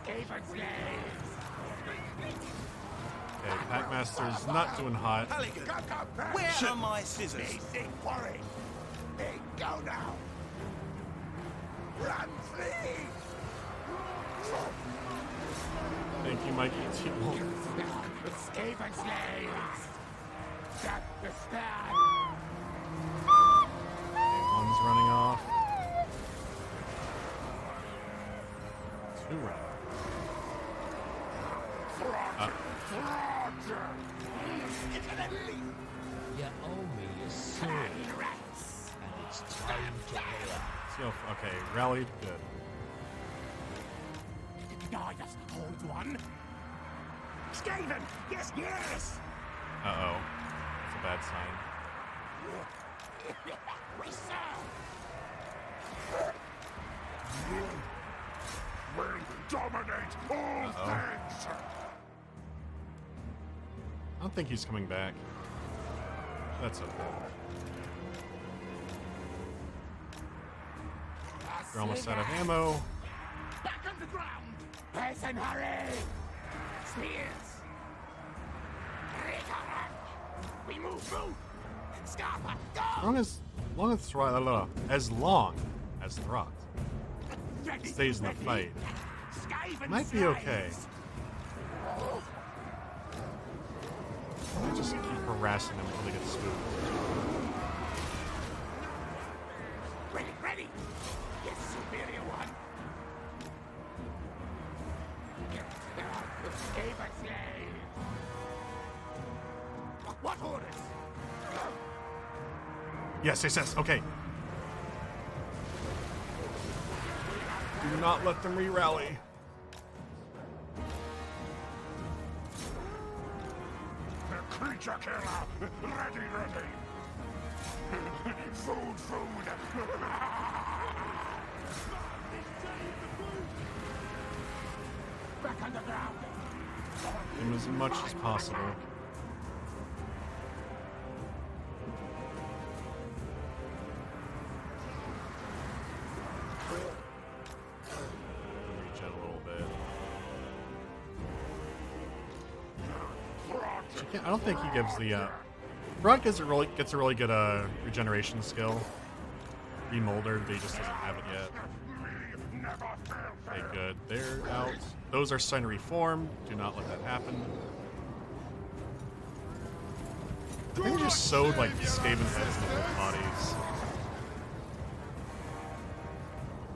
Skaven slaves! Okay, Packmaster's not doing hot. Halligan, Go, go, back! where are my scissors? Big worry! Big go now! Run, flee! Thank you, Mikey. Escape and slaves! Death is bad! One's running off. Two running. You owe me a sword, and it's time to pay up. Okay, rallied. Good. I just hold one. Skaven! Yes, yes! Uh-oh. That's a bad sign. We serve! Will dominate all things! I don't think he's coming back. That's okay. We're almost out of ammo. Back on the ground! Hasten, hurry! Spears! We move through! Scarpa, go! As long as Throt stays in the fight, might be okay. Just keep harassing him until they get spooked. Ready, ready! Yes, superior one! Escape and slave! What orders? Yes. Okay. Do not let them re-rally. Creature killer! Ready! Food! Back on the ground! Do as much as possible. Regen a little bit. I don't think he gives the Brock gets a really good regeneration skill. Remoldered, but he just doesn't have it yet. Okay, good. They're out. Those are starting to reform. Do not let that happen. I think they just sewed like Skaven heads into their bodies.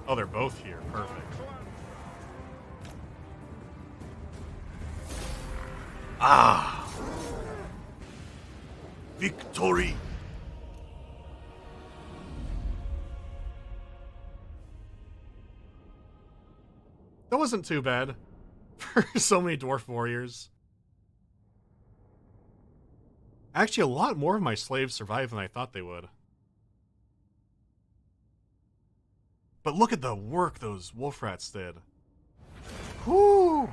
Oh, they're both here. Perfect. Ah! Victory! That wasn't too bad for so many dwarf warriors. Actually, a lot more of my slaves survived than I thought they would. But look at the work those wolf rats did. Whoo!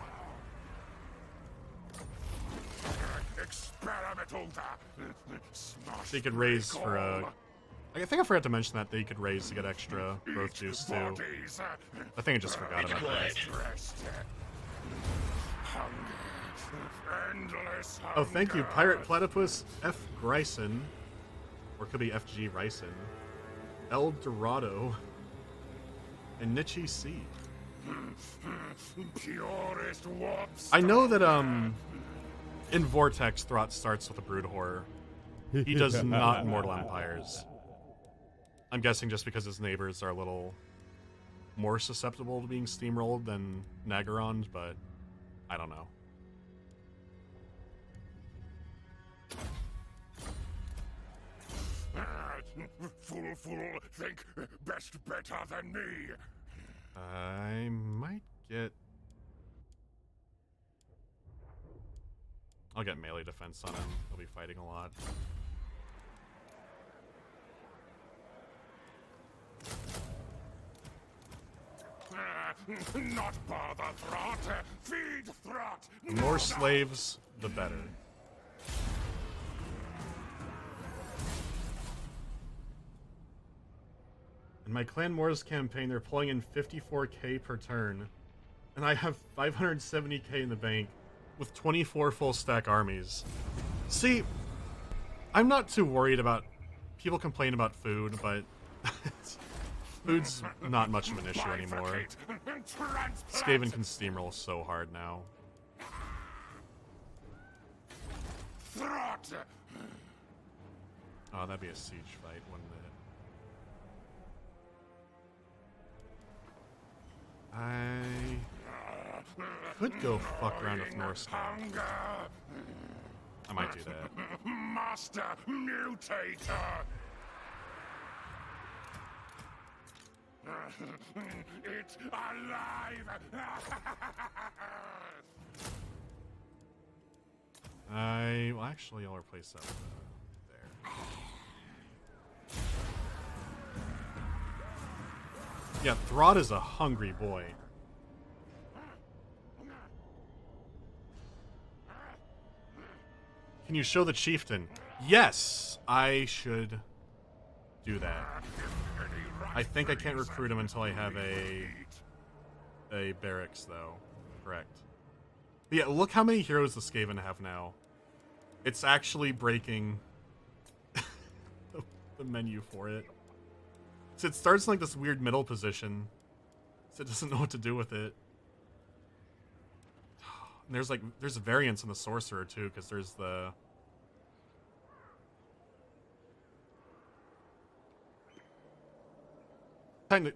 So you could raise for I think I forgot to mention that they could raise to get extra growth juice too. I think I just forgot about that. Oh, thank you, Pirate Platypus F. Gryson. Or it could be FG Ryson. El Dorado. And Nietzsche C. I know that, in Vortex, Throt starts with a Brood Horror. He does not in Mortal Empires. I'm guessing just because his neighbors are a little more susceptible to being steamrolled than Nagaron, but I don't know. Fool, think best better than me. I might get... I'll get melee defense on him. He'll be fighting a lot. Not bother, Throt. Feed Throt. The more slaves, the better. In my Clan Wars campaign, they're pulling in 54k per turn, and I have 570k in the bank with 24 full stack armies. See, I'm not too worried about people complain about food, but Food's not much of an issue anymore. Skaven can steamroll so hard now. Oh, that'd be a siege fight, wouldn't it? I could go fuck around with Norse now. I might do that. Master Mutator! It's alive! Well, actually, I'll replace that with there. Yeah, Throd is a hungry boy. Can you show the chieftain? Yes, I should do that. I think I can't recruit him until I have a barracks, though. Correct. But yeah, look how many heroes the Skaven have now. It's actually breaking the menu for it. So it starts in like this weird middle position. So it doesn't know what to do with it. And there's a variance in the sorcerer too, because there's the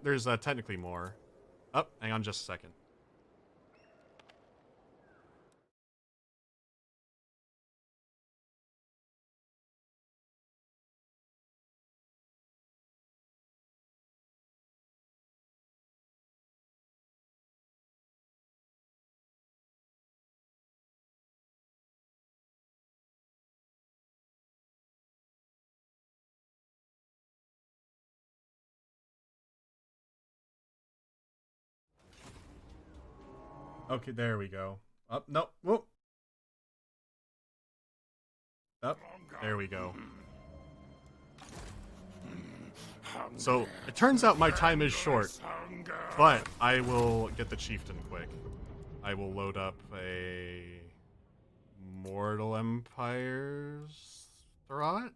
there's technically more. Oh, hang on just a second. Okay, there we go. Up, no, whoop. Up, there we go. So, it turns out my time is short, but I will get the chieftain quick. I will load up a Mortal Empire's Throt.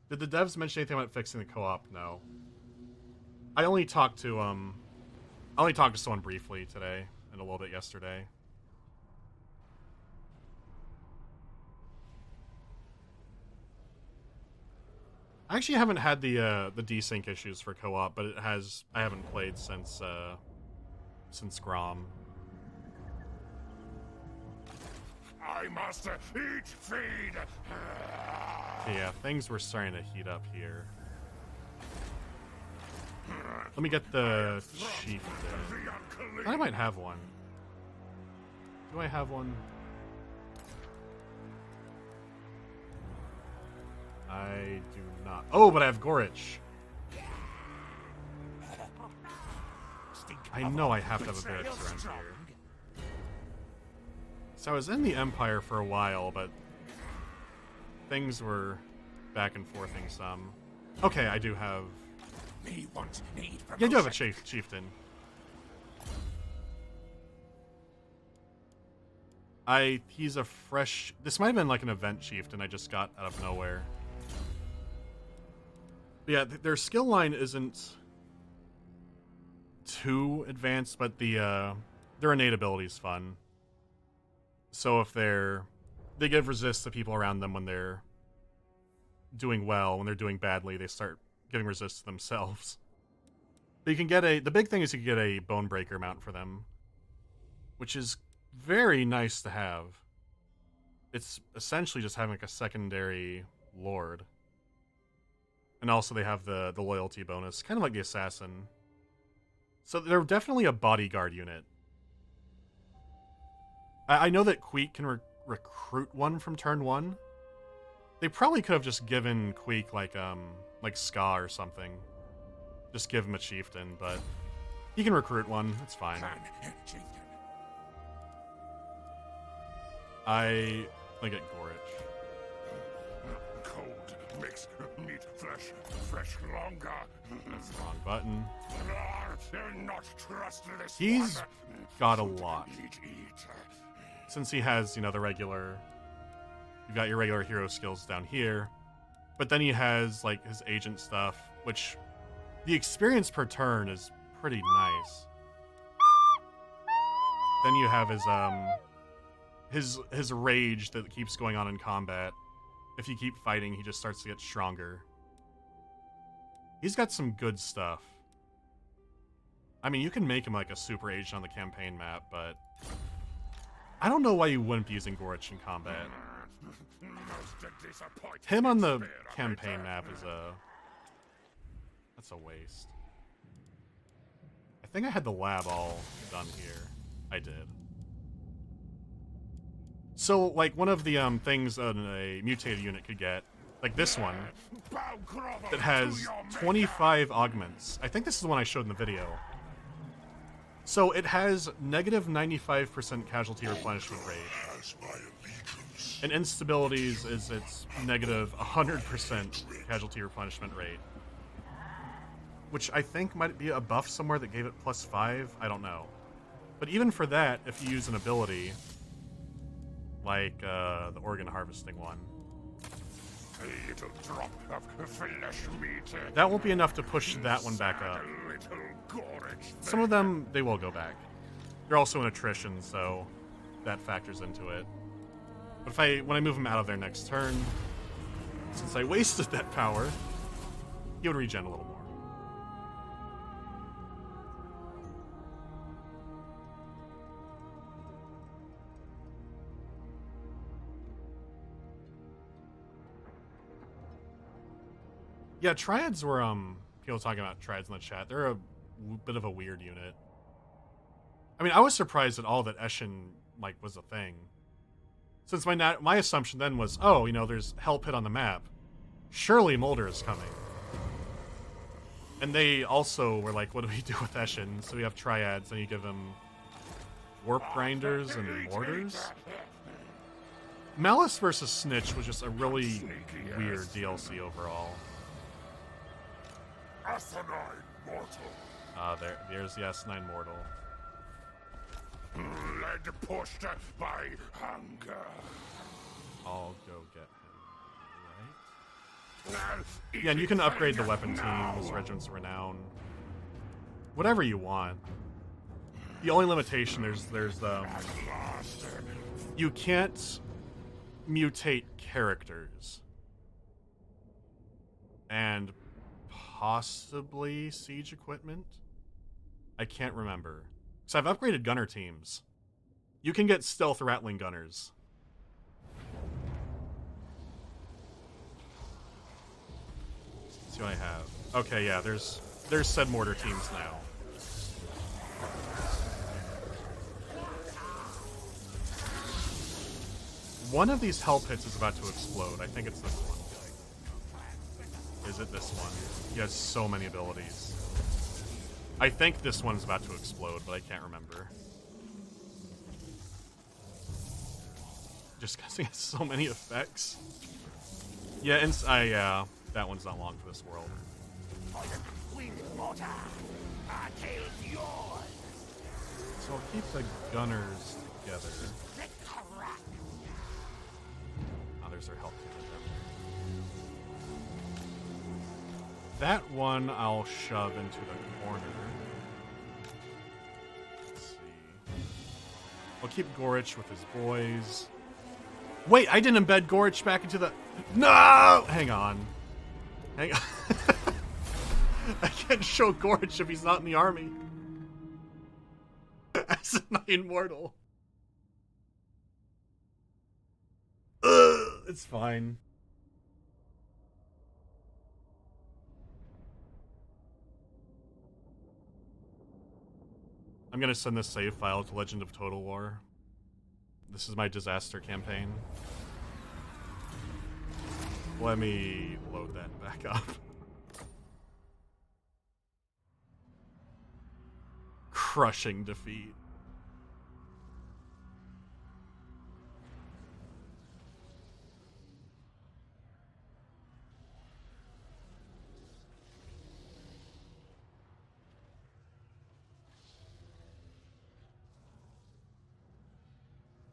Did the devs mention anything about fixing the co-op? No. I only talked to someone briefly today and a little bit yesterday. I actually haven't had the desync issues for co-op, but I haven't played since Grom. I must eat, feed. Yeah, things were starting to heat up here. Let me get the chieftain. I might have one. Do I have one? I do not. Oh, but I have Gorich. I know I have to have a barracks around here. So I was in the Empire for a while, but things were back and forthing some. Okay, I do have... Yeah, I do have a chieftain. He's a fresh... This might have been like an event chieftain I just got out of nowhere. But yeah, their skill line isn't too advanced, but their innate ability is fun. So if they give resist to people around them when they're doing well. When they're doing badly, they start giving resist to themselves. But you can get the big thing is you can get a Bone Breaker mount for them, which is very nice to have. It's essentially just having like a secondary lord. And also they have the loyalty bonus, kind of like the assassin. So they're definitely a bodyguard unit. I know that Queek can recruit one from turn 1. They probably could have just given Queek like Ska or something. Just give him a chieftain, but he can recruit one. It's fine. I get Gorich. Cold makes meat fresh longer. That's the wrong button. Not trust this He's one. got a lot. Eat. Since he has, the regular You've got your regular hero skills down here. But then he has, like, his agent stuff, which the experience per turn is pretty nice. Then you have his rage that keeps going on in combat. If you keep fighting, he just starts to get stronger. He's got some good stuff. I mean, you can make him like a super agent on the campaign map, but I don't know why you wouldn't be using Gorich in combat. Him on the campaign map is that's a waste. I think I had the lab all done here. I did. So, like, one of the things a mutated unit could get, like this one, that has 25 augments. I think this is the one I showed in the video. So it has negative 95% casualty replenishment rate. And instabilities is its negative 100% casualty replenishment rate. Which I think might be a buff somewhere that gave it +5. I don't know. But even for that, if you use an ability, like the organ harvesting one, A little drop of flesh meat. That won't be enough to push that one back up. Some of them, they will go back. They're also in attrition, so that factors into it. But when I move him out of there next turn, since I wasted that power, he would regen a little more. Yeah, Triads were, people talking about Triads in the chat. They're a bit of a weird unit. I mean, I was surprised at all that Eshin, like, was a thing. Since my assumption then was, oh, you know, there's Hell Pit on the map. Surely Molder is coming. And they also were like, what do we do with Eshin? So we have Triads, and you give him Warp Grinders and Mortars? Malice versus Snitch was just a really weird DLC overall. Asinine mortal. There's the S9 Mortal. Led pushed by hunger. I'll go get him. Right? Yeah, and you can upgrade the weapon teams, Regiments of Renown. Whatever you want. The only limitation, there's you can't mutate characters. And possibly siege equipment? I can't remember. So I've upgraded gunner teams. You can get stealth rattling gunners. Let's see what I have. Okay, yeah, there's said mortar teams now. One of these hell pits is about to explode. I think it's this one. Is it this one? He has so many abilities. I think this one's about to explode, but I can't remember. Just because he has so many effects. Yeah, yeah, that one's not long for this world. So I'll keep the gunners together. Oh, there's their health kit. That one I'll shove into the corner. Let's see. I'll keep Gorich with his boys. Wait, I didn't embed Gorich back into the... No! Hang on. Hang on. I can't show Gorich if he's not in the army. As an immortal. It's fine. I'm gonna send this save file to Legend of Total War. This is my disaster campaign. Let me load that back up. Crushing defeat.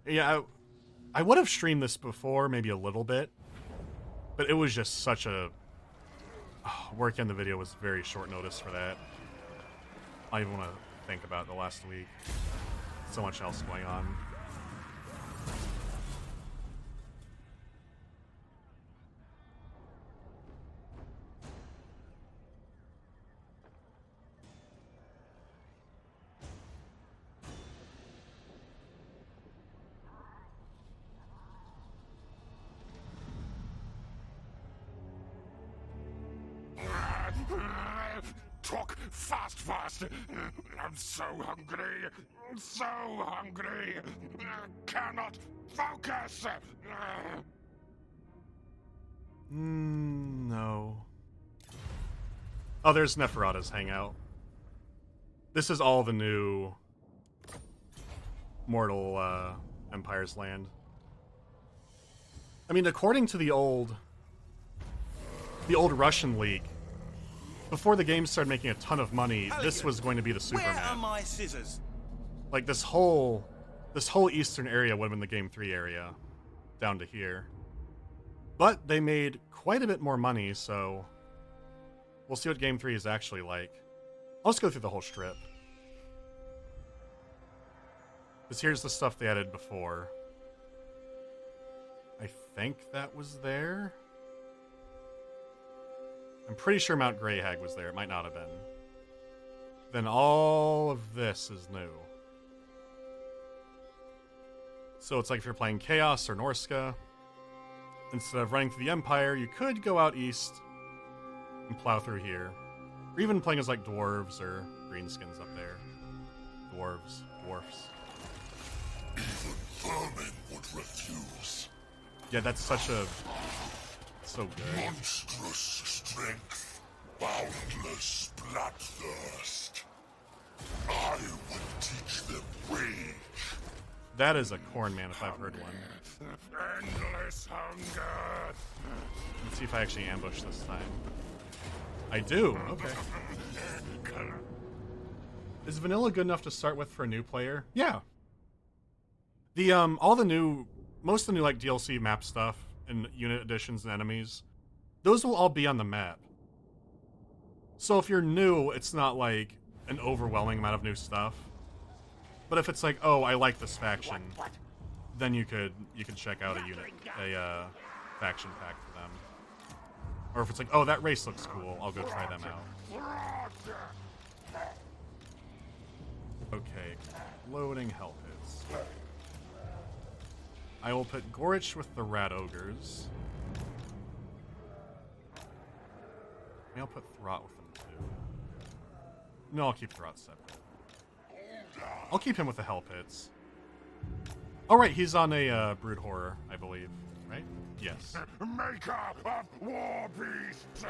Yeah, I would have streamed this before, maybe a little bit, but it was just such a... working on the video was very short notice for that. I don't even want to think about the last week. So much else going on. Talk fast, fast. I'm so hungry. So hungry. Cannot focus. No. Oh, there's Neferata's hangout. This is all the new Mortal Empire's land. I mean, according to the old Russian leak, before the game started making a ton of money, this was going to be the Superman. Where are my scissors? Like this whole eastern area would have been the Game 3 area, down to here. But they made quite a bit more money, so we'll see what Game 3 is actually like. I'll just go through the whole strip. Because here's the stuff they added before. I think that was there. I'm pretty sure Mount Greyhag was there. It might not have been. Then all of this is new. So it's like if you're playing Chaos or Norska, instead of running through the Empire, you could go out east and plow through here. Or even playing as like dwarves or greenskins up there. Dwarves. Even vermin would refuse. Yeah, that's such a... so good. Monstrous strength, boundless bloodthirst. I would teach them rage. That is a corn man if I've heard one. Endless hunger. Let's see if I actually ambush this time. I do. Okay. Is vanilla good enough to start with for a new player? Yeah. The most of the new like DLC map stuff and unit additions and enemies, those will all be on the map. So if you're new, it's not like an overwhelming amount of new stuff. But if it's like, oh, I like this faction, then you could check out a faction pack for them. Or if it's like, oh, that race looks cool, I'll go try them out. Okay, loading hell pits. I will put Gorich with the Rat Ogres. Maybe I'll put Throt with them too. No, I'll keep Throt separate. I'll keep him with the Hell Pits. Oh, right, he's on a Brood Horror, I believe. Right? Yes. Maker of war beasts.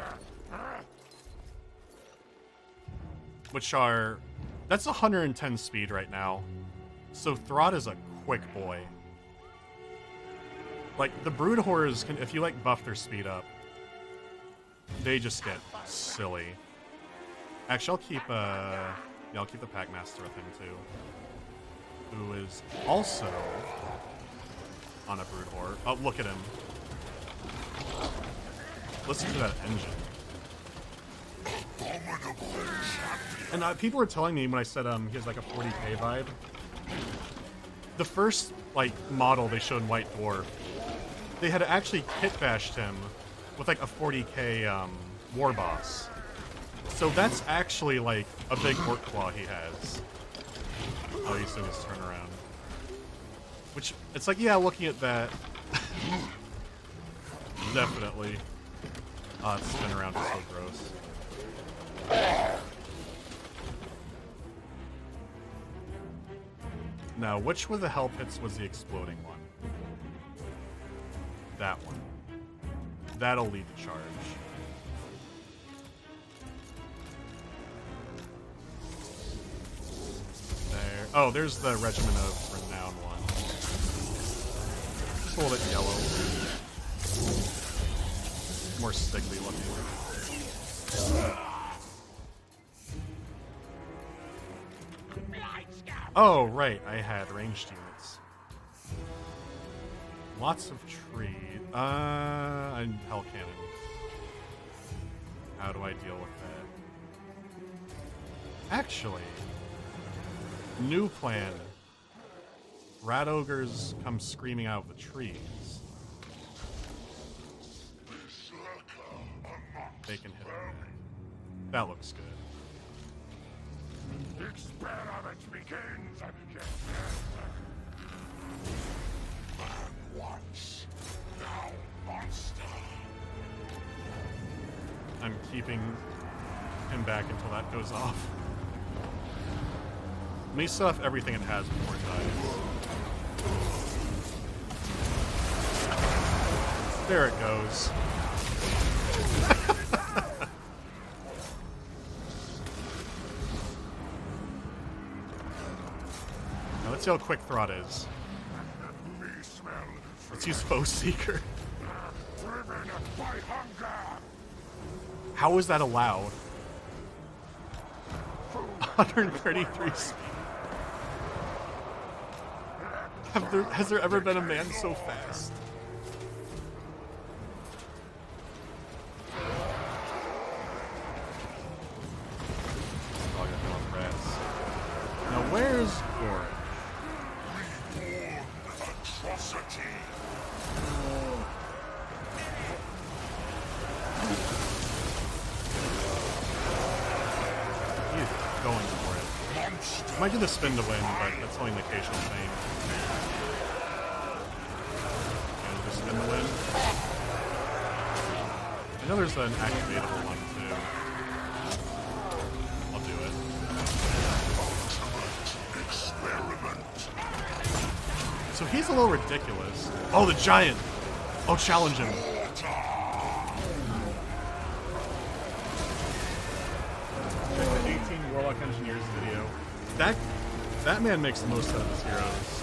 Which are... That's 110 speed right now. So Throt is a quick boy. Like, the Brood Horrors, can, if you, like, buff their speed up, they just get silly. Actually, I'll keep the Packmaster with him, too. Who is also on a Brood Horror. Oh, look at him. Listen to that engine. And people were telling me when I said he has, like, a 40k vibe. The first, like, model they showed in White Dwarf, they had actually kit bashed him with like a 40k war boss. So that's actually like a big work claw he has. Oh, he's doing his turnaround. Which, it's like, yeah, looking at that. Definitely. It's spin around is so gross. Now, which of the Hell Pits was the exploding one? That one. That'll lead the charge. There. Oh, there's the Regiment of Renown one. Just a little bit yellow. More stickly looking. Oh, right. I had ranged units. Lots of trees. And hell cannon. How do I deal with that? Actually, new plan. Rat ogres come screaming out of the trees. They can hit them. That looks good. The experiment begins. Man once, now monster. I'm keeping him back until that goes off. Let me stuff everything it has before it dies. There it goes. Now let's see how quick Throt is. Let's use Foe Seeker. Driven by hunger. How is that allowed? 133 speed. Has there ever been a man so fast? Oh, I got no rats. Now where's Goran? Atrocity. He's going for it. Might do the spin to win, but that's only an occasional thing. And the spin to win. I know there's an activatable one too. I'll do it. So he's a little ridiculous. Oh, the giant! Oh, challenge him. Check the 18 Warlock Engineers video. That man makes the most out of his heroes.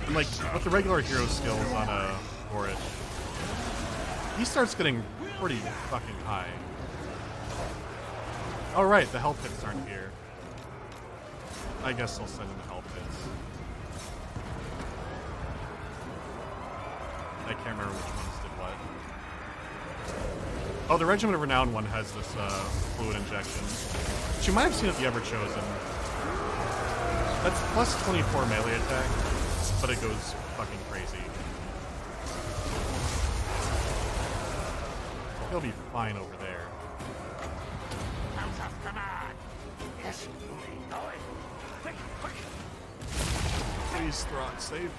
And like, with the regular hero skills on a Boruto, he starts getting pretty fucking high. Oh right, the hell pits aren't here. I guess I'll send in the hell pits. I can't remember which ones did what. Oh, the Regiment of Renown one has this fluid injection, which you might have seen at the Ever Chosen. That's plus 24 melee attack, but it goes fucking crazy. He'll be fine over there. Out of command. Yes, going. Quick, quick. Please, Throt, save.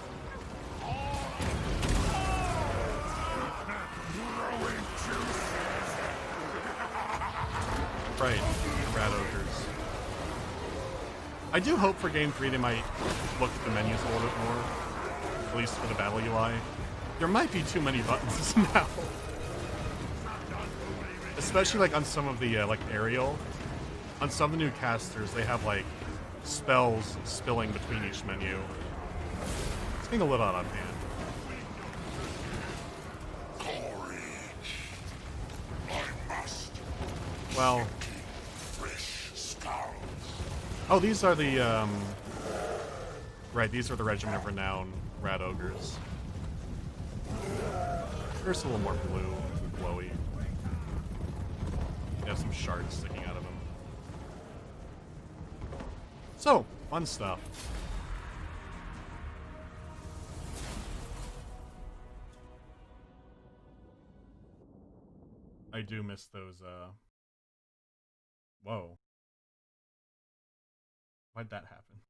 Growing juices. Right, rat ogres. I do hope for Game 3 they might look at the menus a little bit more, at least for the battle UI. There might be too many buttons now. Especially like on some of the like aerial. On some of the new casters, they have like spells spilling between each menu. It's getting a little out of hand. Well, oh, these are the right. These are the Regiment of Renown rat ogres. There's a little more blue, glowy. They have some shards sticking out of them. So, fun stuff. I do miss those, whoa. Why'd that happen?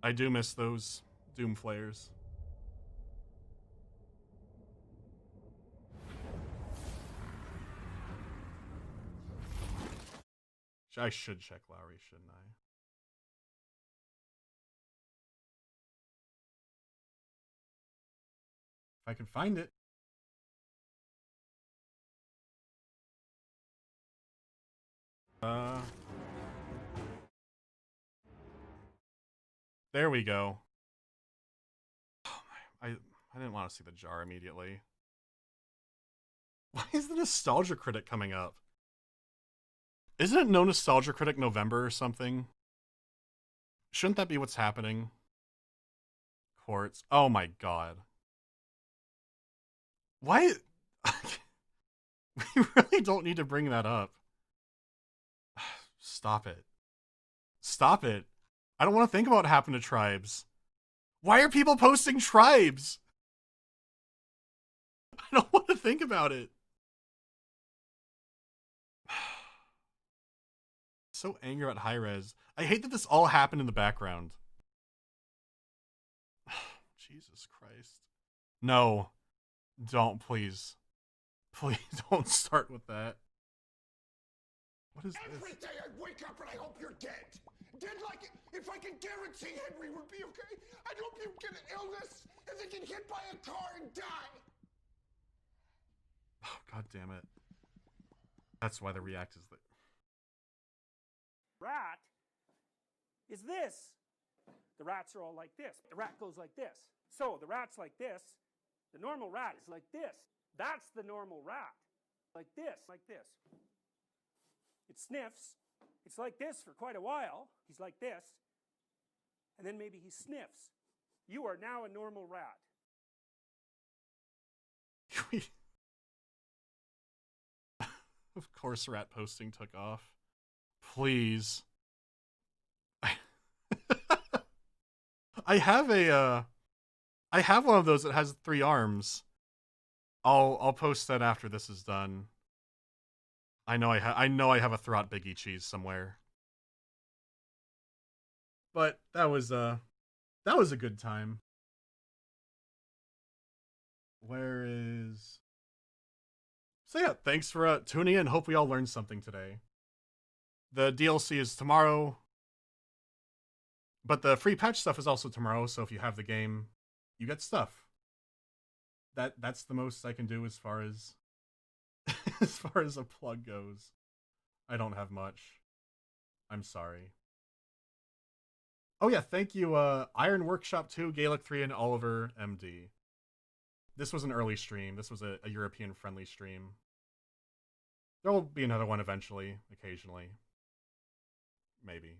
I do miss those Doom Flayers. I should check Lowry, shouldn't I? If I can find it. There we go. Oh my, I didn't want to see the jar immediately. Why is the Nostalgia Critic coming up? Isn't it no Nostalgia Critic November or something? Shouldn't that be what's happening? Quartz. Oh my god. Why? We really don't need to bring that up. Stop it. Stop it. I don't want to think about what happened to tribes. Why are people posting tribes? I don't want to think about it. So angry at high res. I hate that this all happened in the background. Jesus Christ. No. Don't, please. Please don't start with that. What is Every this? day I wake up and I hope you're dead. Dead like if I can guarantee Henry would be okay. I'd hope you get an illness and then get hit by a car and die. Oh, god damn it. That's why the react is that. Rat is this. The rats are all like this. The rat goes like this. So the rat's like this. The normal rat is like this. That's the normal rat. Like this, like this. It sniffs. It's like this for quite a while. He's like this. And then maybe he sniffs. You are now a normal rat. Of course rat posting took off. Please. I have one of those that has 3 arms. I'll post that after this is done. I know I have a Throt Biggie cheese somewhere. But that was a good time. Where is... So yeah, thanks for tuning in. Hope we all learned something today. The DLC is tomorrow. But the free patch stuff is also tomorrow, so if you have the game, you get stuff. That's the most I can do as far as as far as a plug goes. I don't have much. I'm sorry. Oh yeah, thank you Iron Workshop 2, Gaelic 3, and Oliver MD. This was an early stream. This was a European friendly stream. There will be another one eventually, occasionally. Maybe.